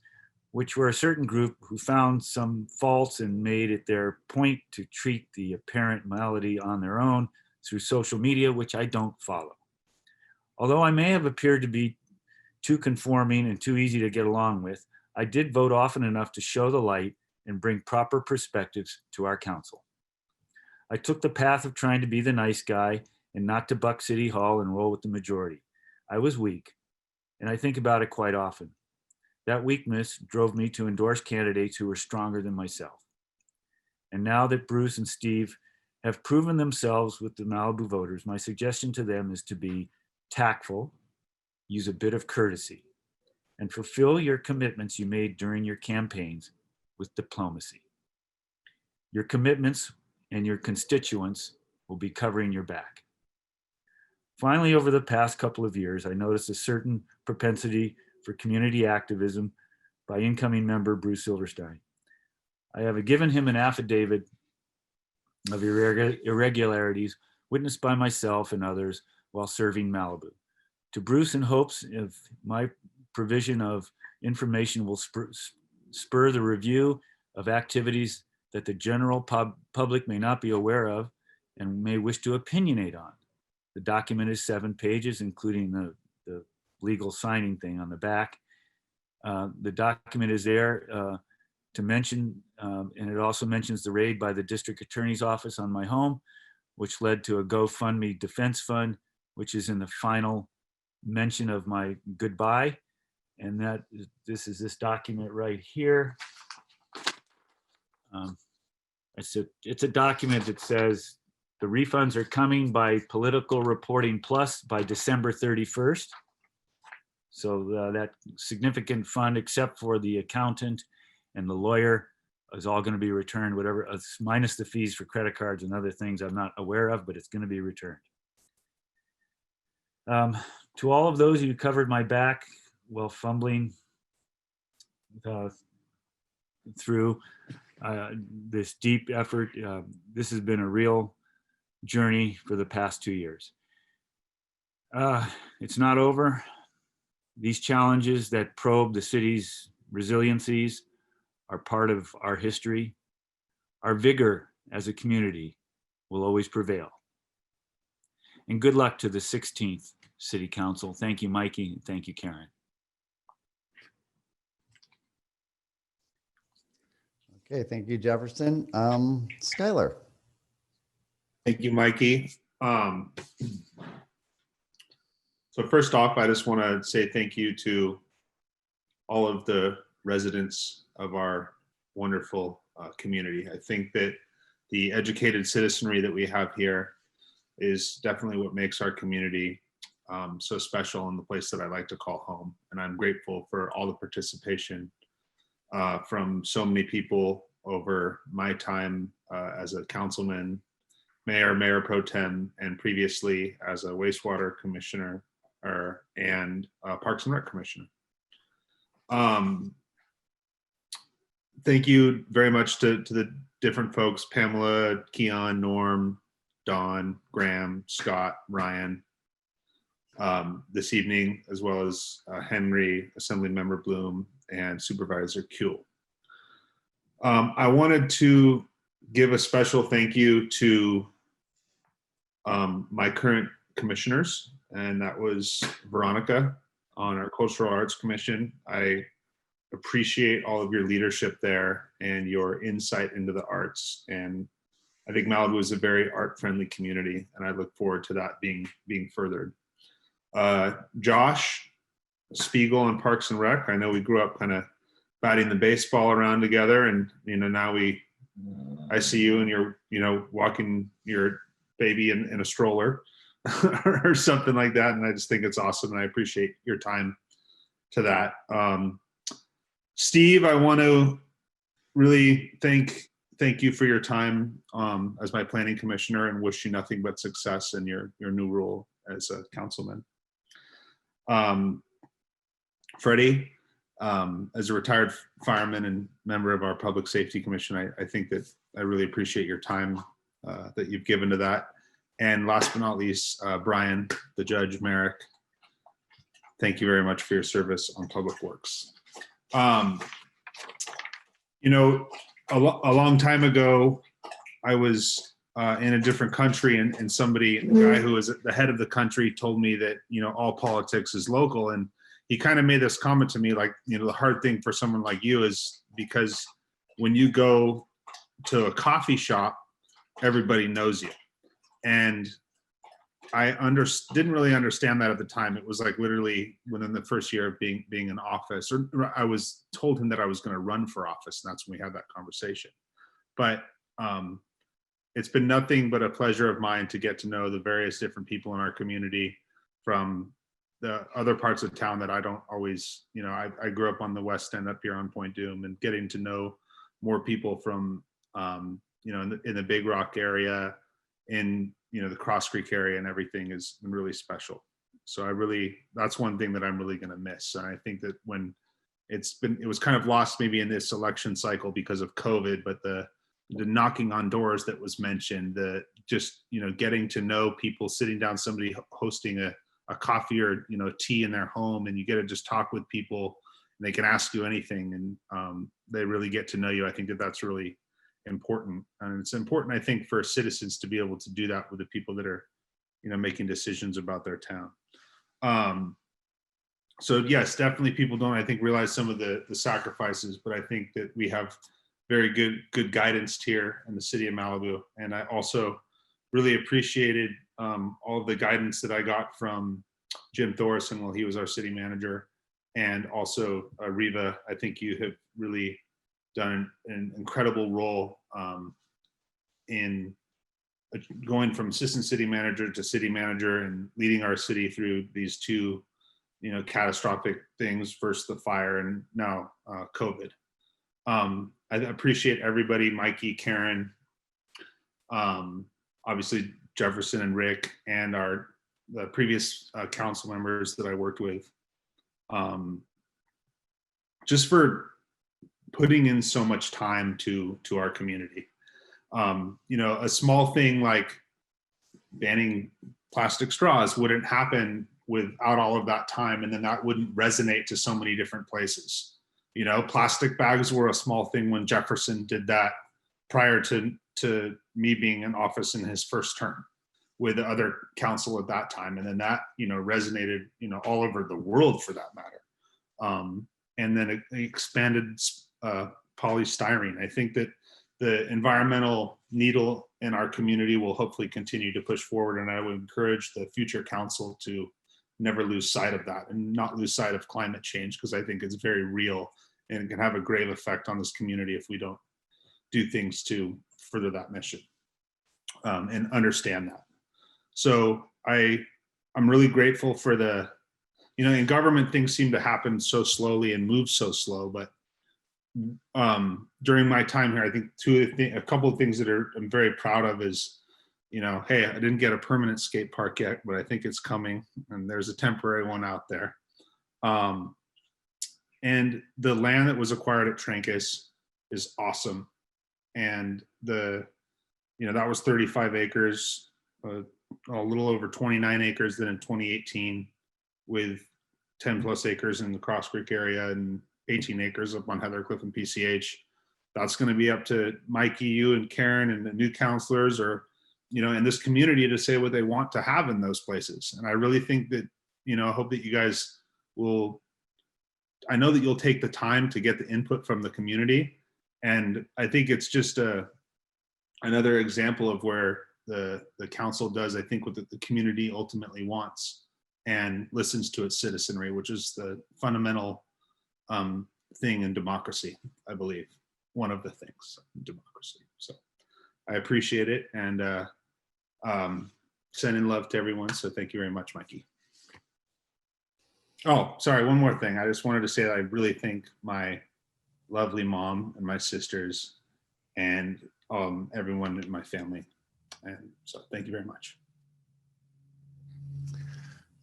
which were a certain group who found some faults and made it their point to treat the apparent malady on their own through social media, which I don't follow. Although I may have appeared to be too conforming and too easy to get along with, I did vote often enough to show the light and bring proper perspectives to our council. I took the path of trying to be the nice guy and not to buck City Hall and roll with the majority. I was weak, and I think about it quite often. That weakness drove me to endorse candidates who were stronger than myself. And now that Bruce and Steve have proven themselves with the Malibu voters, my suggestion to them is to be tactful, use a bit of courtesy, and fulfill your commitments you made during your campaigns with diplomacy. Your commitments and your constituents will be covering your back. Finally, over the past couple of years, I noticed a certain propensity for community activism by incoming member Bruce Silverstein. I have given him an affidavit of irregularities witnessed by myself and others while serving Malibu. To Bruce, in hopes of my provision of information will spur the review of activities that the general public may not be aware of and may wish to opinionate on. The document is 7 pages, including the legal signing thing on the back. The document is there to mention, and it also mentions the raid by the district attorney's office on my home, which led to a GoFundMe defense fund, which is in the final mention of my goodbye. And this is this document right here. It's a document that says the refunds are coming by Political Reporting Plus by December 31st. So that significant fund, except for the accountant and the lawyer, is all going to be returned, whatever, minus the fees for credit cards and other things I'm not aware of, but it's going to be returned. To all of those who covered my back while fumbling through this deep effort, this has been a real journey for the past 2 years. It's not over. These challenges that probe the city's resiliencies are part of our history. Our vigor as a community will always prevail. And good luck to the 16th City Council. Thank you, Mikey, and thank you, Karen. Okay, thank you, Jefferson. Skylar. Thank you, Mikey. So first off, I just want to say thank you to all of the residents of our wonderful community. I think that the educated citizenry that we have here is definitely what makes our community so special and the place that I like to call home. And I'm grateful for all the participation from so many people over my time as a councilman, mayor pro tem, and previously as a wastewater commissioner and Parks and Rec commissioner. Thank you very much to the different folks, Pamela, Keon, Norm, Don, Graham, Scott, Ryan, this evening, as well as Henry, Assemblymember Bloom, and Supervisor Kuehl. I wanted to give a special thank you to my current commissioners, and that was Veronica on our Cultural Arts Commission. I appreciate all of your leadership there and your insight into the arts. And I think Malibu is a very art-friendly community, and I look forward to that being furthered. Josh Spiegel on Parks and Rec. I know we grew up kind of batting the baseball around together, and now I see you and you're walking your baby in a stroller or something like that, and I just think it's awesome, and I appreciate your time to that. Steve, I want to really thank you for your time as my planning commissioner, and wish you nothing but success in your new role as a councilman. Freddie, as a retired fireman and member of our Public Safety Commission, I think that I really appreciate your time that you've given to that. And last but not least, Brian, the Judge Merrick, thank you very much for your service on Public Works. A long time ago, I was in a different country, and the guy who was at the head of the country told me that all politics is local, and he kind of made this comment to me, like, the hard thing for someone like you is because when you go to a coffee shop, everybody knows you. And I didn't really understand that at the time. It was like literally within the first year of being in office, or I was told him that I was going to run for office, and that's when we had that conversation. But it's been nothing but a pleasure of mine to get to know the various different people in our community from the other parts of town that I don't always, I grew up on the West End up here on Point Doom, and getting to know more people from, in the Big Rock area, in, the Cross Creek area and everything has been really special. So that's one thing that I'm really going to miss. And I think that when it was kind of lost maybe in this election cycle because of COVID, but the knocking on doors that was mentioned, the just, getting to know people, sitting down, somebody hosting a coffee or, tea in their home, and you get to just talk with people and they can ask you anything, and they really get to know you. I think that that's really important. And it's important, I think, for citizens to be able to do that with the people that are, making decisions about their town. So yes, definitely people don't, I think, realize some of the sacrifices, but I think that we have very good guidance here in the city of Malibu. And I also really appreciated all of the guidance that I got from Jim Thorson while he was our city manager, and also Riva. I think you have really done an incredible role in going from assistant city manager to city manager and leading our city through these two, catastrophic things, first the fire and now COVID. I appreciate everybody, Mikey, Karen, obviously Jefferson and Rick, and the previous council members that I worked with, just for putting in so much time to our community. A small thing like banning plastic straws wouldn't happen without all of that time, and then that wouldn't resonate to so many different places. Plastic bags were a small thing when Jefferson did that prior to me being in office in his first term with the other council at that time. And then that, resonated, all over the world for that matter. And then it expanded polystyrene. I think that the environmental needle in our community will hopefully continue to push forward. And I would encourage the future council to never lose sight of that and not lose sight of climate change, because I think it's very real and it can have a grave effect on this community if we don't do things to further that mission and understand that. So I'm really grateful for the, in government, things seem to happen so slowly and move so slow, but during my time here, I think a couple of things that I'm very proud of is, hey, I didn't get a permanent skate park yet, but I think it's coming, and there's a temporary one out there. And the land that was acquired at Trancas is awesome. And that was 35 acres, a little over 29 acres then in 2018, with 10 plus acres in the Cross Creek area and 18 acres up on Heather Cliff and PCH. That's going to be up to Mikey, you and Karen and the new counselors, or, in this community, to say what they want to have in those places. And I really think that, I hope that you guys will, I know that you'll take the time to get the input from the community. And I think it's just another example of where the council does, I think, what the community ultimately wants and listens to its citizenry, which is the fundamental thing in democracy, I believe, one of the things in democracy. So I appreciate it, and sending love to everyone. So thank you very much, Mikey. Oh, sorry, one more thing. I just wanted to say that I really thank my lovely mom and my sisters and everyone in my family. And so thank you very much.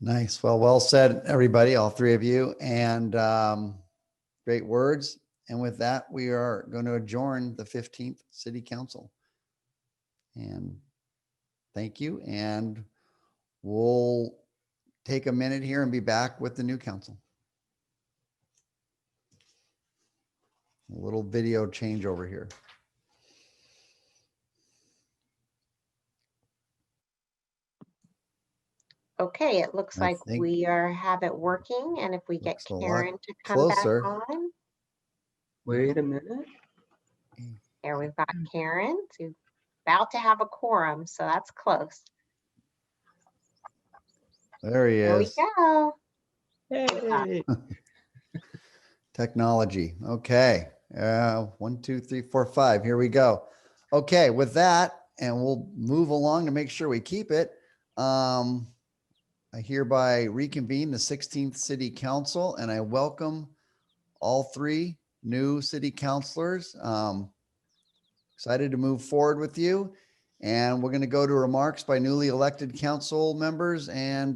Nice. Well said, everybody, all three of you, and great words. And with that, we are going to adjourn the 15th City Council. And thank you. And we'll take a minute here and be back with the new council. A little video change over here. Okay, it looks I like think we have it working, and if we get looks a lot Karen to come back closer. on. Wait a minute. There we've got Karen, who's about to have a quorum, so that's close. There he There we is. go. Hey. Technology. Okay. 1, 2, 3, 4, 5. Here we go. Okay. With that, and we'll move along to make sure we keep it. I hereby reconvene the 16th City Council, and I welcome all 3 new city councilors. Excited to move forward with you. And we're going to go to remarks by newly elected council members. And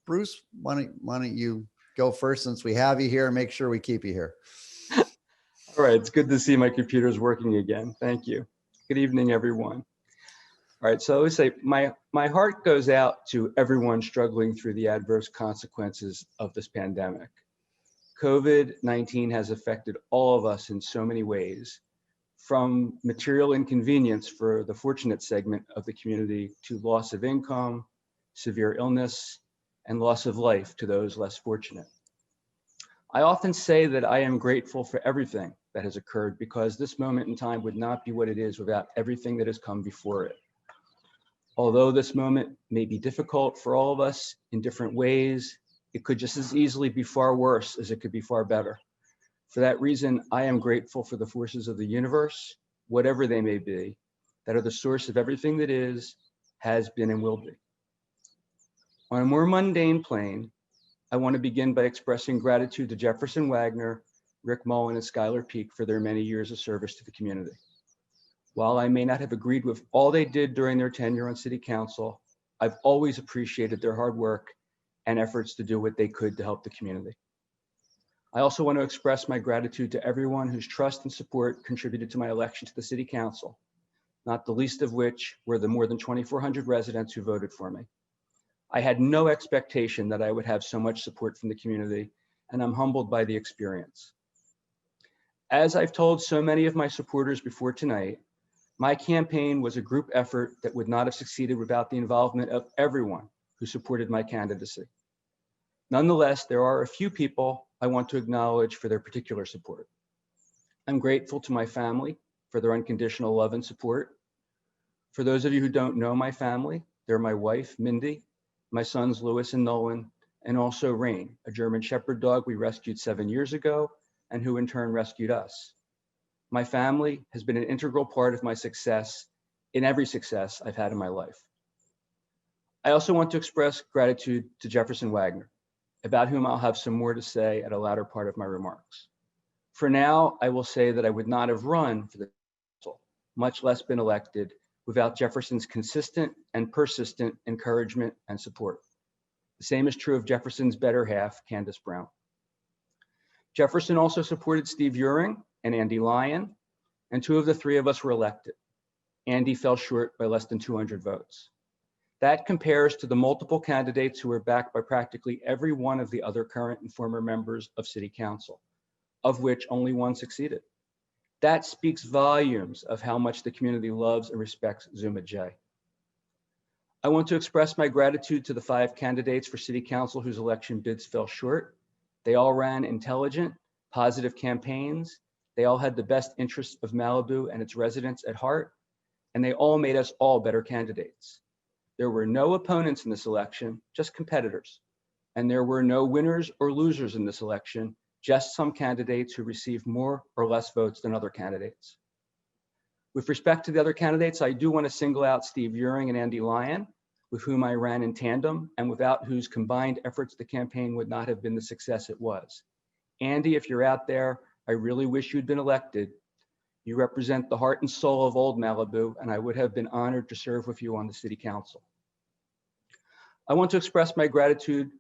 Bruce, why don't you go first, since we have you here, and make sure we keep you here. All right, it's good to see my computer's working again. Thank you. Good evening, everyone. All right, so I always say my heart goes out to everyone struggling through the adverse consequences of this pandemic. COVID-19 has affected all of us in so many ways, from material inconvenience for the fortunate segment of the community to loss of income, severe illness, and loss of life to those less fortunate. I often say that I am grateful for everything that has occurred, because this moment in time would not be what it is without everything that has come before it. Although this moment may be difficult for all of us in different ways, it could just as easily be far worse as it could be far better. For that reason, I am grateful for the forces of the universe, whatever they may be, that are the source of everything that is, has been, and will be. On a more mundane plane, I want to begin by expressing gratitude to Jefferson Wagner, Rick Mullen, and Skylar Peak for their many years of service to the community. While I may not have agreed with all they did during their tenure on City Council, I've always appreciated their hard work and efforts to do what they could to help the community. I also want to express my gratitude to everyone whose trust and support contributed to my election to the City Council, not the least of which were the more than 2,400 residents who voted for me. I had no expectation that I would have so much support from the community, and I'm humbled by the experience. As I've told so many of my supporters before tonight, my campaign was a group effort that would not have succeeded without the involvement of everyone who supported my candidacy. Nonetheless, there are a few people I want to acknowledge for their particular support. I'm grateful to my family for their unconditional love and support. For those of you who don't know my family, they're my wife, Mindy, my sons, Louis and Nolan, and also Rain, a German Shepherd dog we rescued 7 years ago and who in turn rescued us. My family has been an integral part of my success in every success I've had in my life. I also want to express gratitude to Jefferson Wagner, about whom I'll have some more to say at a latter part of my remarks. For now, I will say that I would not have run for the council, much less been elected, without Jefferson's consistent and persistent encouragement and support. The same is true of Jefferson's better half, Candace Brown. Jefferson also supported Steve Uring and Andy Lyon, and 2 of the 3 of us were elected. Andy fell short by less than 200 votes. That compares to the multiple candidates who were backed by practically every one of the other current and former members of City Council, of which only 1 succeeded. That speaks volumes of how much the community loves and respects Zuma J. I want to express my gratitude to the 5 candidates for City Council whose election bids fell short. They all ran intelligent, positive campaigns. They all had the best interests of Malibu and its residents at heart, and they all made us all better candidates. There were no opponents in this election, just competitors. And there were no winners or losers in this election, just some candidates who received more or less votes than other candidates. With respect to the other candidates, I do want to single out Steve Uring and Andy Lyon, with whom I ran in tandem and without whose combined efforts the campaign would not have been the success it was. Andy, if you're out there, I really wish you'd been elected. You represent the heart and soul of old Malibu, and I would have been honored to serve with you on the City Council. I want to express my gratitude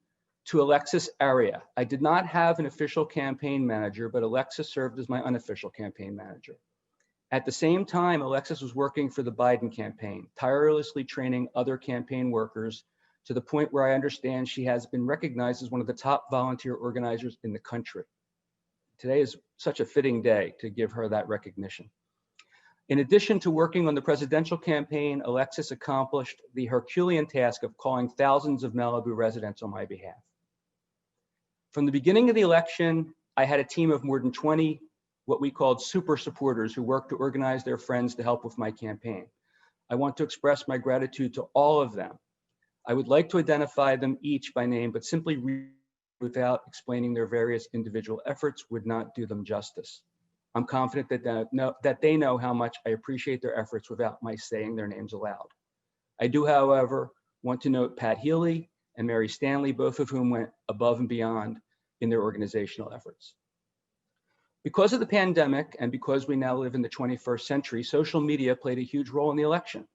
to Alexis Aria. I did not have an official campaign manager, but Alexis served as my unofficial campaign manager. At the same time, Alexis was working for the Biden campaign, tirelessly training other campaign workers to the point where I understand she has been recognized as one of the top volunteer organizers in the country. Today is such a fitting day to give her that recognition. In addition to working on the presidential campaign, Alexis accomplished the Herculean task of calling thousands of Malibu residents on my behalf. From the beginning of the election, I had a team of more than 20, what we called super supporters, who worked to organize their friends to help with my campaign. I want to express my gratitude to all of them. I would like to identify them each by name, but simply without explaining their various individual efforts would not do them justice. I'm confident that they know how much I appreciate their efforts without my saying their names aloud. I do, however, want to note Pat Healy and Mary Stanley, both of whom went above and beyond in their organizational efforts. Because of the pandemic and because we now live in the 21st century, social media played a huge role in the election.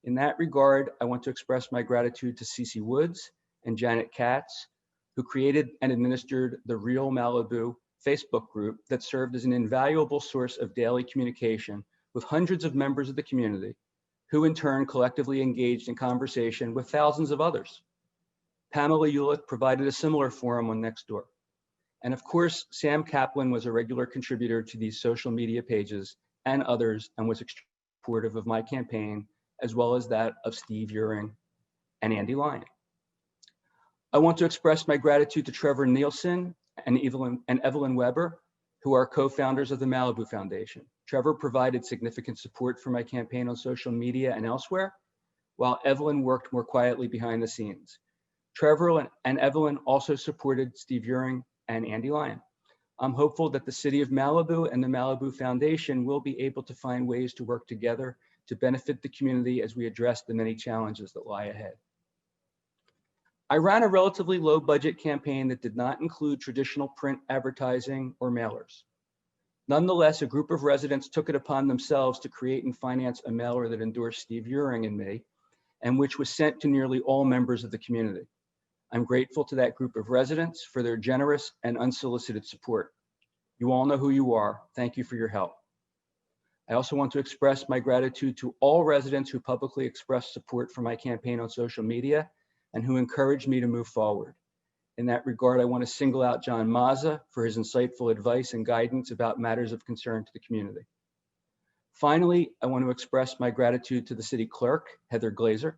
In that regard, I want to express my gratitude to Cece Woods and Janet Katz, who created and administered the Real Malibu Facebook group that served as an invaluable source of daily communication with hundreds of members of the community, who in turn collectively engaged in conversation with thousands of others. Pamela Ulick provided a similar forum on Nextdoor. And of course, Sam Kaplan was a regular contributor to these social media pages and others, and was extremely supportive of my campaign, as well as that of Steve Uring and Andy Lyon. I want to express my gratitude to Trevor Nielsen and Evelyn Weber, who are co-founders of the Malibu Foundation. Trevor provided significant support for my campaign on social media and elsewhere, while Evelyn worked more quietly behind the scenes. Trevor and Evelyn also supported Steve Uring and Andy Lyon. I'm hopeful that the City of Malibu and the Malibu Foundation will be able to find ways to work together to benefit the community as we address the many challenges that lie ahead. I ran a relatively low budget campaign that did not include traditional print advertising or mailers. Nonetheless, a group of residents took it upon themselves to create and finance a mailer that endorsed Steve Uring and me, and which was sent to nearly all members of the community. I'm grateful to that group of residents for their generous and unsolicited support. You all know who you are. Thank you for your help. I also want to express my gratitude to all residents who publicly expressed support for my campaign on social media and who encouraged me to move forward. In that regard, I want to single out John Mazza for his insightful advice and guidance about matters of concern to the community. Finally, I want to express my gratitude to the city clerk, Heather Glazer,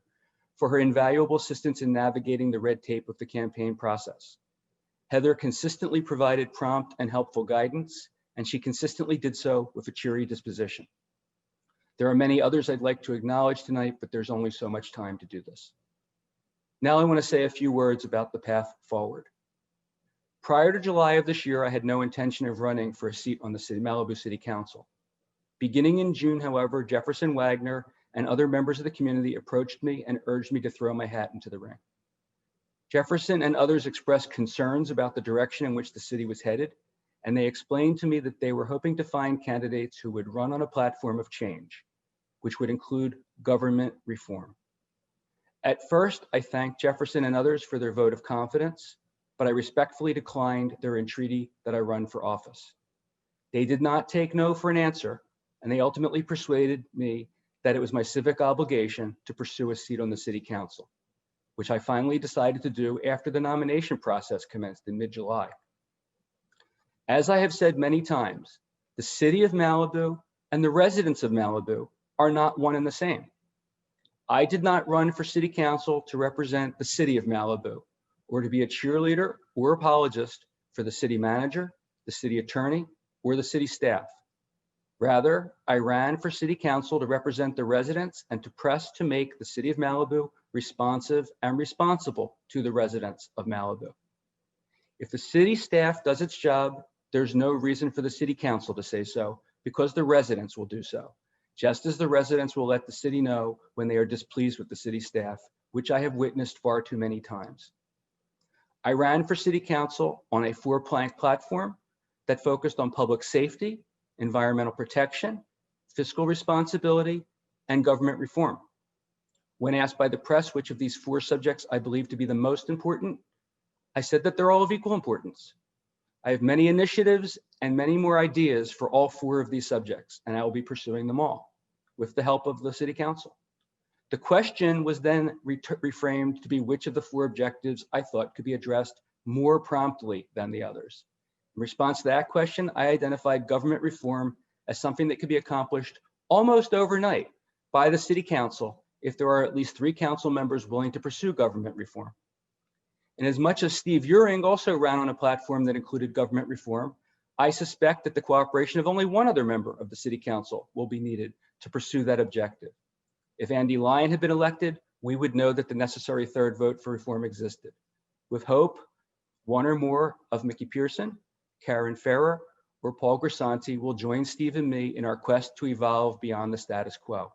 for her invaluable assistance in navigating the red tape of the campaign process. Heather consistently provided prompt and helpful guidance, and she consistently did so with a cheery disposition. There are many others I'd like to acknowledge tonight, but there's only so much time to do this. Now I want to say a few words about the path forward. Prior to July of this year, I had no intention of running for a seat on the Malibu City Council. Beginning in June, however, Jefferson Wagner and other members of the community approached me and urged me to throw my hat into the ring. Jefferson and others expressed concerns about the direction in which the city was headed, and they explained to me that they were hoping to find candidates who would run on a platform of change, which would include government reform. At first, I thanked Jefferson and others for their vote of confidence, but I respectfully declined their entreaty that I run for office. They did not take no for an answer, and they ultimately persuaded me that it was my civic obligation to pursue a seat on the city council, which I finally decided to do after the nomination process commenced in mid-July. As I have said many times, the city of Malibu and the residents of Malibu are not one and the same. I did not run for city council to represent the city of Malibu or to be a cheerleader or apologist for the city manager, the city attorney, or the city staff. Rather, I ran for city council to represent the residents and to press to make the city of Malibu responsive and responsible to the residents of Malibu. If the city staff does its job, there's no reason for the city council to say so, because the residents will do so, just as the residents will let the city know when they are displeased with the city staff, which I have witnessed far too many times. I ran for city council on a four-plank platform that focused on public safety, environmental protection, fiscal responsibility, and government reform. When asked by the press which of these four subjects I believe to be the most important, I said that they're all of equal importance. I have many initiatives and many more ideas for all four of these subjects, and I will be pursuing them all with the help of the city council. The question was then reframed to be which of the four objectives I thought could be addressed more promptly than the others. In response to that question, I identified government reform as something that could be accomplished almost overnight by the city council if there are at least 3 council members willing to pursue government reform. And as much as Steve Euring also ran on a platform that included government reform, I suspect that the cooperation of only one other member of the city council will be needed to pursue that objective. If Andy Lyon had been elected, we would know that the necessary 3rd vote for reform existed. With hope, one or more of Mickey Pearson, Karen Farrer, or Paul Grisanti will join Steve and me in our quest to evolve beyond the status quo.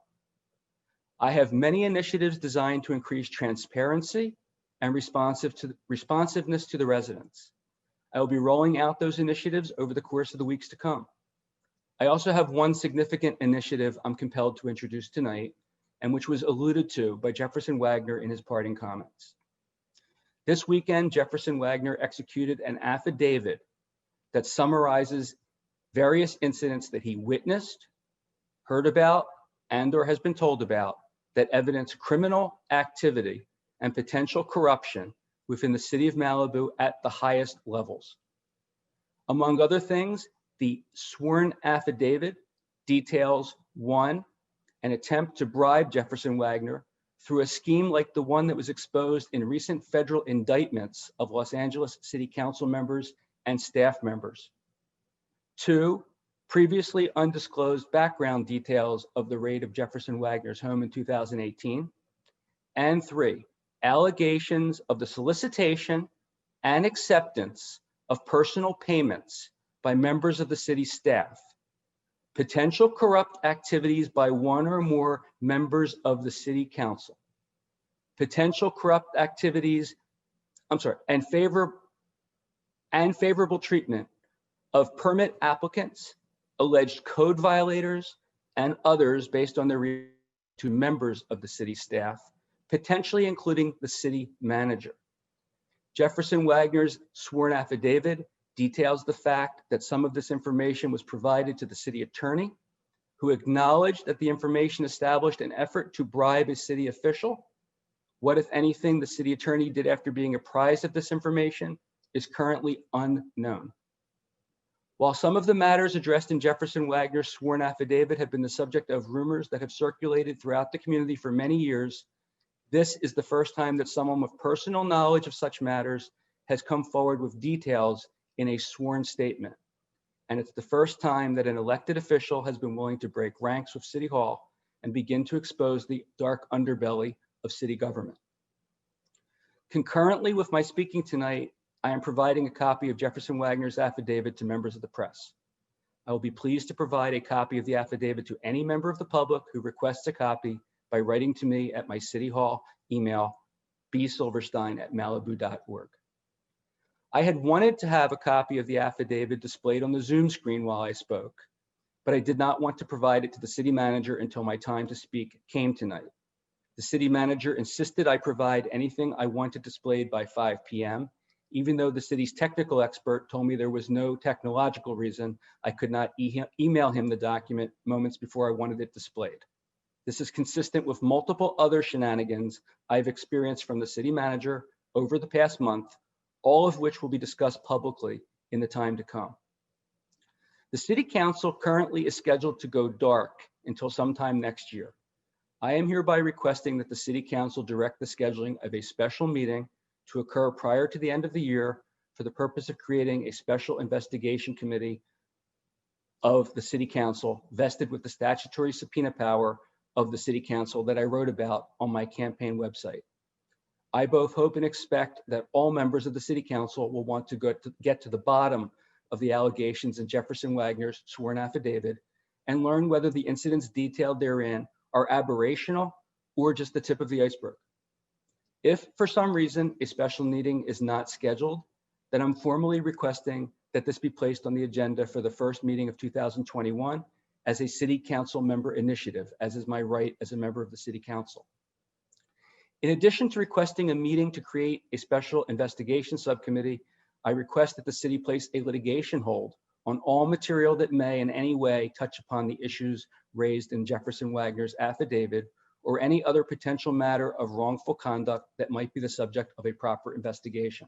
I have many initiatives designed to increase transparency and responsiveness to the residents. I will be rolling out those initiatives over the course of the weeks to come. I also have one significant initiative I'm compelled to introduce tonight, and which was alluded to by Jefferson Wagner in his parting comments. This weekend, Jefferson Wagner executed an affidavit that summarizes various incidents that he witnessed, heard about, and/or has been told about that evidence criminal activity and potential corruption within the city of Malibu at the highest levels. Among other things, the sworn affidavit details 1, an attempt to bribe Jefferson Wagner through a scheme like the one that was exposed in recent federal indictments of Los Angeles City Council members and staff members. 2, previously undisclosed background details of the raid of Jefferson Wagner's home in 2018. And 3, allegations of the solicitation and acceptance of personal payments by members of the city staff, potential corrupt activities by one or more members of the city council, potential corrupt activities, and favorable treatment of permit applicants, alleged code violators, and others based on their to members of the city staff, potentially including the city manager. Jefferson Wagner's sworn affidavit details the fact that some of this information was provided to the city attorney, who acknowledged that the information established an effort to bribe a city official. What, if anything, the city attorney did after being apprised of this information is currently unknown. While some of the matters addressed in Jefferson Wagner's sworn affidavit have been the subject of rumors that have circulated throughout the community for many years, this is the first time that someone with personal knowledge of such matters has come forward with details in a sworn statement. And it's the first time that an elected official has been willing to break ranks with City Hall and begin to expose the dark underbelly of city government. Concurrently with my speaking tonight, I am providing a copy of Jefferson Wagner's affidavit to members of the press. I will be pleased to provide a copy of the affidavit to any member of the public who requests a copy by writing to me at my City Hall email, bsilverstein@malibu.org. I had wanted to have a copy of the affidavit displayed on the Zoom screen while I spoke, but I did not want to provide it to the city manager until my time to speak came tonight. The city manager insisted I provide anything I wanted displayed by 5 p.m., even though the city's technical expert told me there was no technological reason I could not email him the document moments before I wanted it displayed. This is consistent with multiple other shenanigans I've experienced from the city manager over the past month, all of which will be discussed publicly in the time to come. The city council currently is scheduled to go dark until sometime next year. I am hereby requesting that the city council direct the scheduling of a special meeting to occur prior to the end of the year for the purpose of creating a special investigation committee of the city council vested with the statutory subpoena power of the city council that I wrote about on my campaign website. I both hope and expect that all members of the city council will want to get to the bottom of the allegations in Jefferson Wagner's sworn affidavit and learn whether the incidents detailed therein are aberrational or just the tip of the iceberg. If for some reason a special meeting is not scheduled, then I'm formally requesting that this be placed on the agenda for the first meeting of 2021 as a city council member initiative, as is my right as a member of the city council. In addition to requesting a meeting to create a special investigation subcommittee, I request that the city place a litigation hold on all material that may in any way touch upon the issues raised in Jefferson Wagner's affidavit or any other potential matter of wrongful conduct that might be the subject of a proper investigation.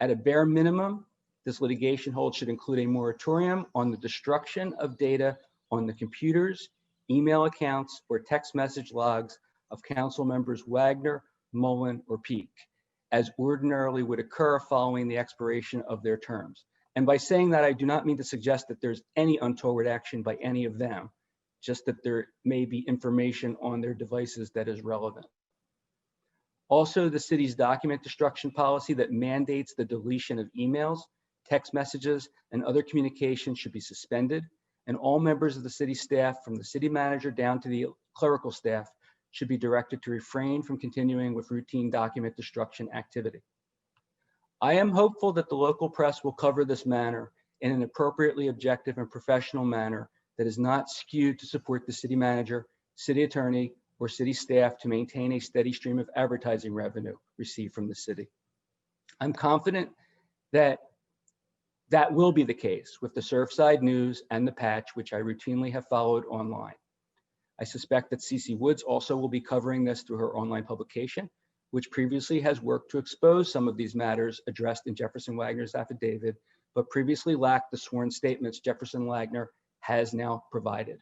At a bare minimum, this litigation hold should include a moratorium on the destruction of data on the computers, email accounts, or text message logs of council members Wagner, Mullen, or Peak, as ordinarily would occur following the expiration of their terms. And by saying that, I do not mean to suggest that there's any untoward action by any of them, just that there may be information on their devices that is relevant. Also, the city's document destruction policy that mandates the deletion of emails, text messages, and other communication should be suspended, and all members of the city staff, from the city manager down to the clerical staff, should be directed to refrain from continuing with routine document destruction activity. I am hopeful that the local press will cover this matter in an appropriately objective and professional manner that is not skewed to support the city manager, city attorney, or city staff to maintain a steady stream of advertising revenue received from the city. I'm confident that that will be the case with the Surfside News and the Patch, which I routinely have followed online. I suspect that CC Woods also will be covering this through her online publication, which previously has worked to expose some of these matters addressed in Jefferson Wagner's affidavit, but previously lacked the sworn statements Jefferson Wagner has now provided.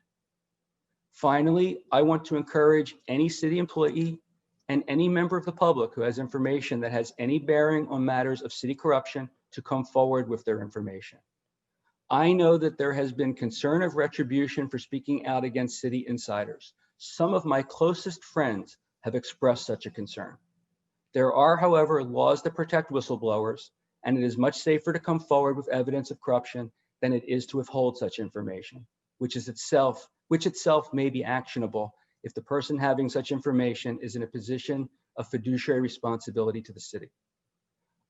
Finally, I want to encourage any city employee and any member of the public who has information that has any bearing on matters of city corruption to come forward with their information. I know that there has been concern of retribution for speaking out against city insiders. Some of my closest friends have expressed such a concern. There are, however, laws that protect whistleblowers, and it is much safer to come forward with evidence of corruption than it is to withhold such information, which itself may be actionable if the person having such information is in a position of fiduciary responsibility to the city.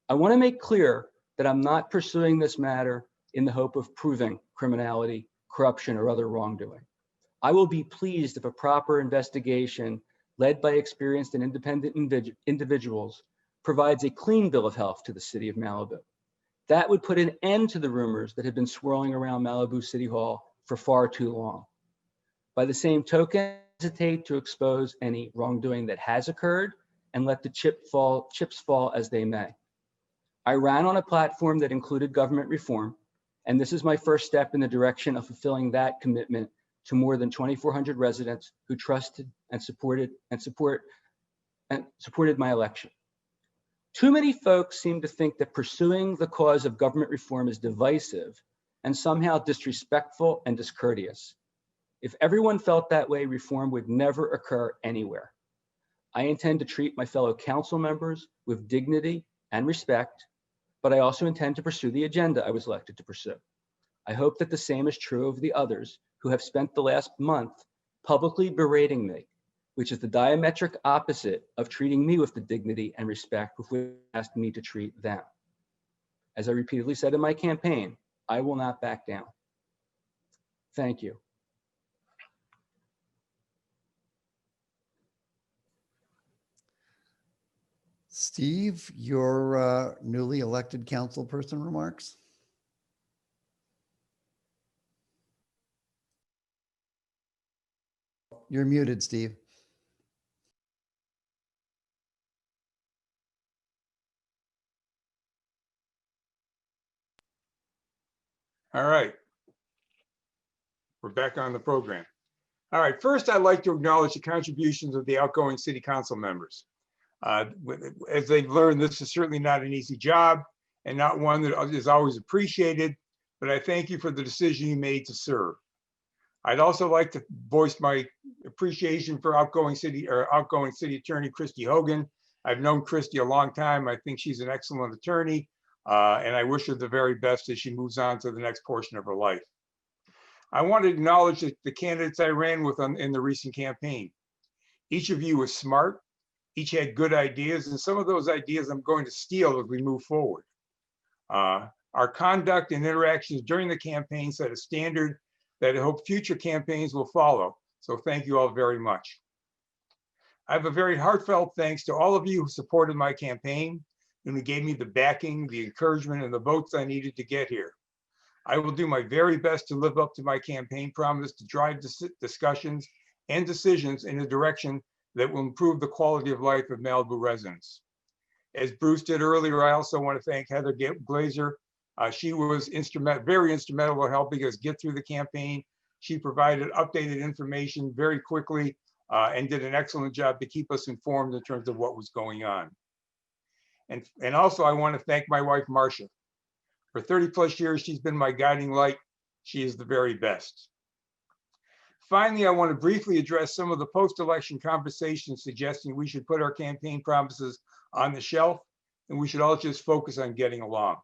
I want to make clear that I'm not pursuing this matter in the hope of proving criminality, corruption, or other wrongdoing. I will be pleased if a proper investigation led by experienced and independent individuals provides a clean bill of health to the city of Malibu. That would put an end to the rumors that have been swirling around Malibu City Hall for far too long. By the same token, I hesitate to expose any wrongdoing that has occurred and let the chips fall as they may. I ran on a platform that included government reform, and this is my first step in the direction of fulfilling that commitment to more than 2,400 residents who trusted and supported my election. Too many folks seem to think that pursuing the cause of government reform is divisive and somehow disrespectful and discourteous. If everyone felt that way, reform would never occur anywhere. I intend to treat my fellow council members with dignity and respect, but I also intend to pursue the agenda I was elected to pursue. I hope that the same is true of the others who have spent the last month publicly berating me, which is the diametric opposite of treating me with the dignity and respect with which they asked me to treat them. As I repeatedly said in my campaign, I will not back down. Thank you. Steve, your newly elected council person remarks. You're muted, Steve. All right. We're back on the program. All right. First, I'd like to acknowledge the contributions of the outgoing city council members. As they've learned, this is certainly not an easy job and not one that is always appreciated, but I thank you for the decision you made to serve. I'd also like to voice my appreciation for outgoing city attorney, Christy Hogan. I've known Christy a long time. I think she's an excellent attorney, and I wish her the very best as she moves on to the next portion of her life. I want to acknowledge the candidates I ran with in the recent campaign. Each of you was smart, each had good ideas, and some of those ideas I'm going to steal as we move forward. Our conduct and interactions during the campaign set a standard that I hope future campaigns will follow. So thank you all very much. I have a very heartfelt thanks to all of you who supported my campaign and who gave me the backing, the encouragement, and the votes I needed to get here. I will do my very best to live up to my campaign promise to drive discussions and decisions in a direction that will improve the quality of life of Malibu residents. As Bruce did earlier, I also want to thank Heather Glazer. She was very instrumental in helping us get through the campaign. She provided updated information very quickly and did an excellent job to keep us informed in terms of what was going on. And also I want to thank my wife, Marcia. For 30 plus years, she's been my guiding light. She is the very best. Finally, I want to briefly address some of the post-election conversations suggesting we should put our campaign promises on the shelf and we should all just focus on getting along.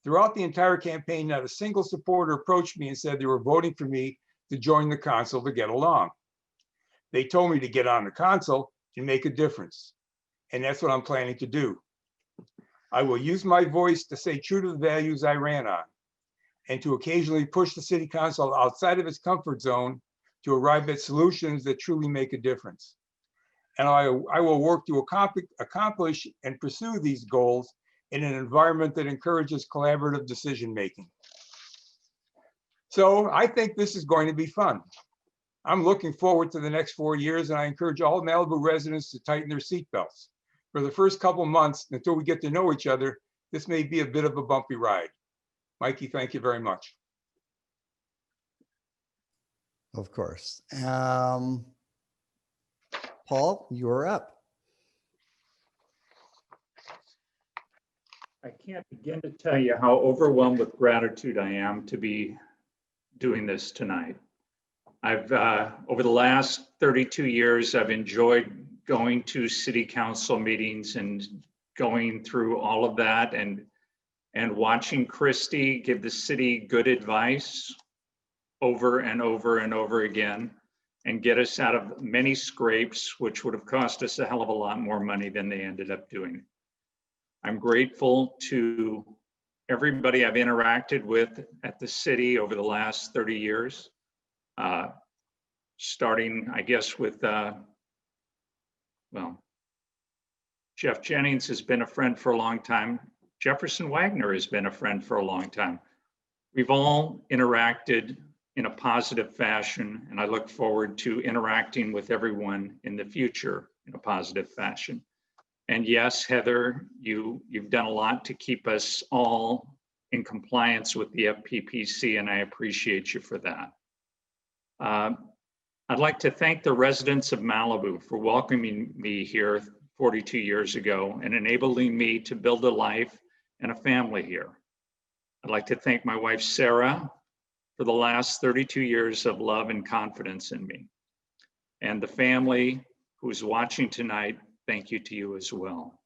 Throughout the entire campaign, not a single supporter approached me and said they were voting for me to join the council to get along. They told me to get on the council and make a difference. And that's what I'm planning to do. I will use my voice to stay true to the values I ran on and to occasionally push the city council outside of its comfort zone to arrive at solutions that truly make a difference. And I will work to accomplish and pursue these goals in an environment that encourages collaborative decision-making. So I think this is going to be fun. I'm looking forward to the next 4 years, and I encourage all Malibu residents to tighten their seatbelts. For the first couple months, until we get to know each other, this may be a bit of a bumpy ride. Mikey, thank you very much. Of course. Paul, you're up. I can't begin to tell you how overwhelmed with gratitude I am to be doing this tonight. I've, over the last 32 years, I've enjoyed going to city council meetings and going through all of that and watching Christy give the city good advice over and over and over again and get us out of many scrapes, which would have cost us a hell of a lot more money than they ended up doing. I'm grateful to everybody I've interacted with at the city over the last 30 years, starting, I guess, with, well, Jeff Jennings has been a friend for a long time. Jefferson Wagner has been a friend for a long time. We've all interacted in a positive fashion, and I look forward to interacting with everyone in the future in a positive fashion. And yes, Heather, you've done a lot to keep us all in compliance with the FPPC, and I appreciate you for that. I'd like to thank the residents of Malibu for welcoming me here 42 years ago and enabling me to build a life and a family here. I'd like to thank my wife, Sarah, for the last 32 years of love and confidence in me. And the family who's watching tonight, thank you to you as well.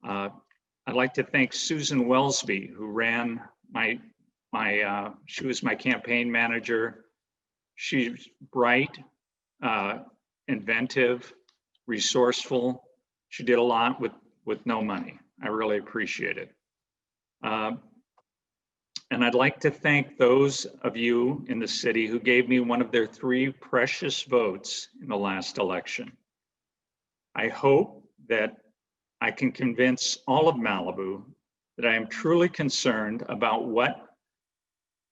I'd like to thank Susan Wellsby, who ran she was my campaign manager. She's bright, inventive, resourceful. She did a lot with no money. I really appreciate it. And I'd like to thank those of you in the city who gave me one of their 3 precious votes in the last election. I hope that I can convince all of Malibu that I am truly concerned about what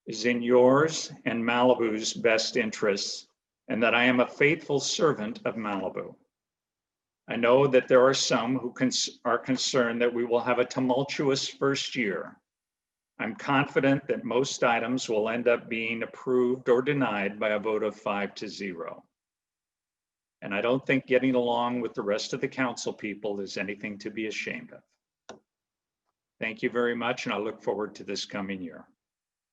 is in yours and Malibu's best interests, and that I am a faithful servant of Malibu. I know that there are some who are concerned that we will have a tumultuous first year. I'm confident that most items will end up being approved or denied by a vote of 5-0. And I don't think getting along with the rest of the council people is anything to be ashamed of. Thank you very much, and I look forward to this coming year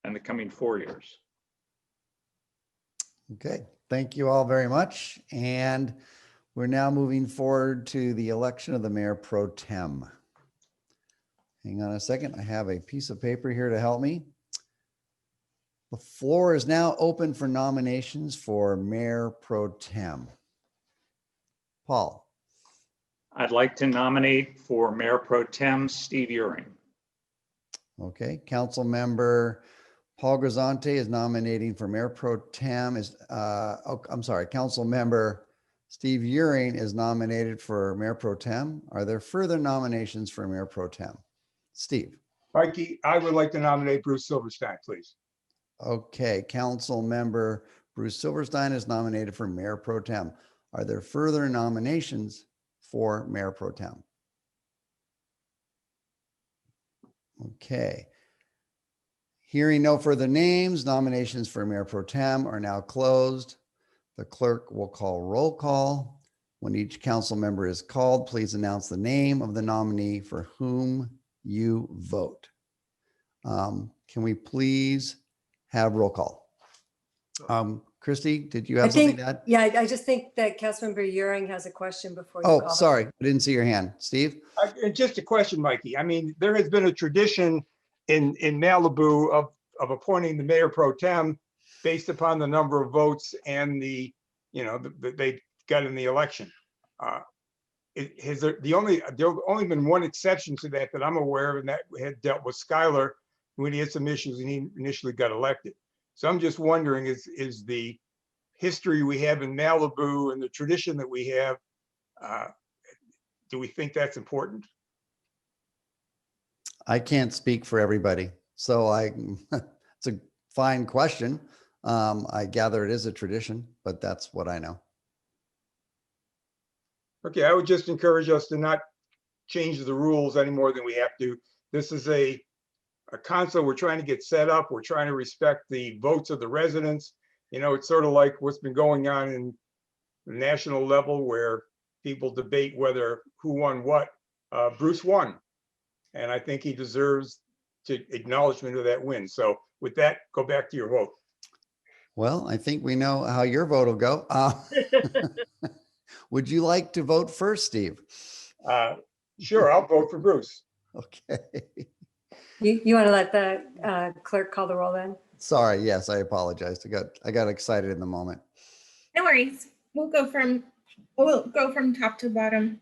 and the coming 4 years. Okay, thank you all very much. And we're now moving forward to the election of the mayor pro tem. Hang on a second. I have a piece of paper here to help me. The floor is now open for nominations for mayor pro tem. Paul. I'd like to nominate for mayor pro tem Steve Uring. Okay, council member Paul Grisante is nominating for mayor pro tem. Council member Steve Uring is nominated for mayor pro tem. Are there further nominations for mayor pro tem? Steve. Mikey, I would like to nominate Bruce Silverstein, please. Okay, council member Bruce Silverstein is nominated for mayor pro tem. Are there further nominations for mayor pro tem? Okay. Hearing no further names, nominations for Mayor Pro Tem are now closed. The clerk will call roll call. When each council member is called, please announce the name of the nominee for whom you vote. Can we please have roll call? Christy, did you have something to add? Yeah, I just think that Councilmember Euring has a question before you call. Oh, sorry, I didn't see your hand. Steve? Just a question, Mikey. I mean, there has been a tradition in Malibu of appointing the mayor pro tem based upon the number of votes and they got in the election. There only been one exception to that I'm aware of, and that had dealt with Skylar when he had some issues and he initially got elected. So I'm just wondering, is the history we have in Malibu and the tradition that we have, do we think that's important? I can't speak for everybody. So it's a fine question. I gather it is a tradition, but that's what I know. Okay, I would just encourage us to not change the rules any more than we have to. This is a council we're trying to get set up. We're trying to respect the votes of the residents. It's sort of like what's been going on in the national level where people debate who won what. Bruce won, and I think he deserves acknowledgement of that win. So with that, go back to your vote. Well, I think we know how your vote will go. Would you like to vote first, Steve? Sure, I'll vote for Bruce. Okay. You want to let the clerk call the roll then? Sorry, yes, I apologize. I got excited in the moment. No worries. We'll go from top to bottom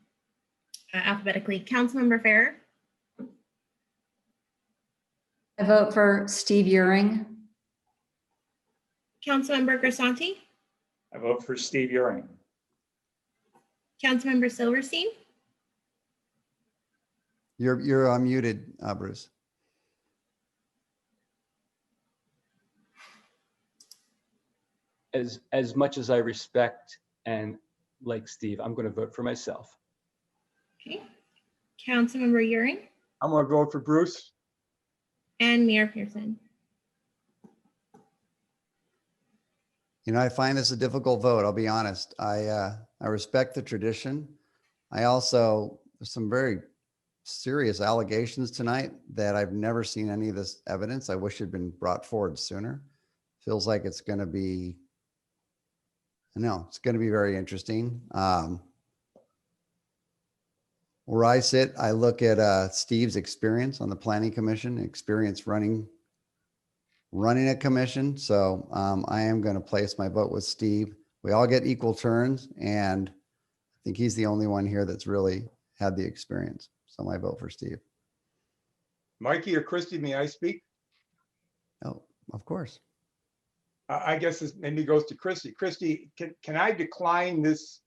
alphabetically. Councilmember Farrer. I vote for Steve Euring. Councilmember Grisanti. I vote for Steve Euring. Councilmember Silverstein. You're unmuted, Bruce. As much as I respect and like Steve, I'm going to vote for myself. Okay. Councilmember Euring. I'm going to vote for Bruce. And Mayor Pearson. I find this a difficult vote. I'll be honest. I respect the tradition. There's some very serious allegations tonight that I've never seen any of this evidence. I wish it had been brought forward sooner. Feels like it's going to be very interesting. Where I sit, I look at Steve's experience on the Planning Commission, experience running a commission. So I am going to place my vote with Steve. We all get equal turns, and I think he's the only one here that's really had the experience. So my vote for Steve. Mikey or Christy, may I speak? Oh, of course. I guess this maybe goes to Christy. Christy, can I decline this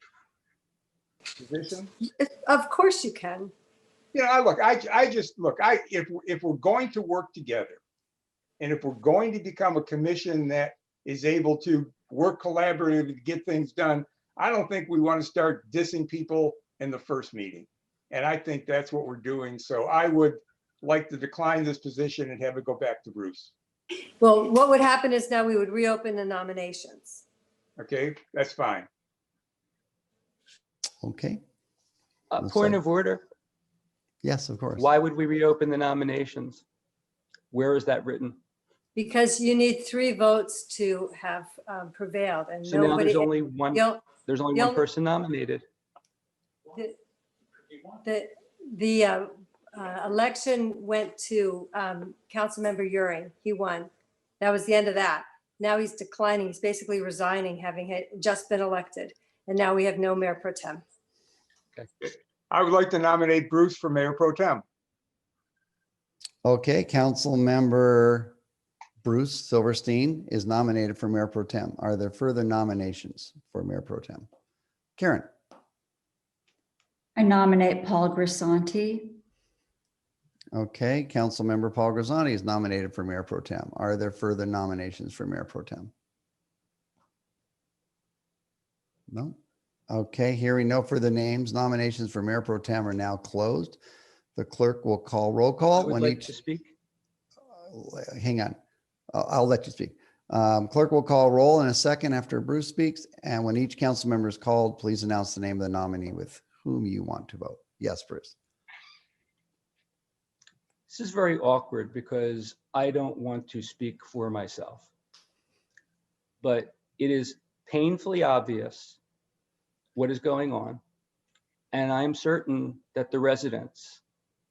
position? Of course you can. If we're going to work together, and if we're going to become a commission that is able to work collaboratively to get things done, I don't think we want to start dissing people in the first meeting. And I think that's what we're doing. So I would like to decline this position and have it go back to Bruce. Well, what would happen is now we would reopen the nominations. Okay, that's fine. Okay. Point of order. Yes, of course. Why would we reopen the nominations? Where is that written? Because you need 3 votes to have prevailed, and So now there's only one. There's only one person nominated. The election went to Councilmember Euring. He won. That was the end of that. Now he's declining. He's basically resigning, having just been elected, and now we have no mayor pro tem. Okay. I would like to nominate Bruce for mayor pro tem. Okay, Council Member Bruce Silverstein is nominated for Mayor Pro Tem. Are there further nominations for Mayor Pro Tem? Karen. I nominate Paul Grisanti. Okay, Council Member Paul Grisanti is nominated for Mayor Pro Tem. Are there further nominations for Mayor Pro Tem? No. Okay, hearing no further names, nominations for Mayor Pro Tem are now closed. The clerk will call roll call. I would like to speak. Hang on. I'll let you speak. Clerk will call roll in a second after Bruce speaks. And when each council member is called, please announce the name of the nominee with whom you want to vote. Yes, Bruce. This is very awkward because I don't want to speak for myself, but it is painfully obvious what is going on. And I'm certain that the residents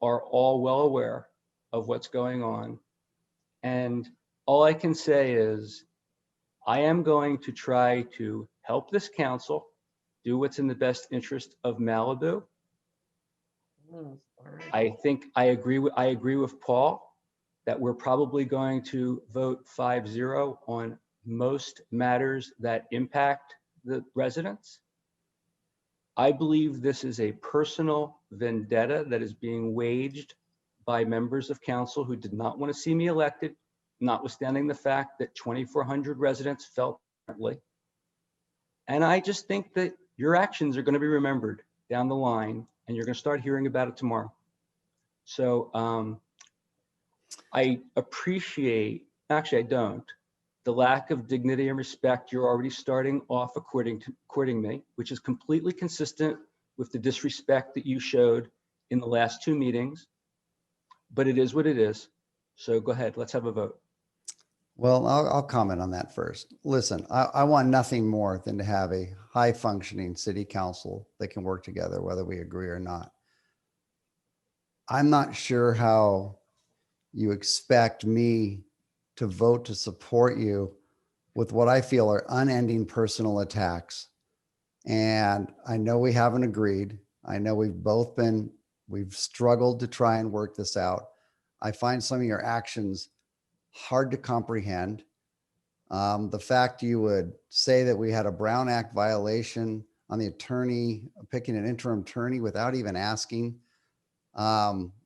are all well aware of what's going on. And all I can say is I am going to try to help this council do what's in the best interest of Malibu. I think I agree with Paul that we're probably going to vote 5-0 on most matters that impact the residents. I believe this is a personal vendetta that is being waged by members of council who did not want to see me elected, notwithstanding the fact that 2,400 residents felt differently. And I just think that your actions are going to be remembered down the line, and you're going to start hearing about it tomorrow. So I appreciate, actually I don't, the lack of dignity and respect you're already starting off according me, which is completely consistent with the disrespect that you showed in the last 2 meetings, but it is what it is. So go ahead, let's have a vote. Well, I'll comment on that first. Listen, I want nothing more than to have a high functioning city council that can work together, whether we agree or not. I'm not sure how you expect me to vote to support you with what I feel are unending personal attacks. And I know we haven't agreed. I know we've struggled to try and work this out. I find some of your actions hard to comprehend. The fact you would say that we had a Brown Act violation on the attorney picking an interim attorney without even asking.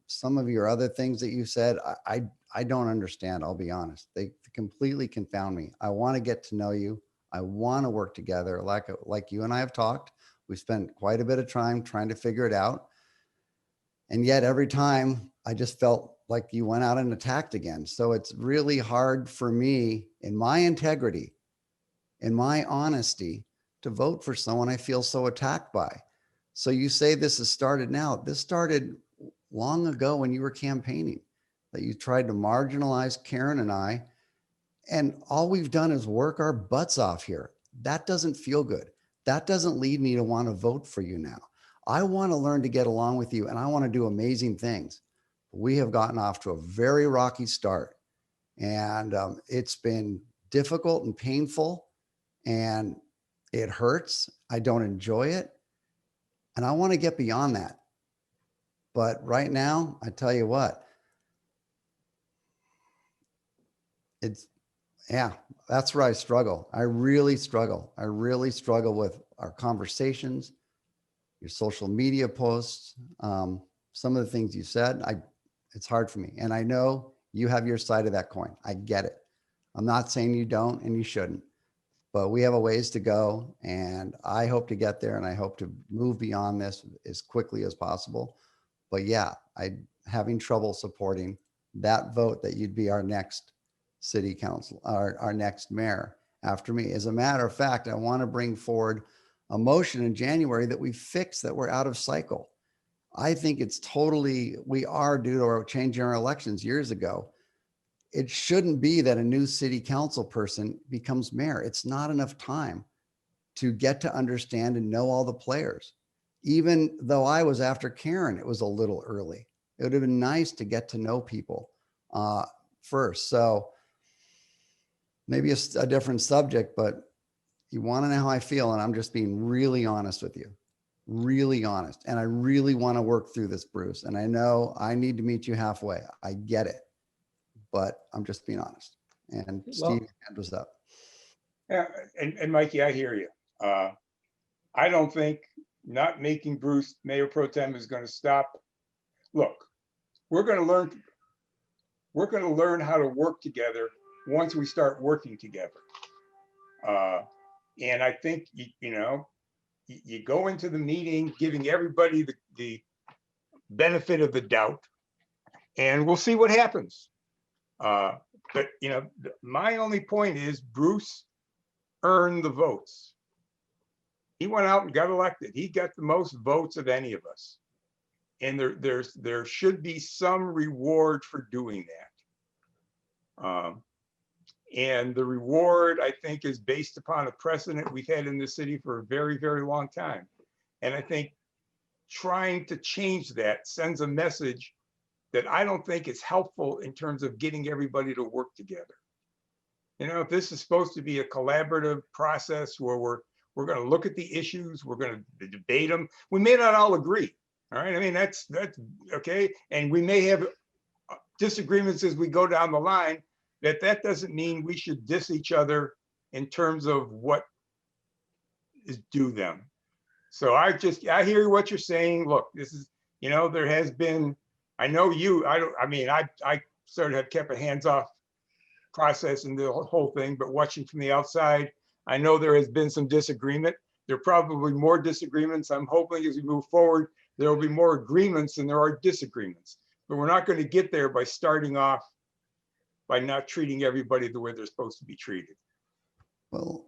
Some of your other things that you said, I don't understand. I'll be honest. They completely confound me. I want to get to know you. I want to work together. Like you and I have talked. We spent quite a bit of time trying to figure it out. And yet every time I just felt like you went out and attacked again. So it's really hard for me, in my integrity, in my honesty, to vote for someone I feel so attacked by. So you say this has started now. This started long ago when you were campaigning, that you tried to marginalize Karen and I. And all we've done is work our butts off here. That doesn't feel good. That doesn't lead me to want to vote for you now. I want to learn to get along with you and I want to do amazing things. We have gotten off to a very rocky start, and it's been difficult and painful, and it hurts. I don't enjoy it, and I want to get beyond that. But right now, I tell you what, that's where I struggle. I really struggle. I really struggle with our conversations, your social media posts, some of the things you said. It's hard for me. And I know you have your side of that coin. I get it. I'm not saying you don't and you shouldn't, but we have a ways to go. And I hope to get there, and I hope to move beyond this as quickly as possible. But yeah, I'm having trouble supporting that vote that you'd be our next city council, our next mayor after me. As a matter of fact, I want to bring forward a motion in January that we fix that we're out of cycle. I think it's we are due to our changing our elections years ago. It shouldn't be that a new city council person becomes mayor. It's not enough time to get to understand and know all the players. Even though I was after Karen, it was a little early. It would have been nice to get to know people first. So maybe a different subject, but you want to know how I feel, and I'm just being really honest with you. Really honest. And I really want to work through this, Bruce. And I know I need to meet you halfway. I get it, but I'm just being honest. And Steve, your hand was up. Yeah, and Mikey, I hear you. I don't think not making Bruce mayor pro tem is going to stop. Look, we're going to learn how to work together once we start working together. And I think, you go into the meeting giving everybody the benefit of the doubt, and we'll see what happens. but my only point is Bruce earned the votes. He went out and got elected. He got the most votes of any of us. And there should be some reward for doing that. And the reward, I think, is based upon a precedent we've had in the city for a very, very long time. And I think trying to change that sends a message that I don't think is helpful in terms of getting everybody to work together. If this is supposed to be a collaborative process where we're going to look at the issues, we're going to debate them. We may not all agree. All right. I mean, that's okay. And we may have disagreements as we go down the line. That doesn't mean we should diss each other in terms of what is due them. So I hear what you're saying. Look, this is, there has been, I know I sort of have kept a hands-off process in the whole thing, but watching from the outside, I know there has been some disagreement. There are probably more disagreements. I'm hoping as we move forward, there will be more agreements than there are disagreements. But we're not going to get there by starting off by not treating everybody the way they're supposed to be treated. Well,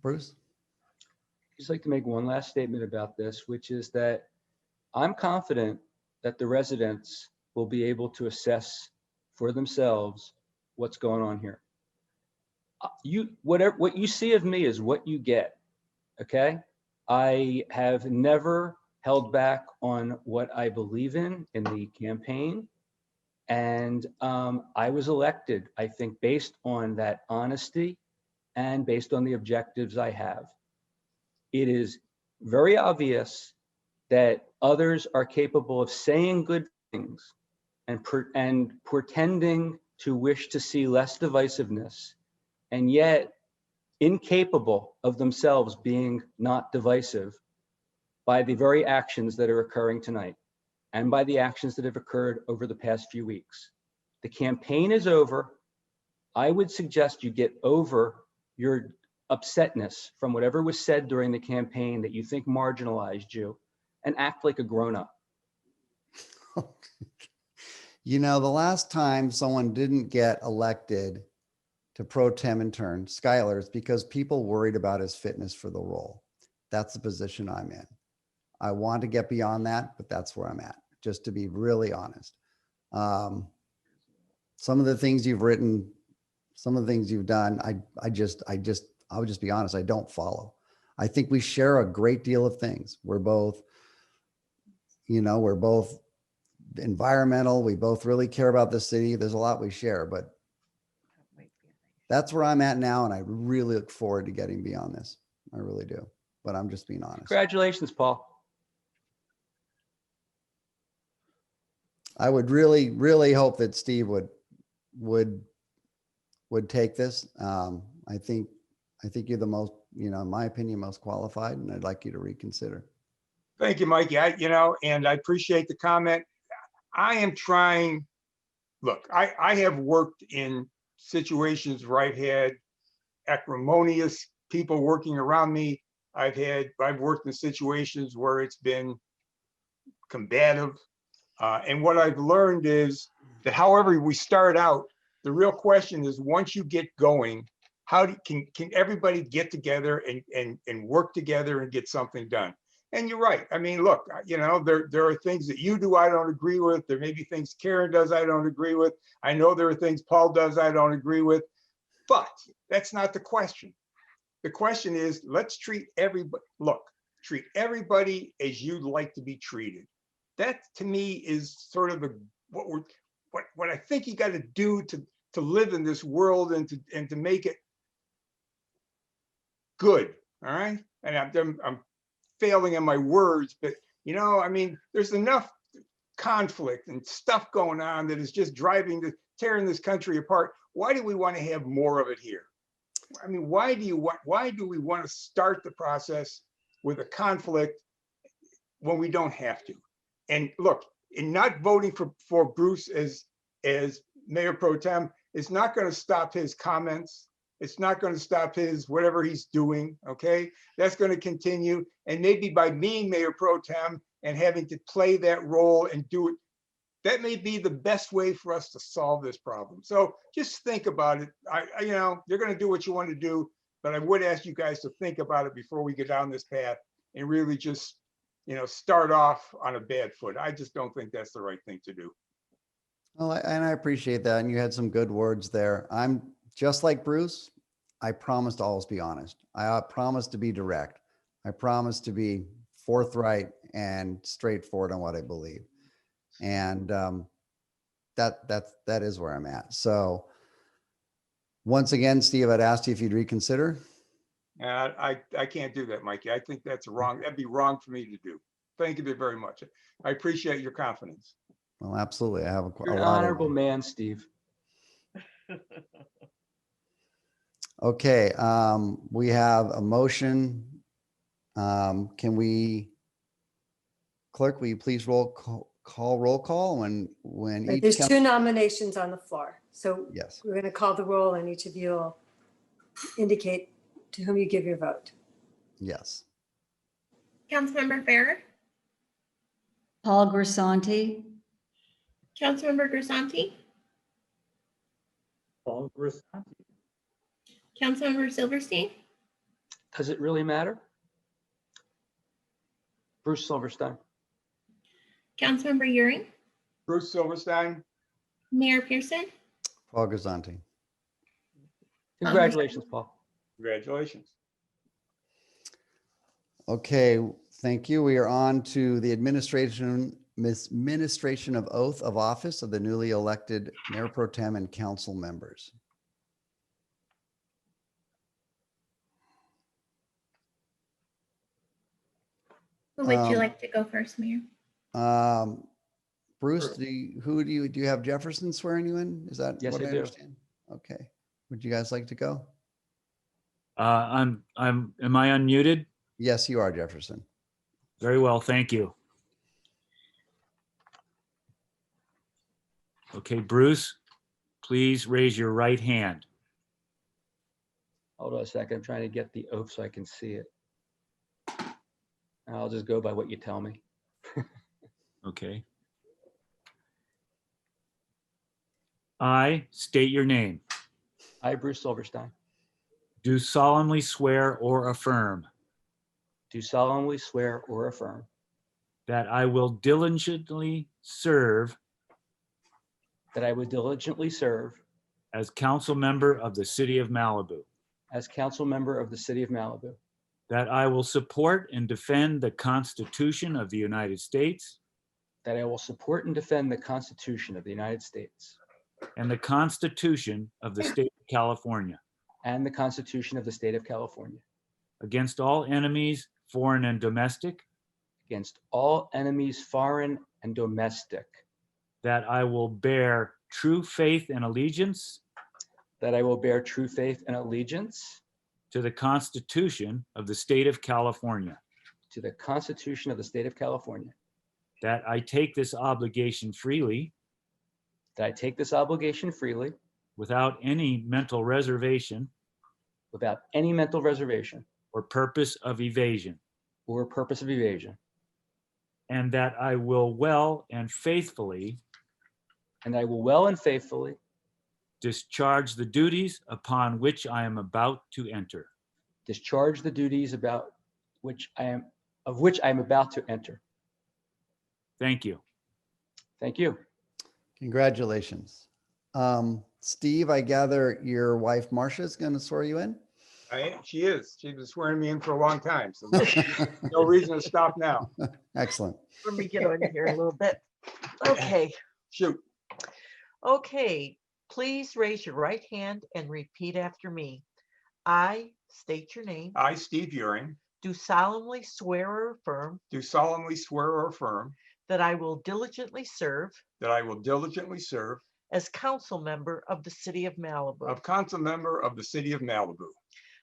Bruce? I'd just like to make one last statement about this, which is that I'm confident that the residents will be able to assess for themselves what's going on here. What you see of me is what you get, okay? I have never held back on what I believe in the campaign. And I was elected, I think, based on that honesty and based on the objectives I have. It is very obvious that others are capable of saying good things and pretending to wish to see less divisiveness, and yet incapable of themselves being not divisive by the very actions that are occurring tonight and by the actions that have occurred over the past few weeks. The campaign is over. I would suggest you get over your upsetness from whatever was said during the campaign that you think marginalized you and act like a grown-up. The last time someone didn't get elected to pro tem intern, Skylar, is because people worried about his fitness for the role. That's the position I'm in. I want to get beyond that, but that's where I'm at, just to be really honest. Some of the things you've written, some of the things you've done, I'll just be honest, I don't follow. I think we share a great deal of things. We're both environmental. We both really care about the city. There's a lot we share, but that's where I'm at now. And I really look forward to getting beyond this. I really do, but I'm just being honest. Congratulations, Paul. I would really, really hope that Steve would take this. I think you're the most, in my opinion, most qualified, and I'd like you to reconsider. Thank you, Mikey. And I appreciate the comment. I am trying, look, I have worked in situations where I've had acrimonious people working around me. I've worked in situations where it's been combative. And what I've learned is that however we start out, the real question is once you get going, can everybody get together and work together and get something done? And you're right. I mean, look, there are things that you do I don't agree with. There may be things Karen does I don't agree with. I know there are things Paul does I don't agree with. But that's not the question. The question is, let's treat everybody as you'd like to be treated. That to me is sort of what I think you got to do to live in this world and to make it good. All right. And I'm failing in my words, but I mean, there's enough conflict and stuff going on that is just tearing this country apart. Why do we want to have more of it here? I mean, why do we want to start the process with a conflict when we don't have to? And look, in not voting for Bruce as mayor pro tem, it's not going to stop his comments. It's not going to stop his whatever he's doing. Okay, that's going to continue. And maybe by being mayor pro tem and having to play that role and do it that may be the best way for us to solve this problem. So just think about it. You know, you're going to do what you want to do, but I would ask you guys to think about it before we get down this path and really just, you know, start off on a bad foot. I just don't think that's the right thing to do. Well, and I appreciate that. And you had some good words there. I'm just like Bruce. I promise to always be honest. I promise to be direct. I promise to be forthright and straightforward on what I believe. And that is where I'm at. So once again, Steve, I'd asked you if you'd reconsider. I can't do that, Mikey. I think that's wrong. That'd be wrong for me to do. Thank you very much. I appreciate your confidence. Well, absolutely. I have You're a an lot honorable of. man, Steve. Okay, we have a motion. Can we, clerk, will you please call roll call when Right, each. there's two nominations on the floor. So Yes. we're going to call the roll and each of you will indicate to whom you give your vote. Yes. Councilmember Farrer, Paul Grisanti, Councilmember Grisanti, Paul Grisanti. Councilmember Silverstein, Does it really matter? Bruce Silverstein. Councilmember Euring, Bruce Silverstein. Mayor Pearson. Paul Grisanti. Congratulations, Paul. Congratulations. Okay, thank you. We are on to the administration of oath of office of the newly elected mayor pro tem and council members. Who would you like to go first, Mayor? Bruce, do you have Jefferson swearing you in? Is that Yes, what I I do. understand? Okay. Would you guys like to go? Am I unmuted? Yes, you are, Jefferson. Very well, thank you. Okay, Bruce, please raise your right hand. Hold on a second. I'm trying to get the oath so I can see it. I'll just go by what you tell me. Okay. I state your name. I, Bruce Silverstein, Do solemnly swear or affirm do solemnly swear or affirm that I will diligently serve that I would diligently serve as council member of the city of Malibu, as council member of the city of Malibu, that I will support and defend the Constitution of the United States that I will support and defend the Constitution of the United States and the Constitution of the state of California and the Constitution of the state of California against all enemies, foreign and domestic, against all enemies, foreign and domestic, that I will bear true faith and allegiance that I will bear true faith and allegiance to the Constitution of the state of California, to the Constitution of the state of California, that I take this obligation freely that I take this obligation freely without any mental reservation without any mental reservation or purpose of evasion, or purpose of evasion, and that I will well and faithfully discharge the duties upon which I am about to enter. discharge the duties of which I am about to enter. Thank you. Thank you. Congratulations. Steve, I gather your wife Marcia is going to swear you in? She is. She's been swearing me in for a long time, so no reason to stop now. Excellent. Let me get on here a little bit. Okay. Shoot. Okay, please raise your right hand and repeat after me. I state your name. I, Steve Euring, Do solemnly swear or affirm do solemnly swear or affirm that I will diligently serve that I will diligently serve as council member of the city of Malibu, council member of the city of Malibu,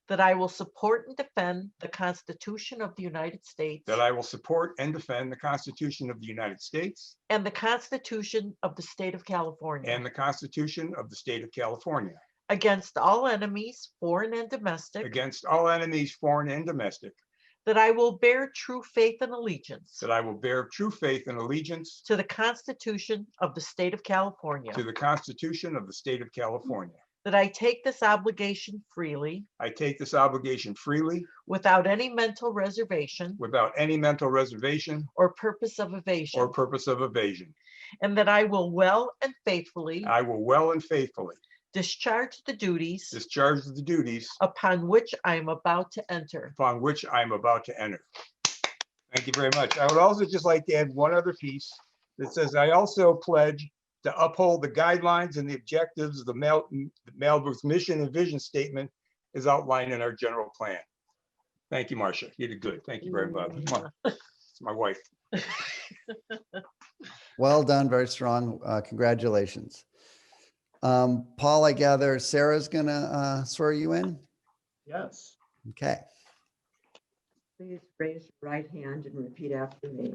that I will support and defend the Constitution of the United States that I will support and defend the Constitution of the United States and the Constitution of the state of California and the Constitution of the state of California against all enemies, foreign and domestic, against all enemies, foreign and domestic, that I will bear true faith and allegiance that I will bear true faith and allegiance to the Constitution of the State of California, to the Constitution of the State of California. that I take this obligation freely I take this obligation freely without any mental reservation without any mental reservation or purpose of evasion, or purpose of evasion. and that I will well and faithfully I will well and faithfully discharge the duties discharge the duties upon which I am about to enter. upon which I am about to enter. Thank you very much. I would also just like to add one other piece that says, I also pledge to uphold the guidelines and the objectives of the Malibu's mission and vision statement as outlined in our general plan. Thank you, Marcia. You did good. Thank you very much. It's my wife. Well done, very strong. Congratulations. Paul, I gather Sarah's gonna swear you in? Yes. Okay. Please raise your right hand and repeat after me.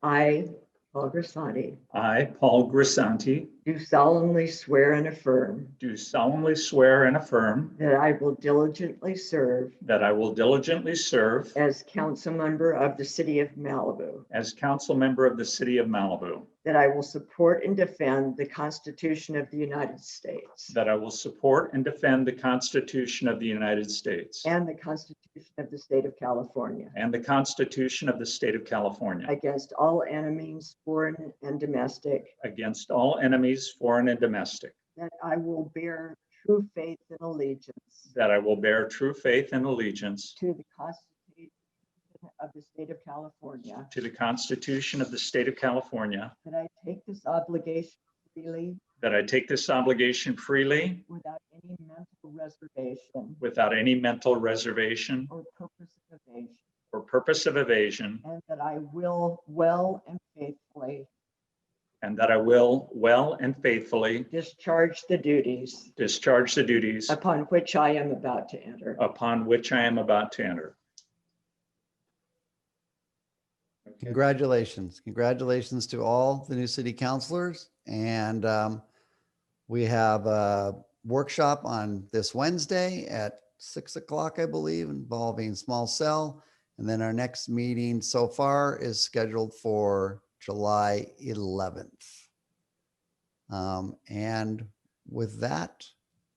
I, Paul Grisanti, I, Paul Grisanti, do solemnly swear and affirm do solemnly swear and affirm that I will diligently serve that I will diligently serve as council member of the city of Malibu, as council member of the city of Malibu, that I will support and defend the Constitution of the United States that I will support and defend the Constitution of the United States and the Constitution of the State of California and the Constitution of the State of California against all enemies, foreign and domestic, against all enemies, foreign and domestic, that I will bear true faith and allegiance that I will bear true faith and allegiance to the Constitution of the State of California, to the Constitution of the State of California, that I take this obligation freely that I take this obligation freely without any mental reservation without any mental reservation or purpose of evasion, or purpose of evasion, and that I will well and faithfully and that I will well and faithfully discharge the duties discharge the duties upon which I am about to enter. upon which I am about to enter. Congratulations. Congratulations to all the new city councilors. And we have a workshop on this Wednesday at 6 o'clock, I believe, involving small cell. And then our next meeting so far is scheduled for July 11th. And with that,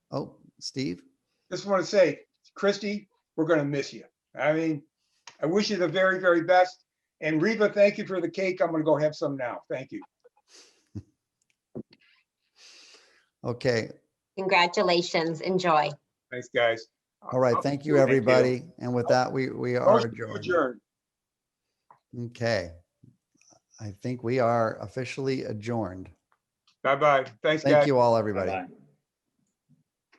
oh, Steve? Just want to say, Christy, we're going to miss you. I mean, I wish you the very, very best. And Reva, thank you for the cake. I'm going to go have some now. Thank you. Okay. Congratulations. Enjoy. Thanks, guys. All right. Thank you, everybody. And with that, we are Motion to adjourn. Okay. I think we are officially adjourned. Bye-bye. Thanks, guys. Thank you all, everybody. Bye-bye.